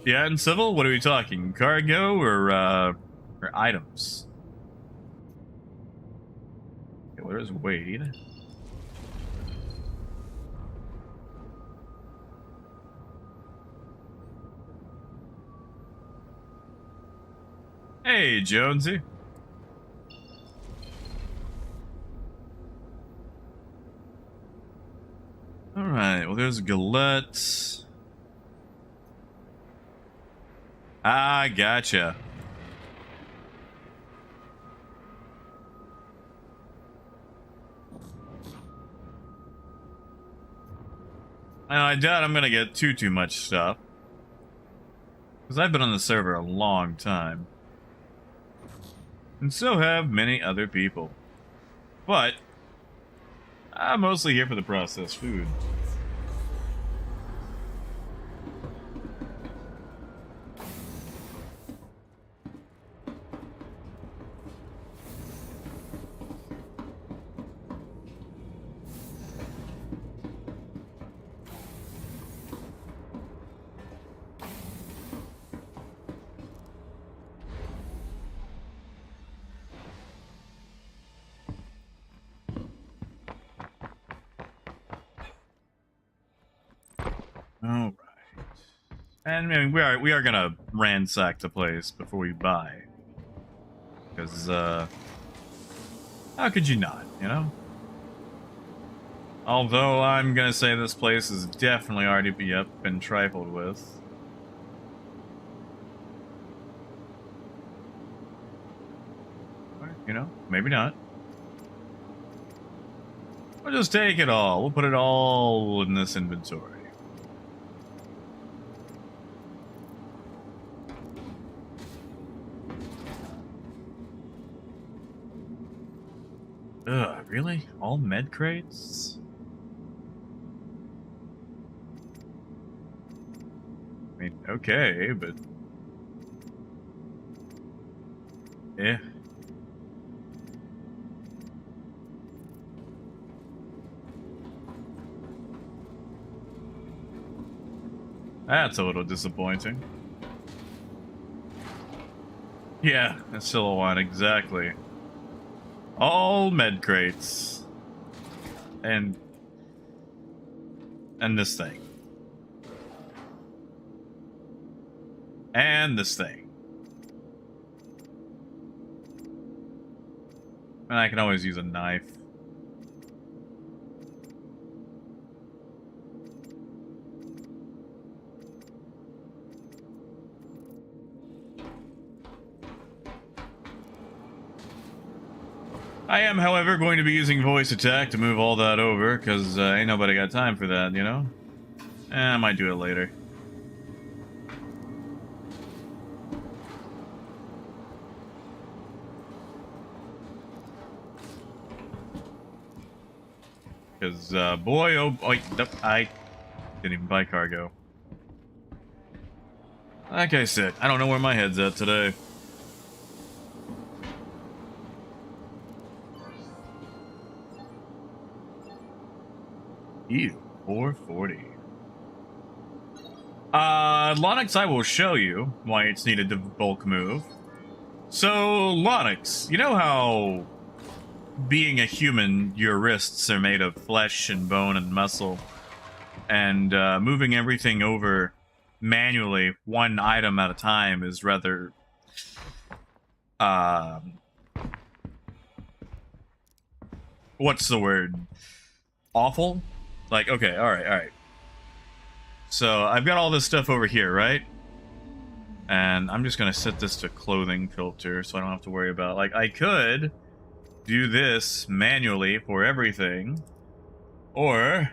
[SPEAKER 1] Yeah, in civil, what are we talking? Cargo or items? Okay, where's Wade? Hey, Jonesy. Alright, well, there's Galette. Ah, gotcha. I doubt I'm gonna get too much stuff. Because I've been on the server a long time. And so have many other people. But I'm mostly here for the processed food. All right, and I mean, we are gonna ransack the place before we buy, because how could you not, you know? Although I'm gonna say this place is definitely already been trifled with. Or, you know, maybe not. We'll just take it all. We'll put it all in this inventory. Ugh, really? All med crates? I mean, okay, but... yeah. That's a little disappointing. Yeah, that's still a one, exactly. All med crates. And this thing. And this thing. And I can always use a knife. I am, however, going to be using voice attack to move all that over, because ain't nobody got time for that, you know? I might do it later. Because, boy, oh, boy, nope, I didn't even buy cargo. Like I said, I don't know where my head's at today. Ew, 440. Lonix, I will show you why it's needed to bulk move. So, Lonix, you know how being a human, your wrists are made of flesh and bone and muscle, and moving everything over manually, one item at a time, is rather what's the word? Awful? Like, okay, alright. So, I've got all this stuff over here, right? And I'm just gonna set this to clothing filter so I don't have to worry about, like, I could do this manually for everything, or...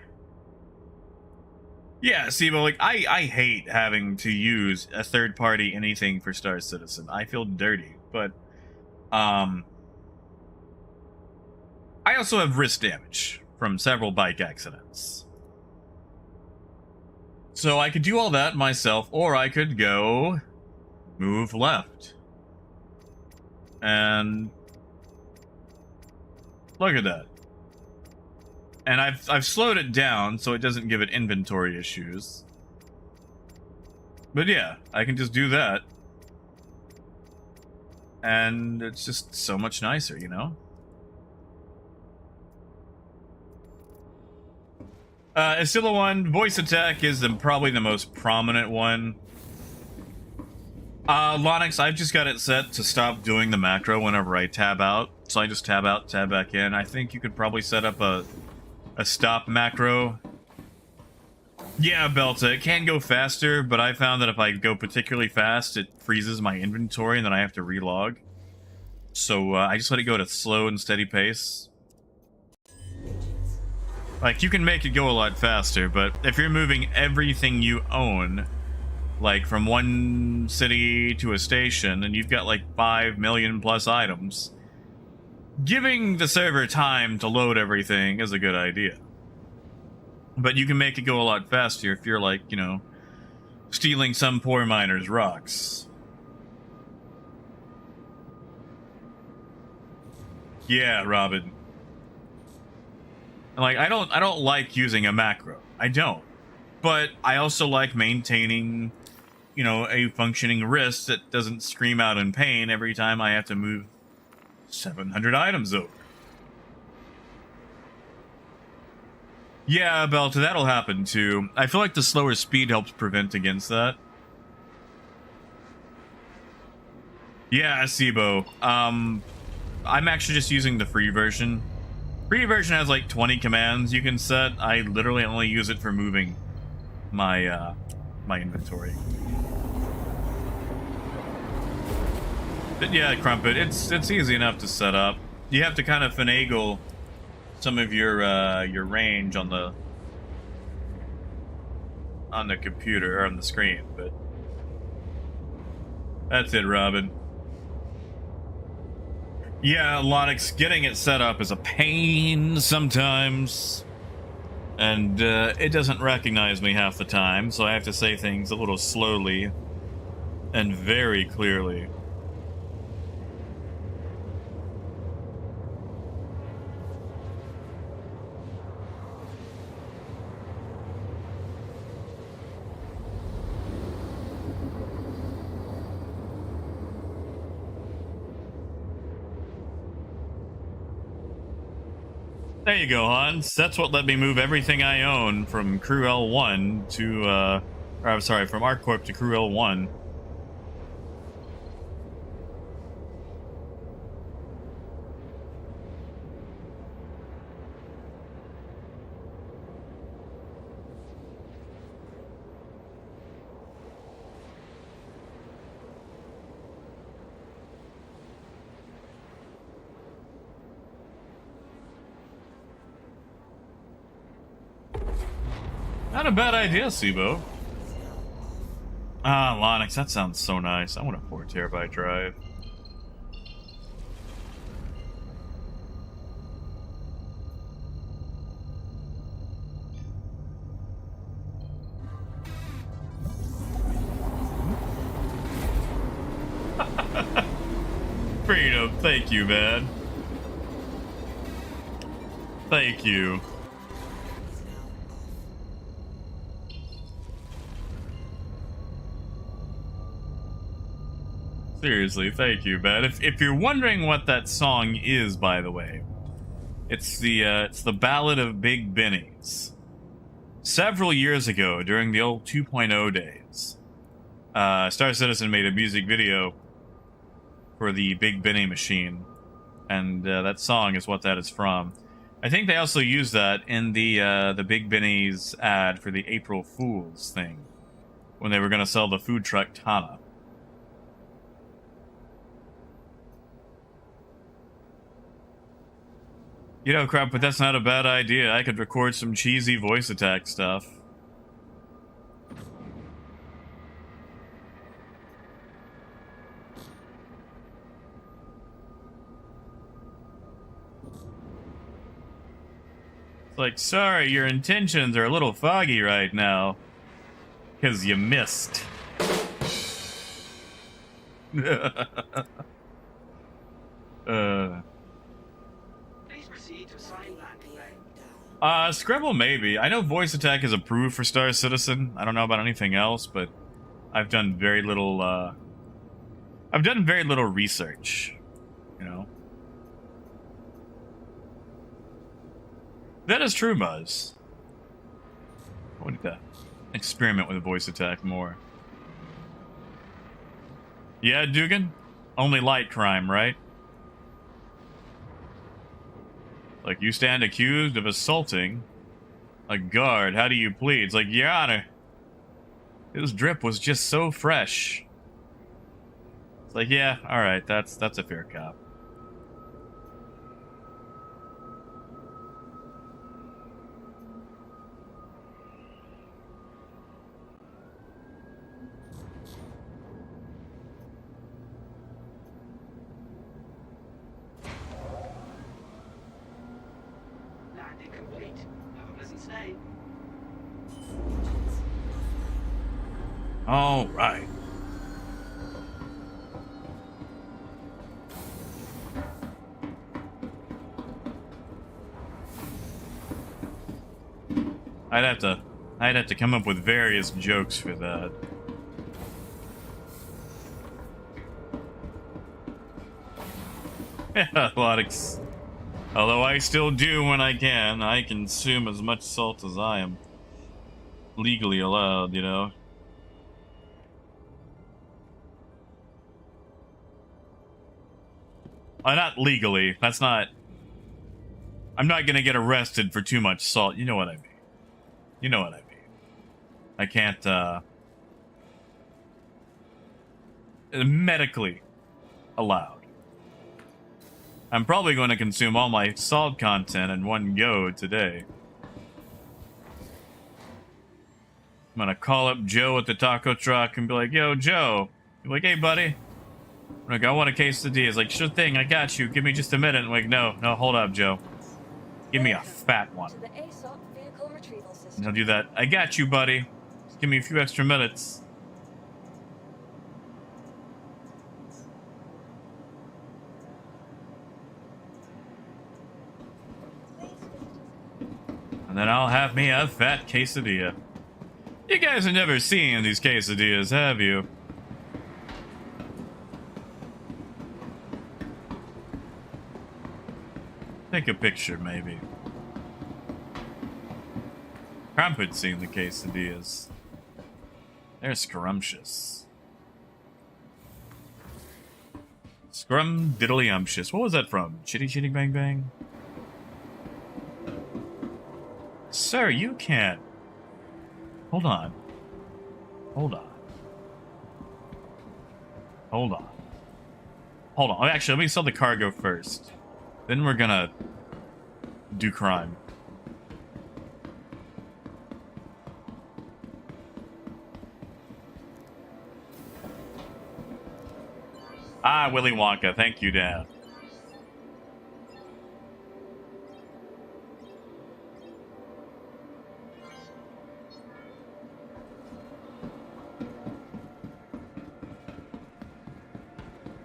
[SPEAKER 1] yeah, see, but, like, I hate having to use a third-party anything for Star Citizen. I feel dirty, but, I also have wrist damage from several bike accidents. So I could do all that myself, or I could go move left. And look at that. And I've slowed it down so it doesn't give it inventory issues. But yeah, I can just do that. And it's just so much nicer, you know? Estilla 1, voice attack is probably the most prominent one. Lonix, I've just got it set to stop doing the macro whenever I tab out. So I just tab out, tab back in. I think you could probably set up a stop macro. Yeah, Belta, it can go faster, but I found that if I go particularly fast, it freezes my inventory and then I have to relog. So I just let it go to slow and steady pace. Like, you can make it go a lot faster, but if you're moving everything you own, like from one city to a station, and you've got like 5 million plus items, giving the server time to load everything is a good idea. But you can make it go a lot faster if you're like, you know, stealing some poor miner's rocks. Yeah, Robin. Like, I don't like using a macro. I don't. But I also like maintaining, you know, a functioning wrist that doesn't scream out in pain every time I have to move 700 items over. Yeah, Belta, that'll happen too. I feel like the slower speed helps prevent against that. Yeah, Sibo. I'm actually just using the free version. Free version has like 20 commands you can set. I literally only use it for moving my my inventory. But yeah, Crumpet, it's easy enough to set up. You have to kind of finagle some of your range on the computer or on the screen, but that's it, Robin. Yeah, Lonix, getting it set up is a pain sometimes, and it doesn't recognize me half the time, so I have to say things a little slowly and very clearly. There you go, Hans. That's what let me move everything I own from Crew L1 to, or I'm sorry, from ArcCorp to Crew L1. Not a bad idea, Sibo. Ah, Lonix, that sounds so nice. I want a 4 terabyte drive. Freedom, thank you, man. Thank you. Seriously, thank you, man. If you're wondering what that song is, by the way, it's the Ballad of Big Benny's. Several years ago, during the old 2.0 days, Star Citizen made a music video for the Big Benny machine, and that song is what that is from. I think they also used that in the Big Benny's ad for the April Fool's thing, when they were going to sell the food truck Tana. You know, crap, but that's not a bad idea. I could record some cheesy voice attack stuff. It's like, sorry, your intentions are a little foggy right now. 'Cause you missed. Scribble maybe. I know voice attack is approved for Star Citizen. I don't know about anything else, but I've done very little, I've done very little research, you know? That is true, Buzz. I wanted to experiment with a voice attack more. Yeah, Dugan? Only light crime, right? Like, you stand accused of assaulting a guard. How do you plead? It's like, Your Honor, his drip was just so fresh. It's like, yeah, alright, that's a fair cop.
[SPEAKER 2] Landing complete. Have a pleasant stay.
[SPEAKER 1] Alright. I'd have to come up with various jokes for that. Yeah, although I still do when I can. I consume as much salt as I am legally allowed, you know? Not legally. That's not... I'm not gonna get arrested for too much salt. You know what I mean. You know what I mean. I can't, medically allowed. I'm probably going to consume all my salt content in one go today. I'm gonna call up Joe at the taco truck and be like, Yo, Joe. Be like, hey, buddy. I'm like, I want a quesadilla. He's like, sure thing, I got you. Give me just a minute. I'm like, no, hold up, Joe. Give me a fat one.
[SPEAKER 3] To the ASOP vehicle retrieval
[SPEAKER 1] And
[SPEAKER 3] system.
[SPEAKER 1] he'll do that. I got you, buddy. Just give me a few extra minutes. And then I'll have me a fat quesadilla. You guys have never seen these quesadillas, have you? Take a picture, maybe. Crumpet's seen the quesadillas. They're scrumptious. Scrum diddly umptious. What was that from? Chitty Chitty Bang Bang? Sir, you can't. Hold on. Hold on. Hold on. Hold on. Actually, let me sell the cargo first. Then we're gonna do crime. Ah, Willy Wonka. Thank you, Dad.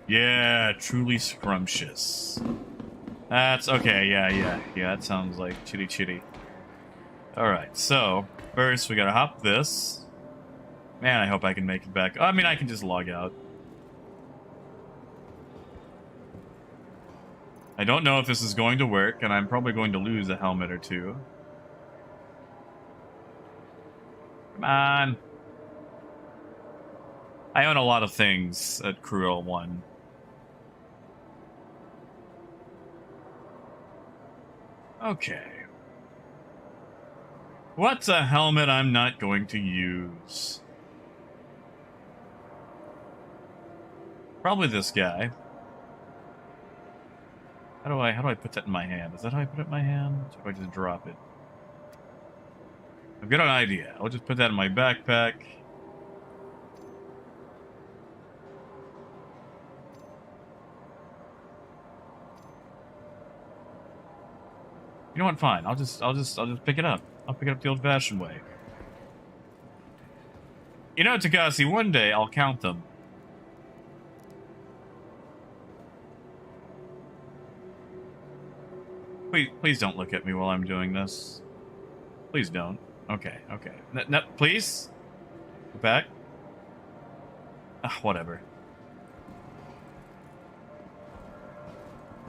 [SPEAKER 1] Yeah, truly scrumptious. That's okay, yeah, that sounds like chitty chitty. Alright, so, first we gotta hop this. Man, I hope I can make it back. I mean, I can just log out. I don't know if this is going to work, and I'm probably going to lose a helmet or two. Come on. I own a lot of things at Cruel 1. Okay. What's a helmet I'm not going to use? Probably this guy. How do I put that in my hand? Is that how I put it in my hand? Or do I just drop it? I've got an idea. I'll just put that in my backpack. You know what? Fine. I'll just pick it up. I'll pick it up the old-fashioned way. You know, Takasi, one day I'll count them. Please don't look at me while I'm doing this. Please don't. Okay. Please? Go back. Whatever.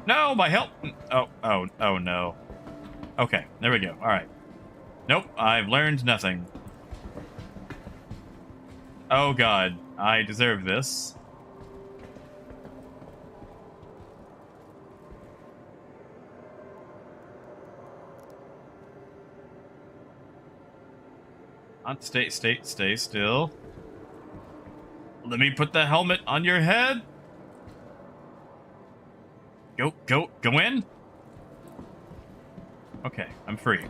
[SPEAKER 1] No, my help. Oh no. Okay, there we go. All right. Nope, I've learned nothing. Oh god, I deserve this. Stay still. Let me put the helmet on your head. Go in. Okay, I'm free.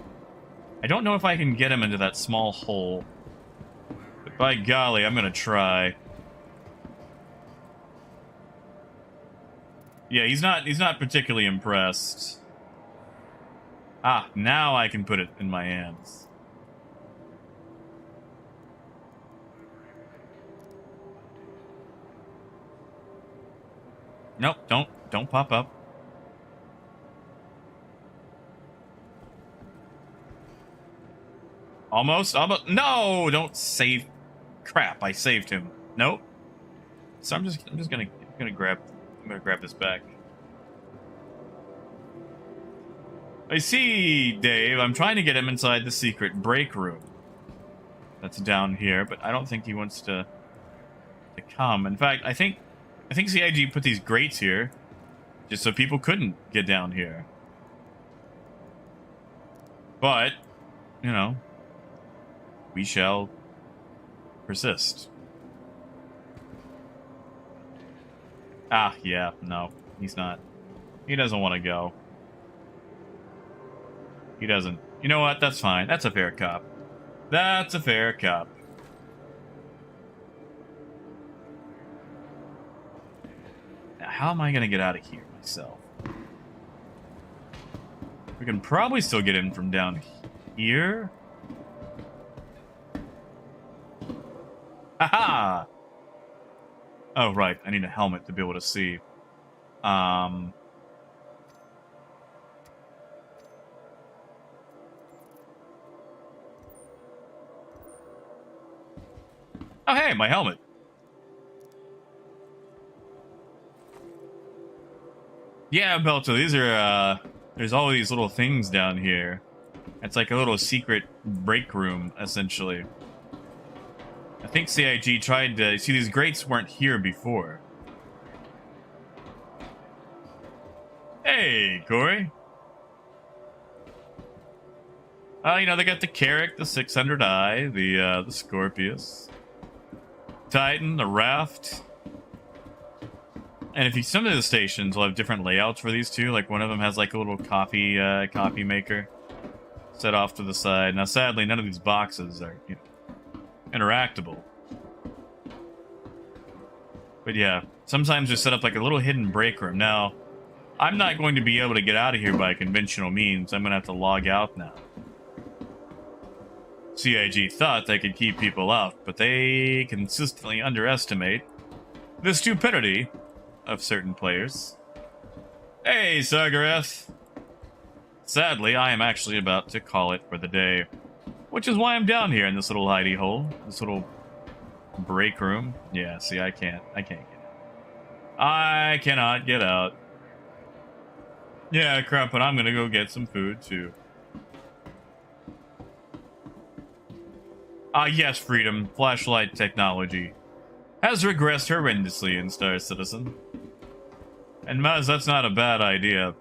[SPEAKER 1] I don't know if I can get him into that small hole, but by golly, I'm gonna try. Yeah, he's not particularly impressed. Ah, now I can put it in my hands. Nope, don't pop up. Almost. No, don't save. Crap, I saved him. Nope. So I'm just gonna grab this back. I see, Dave. I'm trying to get him inside the secret break room. That's down here, but I don't think he wants to come. In fact, I think CIG put these grates here just so people couldn't get down here. But, you know, we shall persist. Ah, yeah, no, he's not. He doesn't want to go. He doesn't. You know what? That's fine. That's a fair cop. That's a fair cop. Now, how am I going to get out of here myself? We can probably still get in from down here. Aha! Oh, right. I need a helmet to be able to see. Oh, hey, my helmet. Yeah, Belto, these are, there's all these little things down here. It's like a little secret break room, essentially. I think CIG tried to... See, these grates weren't here before. Hey, Corey. You know, they got the Carrack, the 600i, the Scorpius, Titan, the Raft. And if you... Some of the stations will have different layouts for these two. Like, one of them has, like, a little coffee maker set off to the side. Now, sadly, none of these boxes are, you know, interactable. But yeah, sometimes they set up like a little hidden break room. Now, I'm not going to be able to get out of here by conventional means. I'm going to have to log out now. CIG thought they could keep people out, but they consistently underestimate the stupidity of certain players. Hey, Sargareth. Sadly, I am actually about to call it for the day. Which is why I'm down here in this little hidey hole. This little break room. Yeah, see, I can't get out. I cannot get out. Yeah, crap, but I'm gonna go get some food, too. Ah, yes, Freedom. Flashlight technology has regressed horrendously in Star Citizen. And Maz, that's not a bad idea.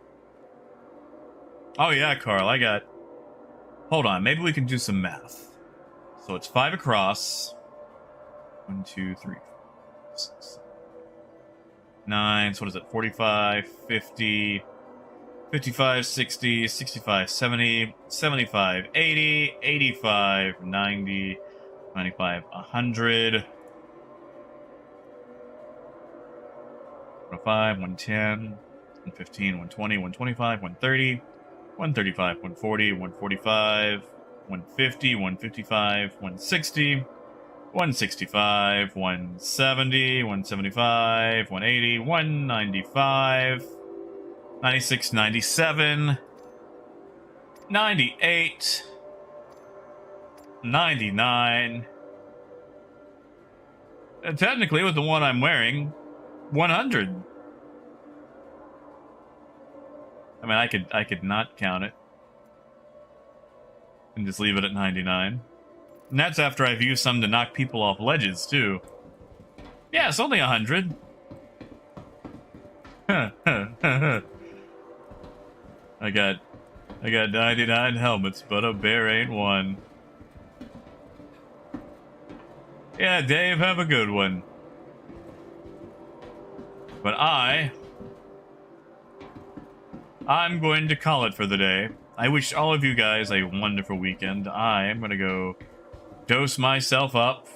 [SPEAKER 1] Oh yeah, Carl, I got... Hold on, maybe we can do some math. So it's 5 across. 1, 2, 3, 4, 6, 9. So what is it? 45, 50, 55, 60, 65, 70, 75, 80, 85, 90, 95, 100. 105, 110, 115, 120, 125, 130. 135, 140, 145, 150, 155, 160, 165, 170, 175, 180, 195, 96, 97, 98, 99, technically, with the one I'm wearing, 100. I mean, I could not count it and just leave it at 99. And that's after I've used some to knock people off ledges too. Yeah, it's only 100. I got 99 helmets, but a bear ain't one. Yeah, Dave, have a good one. But I'm going to call it for the day. I wish all of you guys a wonderful weekend. I am going to go dose myself up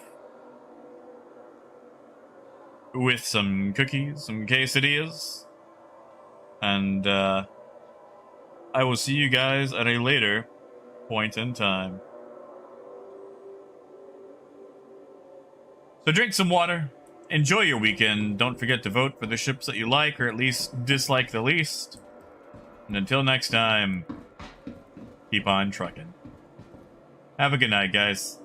[SPEAKER 1] with some cookies, some quesadillas, and I will see you guys at a later point in time. So drink some water, enjoy your weekend, don't forget to vote for the ships that you like or at least dislike the least, and until next time, keep on trucking. Have a good night, guys.